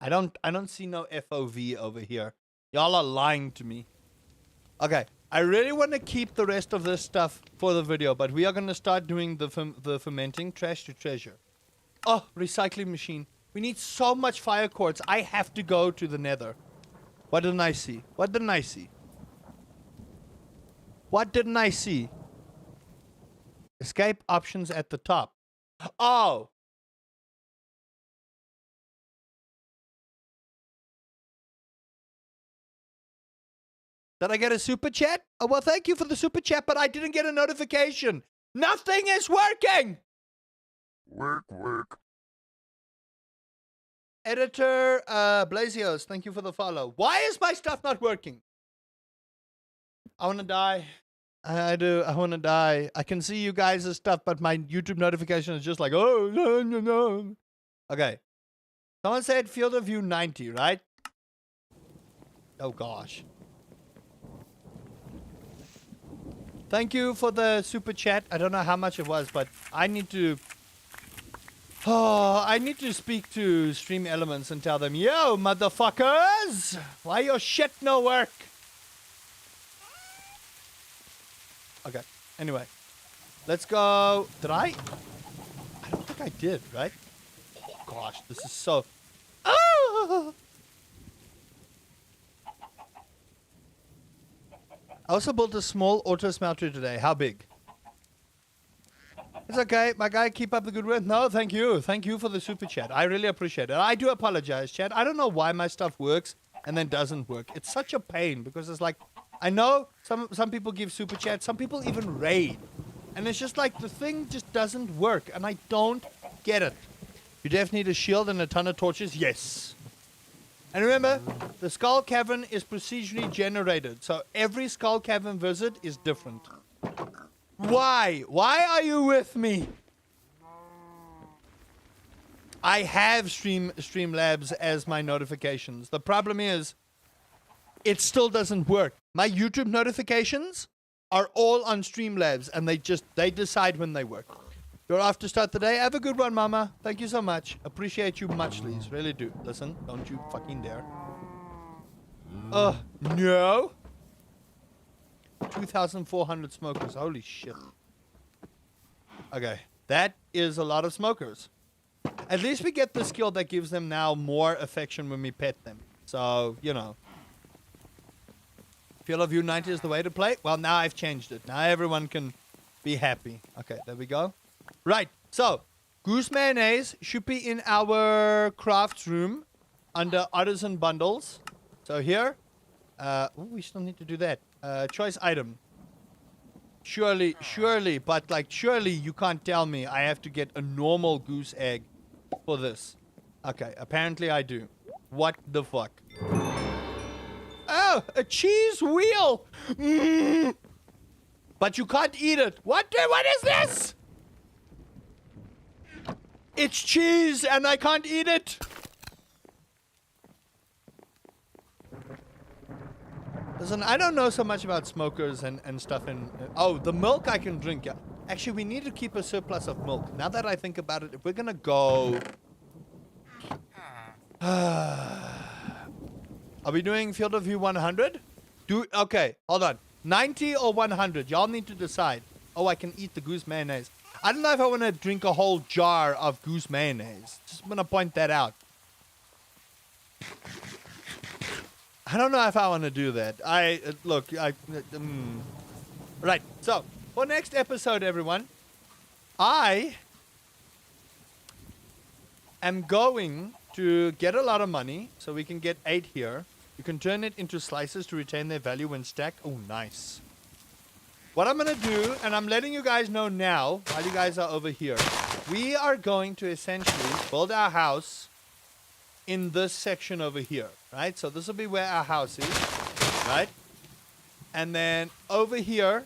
I don't see no FOV over here. Y'all are lying to me. Okay, I really want to keep the rest of this stuff for the video, but we are going to start doing the fermenting. Trash to treasure. Oh, recycling machine. We need so much fire quartz. I have to go to the nether. What didn't I see? What didn't I see? What didn't I see? Escape options at the top. Oh! Did I get a super chat? Oh, well, thank you for the super chat, but I didn't get a notification. Nothing is working! Work. Editor Blazios, thank you for the follow. Why is my stuff not working? I want to die. I do. I want to die. I can see you guys' stuff, but my YouTube notification is just like, oh, no. Okay. Someone said field of view 90, right? Oh, gosh. Thank you for the super chat. I don't know how much it was, but I need to... Oh, I need to speak to Stream Elements and tell them, yo, motherfuckers! Why your shit no work? Okay, anyway. Let's go... Did I? I don't think I did, right? Oh, gosh, this is so... Oh! I also built a small auto smelter today. How big? It's okay. My guy, keep up the good work. No, thank you. Thank you for the super chat. I really appreciate it. I do apologize, chat. I don't know why my stuff works and then doesn't work. It's such a pain because it's like I know some people give super chat, some people even raid. And it's just like the thing just doesn't work, and I don't get it. You definitely need a shield and a ton of torches? Yes. And remember, the Skull Cavern is procedurally generated, so every Skull Cavern visit is different. Why? Why are you with me? I have Streamlabs as my notifications. The problem is, it still doesn't work. My YouTube notifications are all on Streamlabs, and they decide when they work. You're off to start the day. Have a good one, Mama. Thank you so much. Appreciate you muchly. Really do. Listen, don't you fucking dare. No. 2,400 smokers. Holy shit. Okay, that is a lot of smokers. At least we get the skill that gives them now more affection when we pet them. So, you know. Feel of U90 is the way to play. Well, now I've changed it. Now everyone can be happy. Okay, there we go. Right, so goose mayonnaise should be in our crafts room under artisan bundles. So here, we still need to do that. Choice item. Surely, but like surely you can't tell me I have to get a normal goose egg for this. Okay, apparently I do. What the fuck? Oh, a cheese wheel! Mm. But you can't eat it. What is this? It's cheese and I can't eat it. Listen, I don't know so much about smokers and stuff in... oh, the milk I can drink. Yeah. Actually, we need to keep a surplus of milk. Now that I think about it, if we're gonna go... Are we doing Field of View 100? Okay, hold on. 90 or 100? Y'all need to decide. Oh, I can eat the goose mayonnaise. I don't know if I want to drink a whole jar of goose mayonnaise. Just want to point that out. I don't know if I want to do that. Right, so, for next episode, everyone, I am going to get a lot of money, so we can get 8 here. You can turn it into slices to retain their value when stacked. Oh, nice. What I'm going to do, and I'm letting you guys know now, while you guys are over here, we are going to essentially build our house in this section over here, right? So this will be where our house is, right? And then over here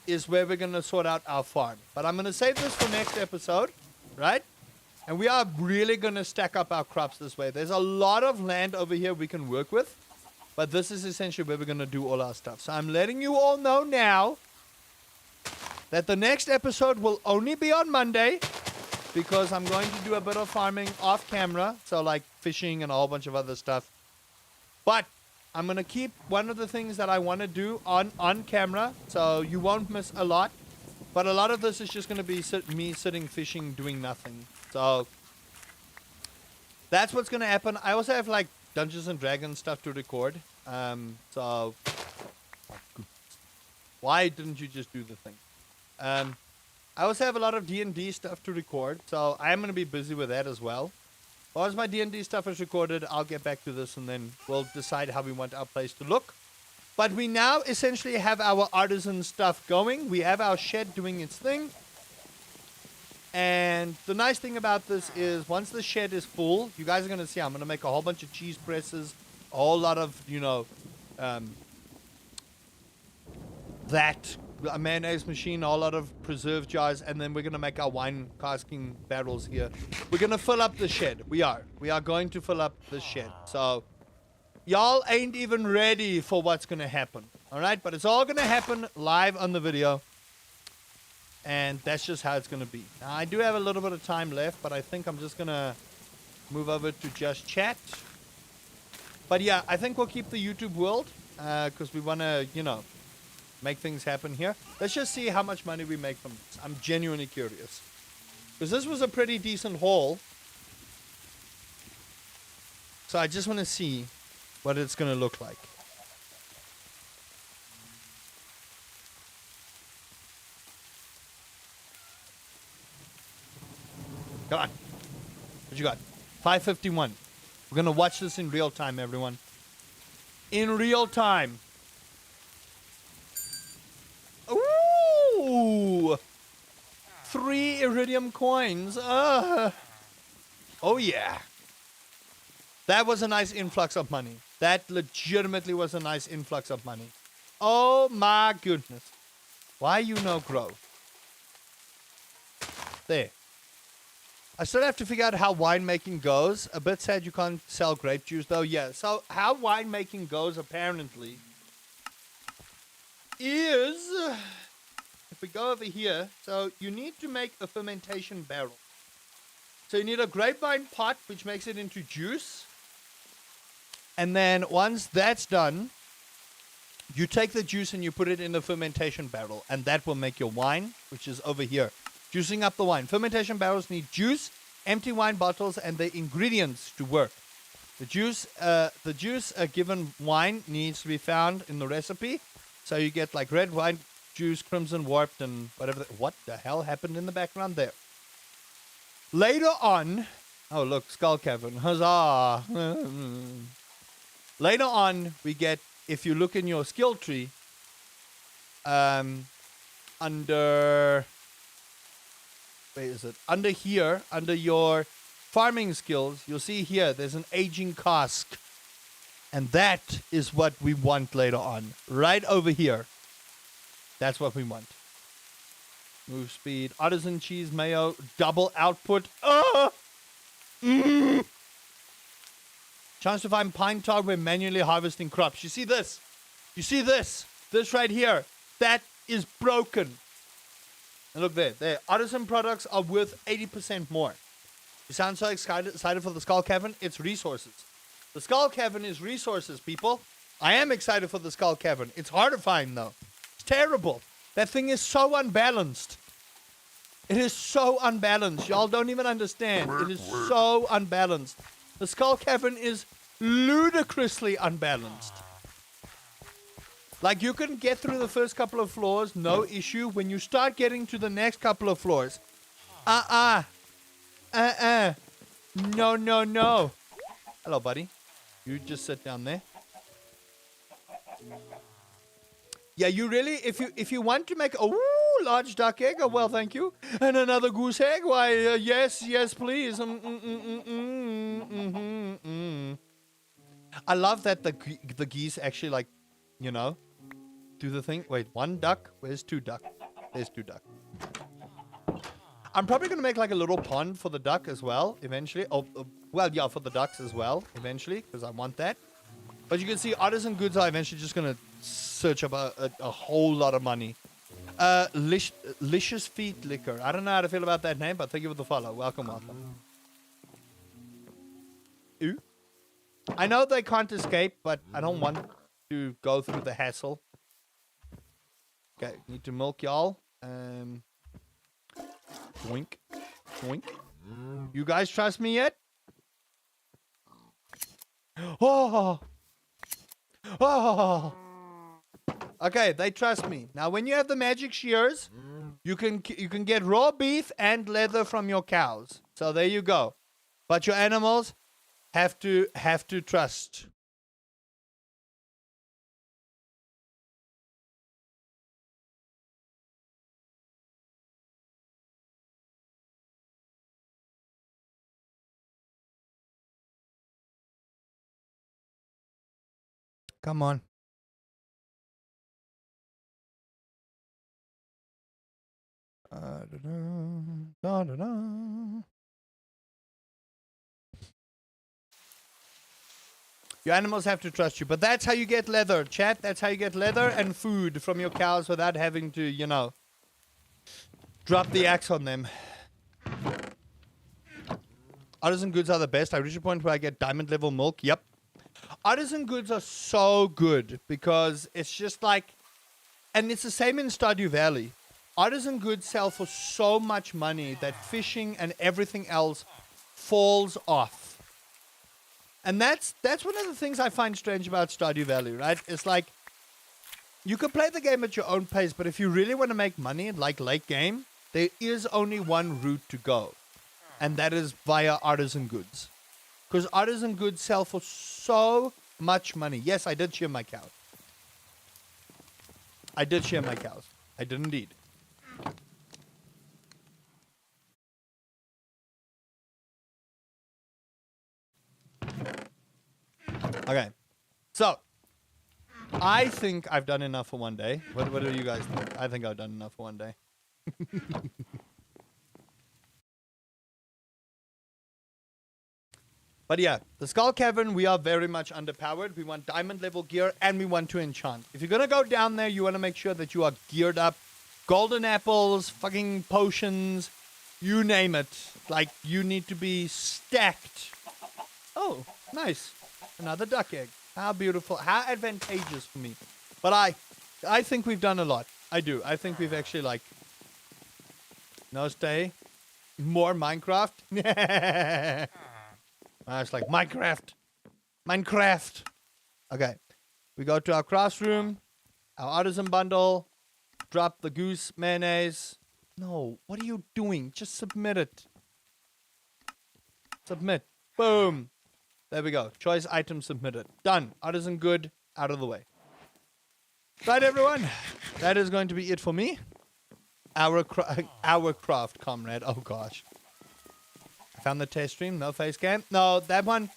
is where we're going to sort out our farm. But I'm going to save this for next episode, right? And we are really going to stack up our crops this way. There's a lot of land over here we can work with. But this is essentially where we're going to do all our stuff. So I'm letting you all know now that the next episode will only be on Monday. Because I'm going to do a bit of farming off camera. So like fishing and a whole bunch of other stuff. But I'm going to keep one of the things that I want to do on camera. So you won't miss a lot. But a lot of this is just going to be me sitting fishing, doing nothing. So that's what's going to happen. I also have like Dungeons and Dragons stuff to record. So why didn't you just do the thing? I also have a lot of D&D stuff to record. So I'm going to be busy with that as well. Once my D&D stuff is recorded, I'll get back to this and then we'll decide how we want our place to look. But we now essentially have our artisan stuff going. We have our shed doing its thing. And the nice thing about this is once the shed is full, you guys are going to see I'm going to make a whole bunch of cheese presses, a whole lot of, a mayonnaise machine, a whole lot of preserve jars, and then we're going to make our wine casking barrels here. We're going to fill up the shed. We are going to fill up the shed. So y'all ain't even ready for what's going to happen. All right? But it's all going to happen live on the video. And that's just how it's going to be. Now, I do have a little bit of time left, but I think I'm just going to move over to just chat. But yeah, I think we'll keep the YouTube world because we want to, make things happen here. Let's just see how much money we make from this. I'm genuinely curious. Because this was a pretty decent haul. So I just want to see what it's going to look like. Come on. What you got? 551. We're going to watch this in real time, everyone. In real time. Ooh! 3 iridium coins. Oh yeah. That was a nice influx of money. That legitimately was a nice influx of money. Oh my goodness. Why you no grow? There. I still have to figure out how winemaking goes. A bit sad you can't sell grape juice though. Yeah, so how winemaking goes apparently is... if we go over here, so you need to make a fermentation barrel. So you need a grapevine pot, which makes it into juice. And then once that's done, you take the juice and you put it in the fermentation barrel. And that will make your wine, which is over here. Juicing up the wine. Fermentation barrels need juice, empty wine bottles, and the ingredients to work. The juice given wine needs to be found in the recipe. So you get like red wine juice, crimson warped, and whatever. What the hell happened in the background there? Later on, oh look, Skull Cavern, huzzah! Later on, we get, if you look in your skill tree, under, where is it? Under here, under your farming skills, you'll see here, there's an aging cask. And that is what we want later on. Right over here. That's what we want. Move speed, artisan cheese, mayo, double output. Chance to find pine tar when manually harvesting crops. You see this? You see this? This right here. That is broken. And look there. There. Artisan products are worth 80% more. You sound so excited for the Skull Cavern? It's resources. The Skull Cavern is resources, people. I am excited for the Skull Cavern. It's horrifying, though. It's terrible. That thing is so unbalanced. It is so unbalanced. Y'all don't even understand. It is so unbalanced. The Skull Cavern is ludicrously unbalanced. Like, you can get through the first couple of floors, no issue. When you start getting to the next couple of floors, no. Hello, buddy. You just sit down there. Yeah, you really, if you want to make a large duck egg, oh, well, thank you, and another goose egg, why, yes, please. I love that the geese actually, like, you know, do the thing. Wait, 1 duck? Where's 2 duck? There's 2 duck. I'm probably going to make like a little pond for the duck as well, eventually. Well, yeah, for the ducks as well, eventually, because I want that. But you can see artisan goods are eventually just going to search up a whole lot of money. Licious Feet Liquor. I don't know how to feel about that name, but thank you for the follow. Welcome. Ooh. I know they can't escape, but I don't want to go through the hassle. Okay, need to milk y'all. Doink. Doink. You guys trust me yet? Oh. Okay, they trust me. Now, when you have the magic shears, you can get raw beef and leather from your cows. So there you go. But your animals have to trust. Come on. Your animals have to trust you, but that's how you get leather, chat. That's how you get leather and food from your cows without having to, you know, drop the axe on them. Artisan goods are the best. I reach a point where I get diamond level milk. Yep. Artisan goods are so good because it's just like, and it's the same in Stardew Valley. Artisan goods sell for so much money that fishing and everything else falls off. And that's one of the things I find strange about Stardew Valley, right? It's like, you can play the game at your own pace, but if you really want to make money, like late game, there is only one route to go. And that is via artisan goods. Because artisan goods sell for so much money. Yes, I did shear my cow. I did shear my cows. I did indeed. Okay. So, I think I've done enough for one day. What do you guys think? I think I've done enough for one day. But yeah, the Skull Cavern, we are very much underpowered. We want diamond level gear and we want to enchant. If you're going to go down there, you want to make sure that you are geared up. Golden apples, fucking potions, you name it. Like, you need to be stacked. Oh, nice. Another duck egg. How beautiful. How advantageous for me. But I think we've done a lot. I do. I think we've actually, like... No stay. More Minecraft. I was like, Minecraft. Okay. We go to our crafts room. Our artisan bundle. Drop the goose mayonnaise. No, what are you doing? Just submit it. Submit. Boom. There we go. Choice item submitted. Done. Artisan good. Out of the way. Right, everyone. That is going to be it for me. Our craft, comrade. Oh, gosh. I found the test stream. No face cam. No, that one.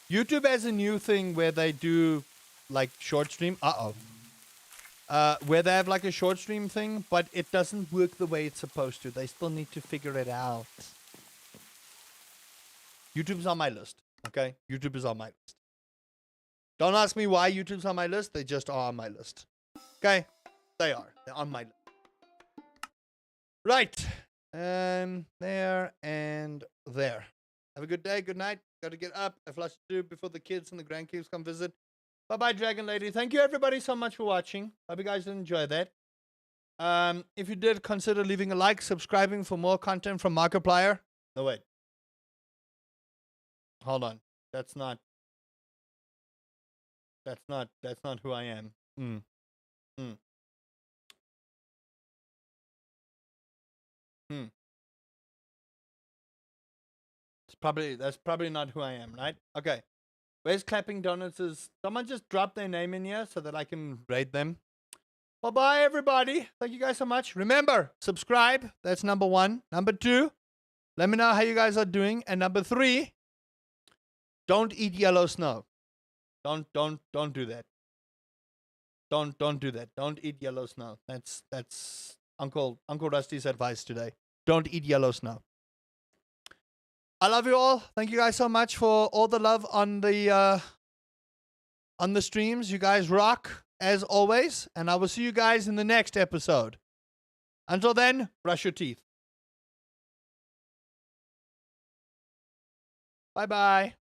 YouTube has a new thing where they do, like, short stream. Uh-oh. Where they have, like, a short stream thing, but it doesn't work the way it's supposed to. They still need to figure it out. YouTube's on my list. Okay? YouTube is on my list. Don't ask me why YouTube's on my list. They just are on my list. Okay? They are. They're on my list. Right. There and there. Have a good day. Good night. Got to get up. I have lots to do before the kids and the grandkids come visit. Bye-bye, Dragon Lady. Thank you, everybody, so much for watching. Hope you guys did enjoy that. If you did, consider leaving a like, subscribing for more content from Markiplier. No, wait. Hold on. That's not who I am. That's probably not who I am, right? Okay. Where's Clapping Donuts? Someone just drop their name in here so that I can rate them. Well, bye, everybody. Thank you guys so much. Remember, subscribe. That's number 1. Number 2, let me know how you guys are doing. And number 3, don't eat yellow snow. Don't do that. Don't do that. Don't eat yellow snow. That's Uncle Rusty's advice today. Don't eat yellow snow. I love you all. Thank you guys so much for all the love on the streams. You guys rock as always, and I will see you guys in the next episode. Until then, brush your teeth. Bye-bye.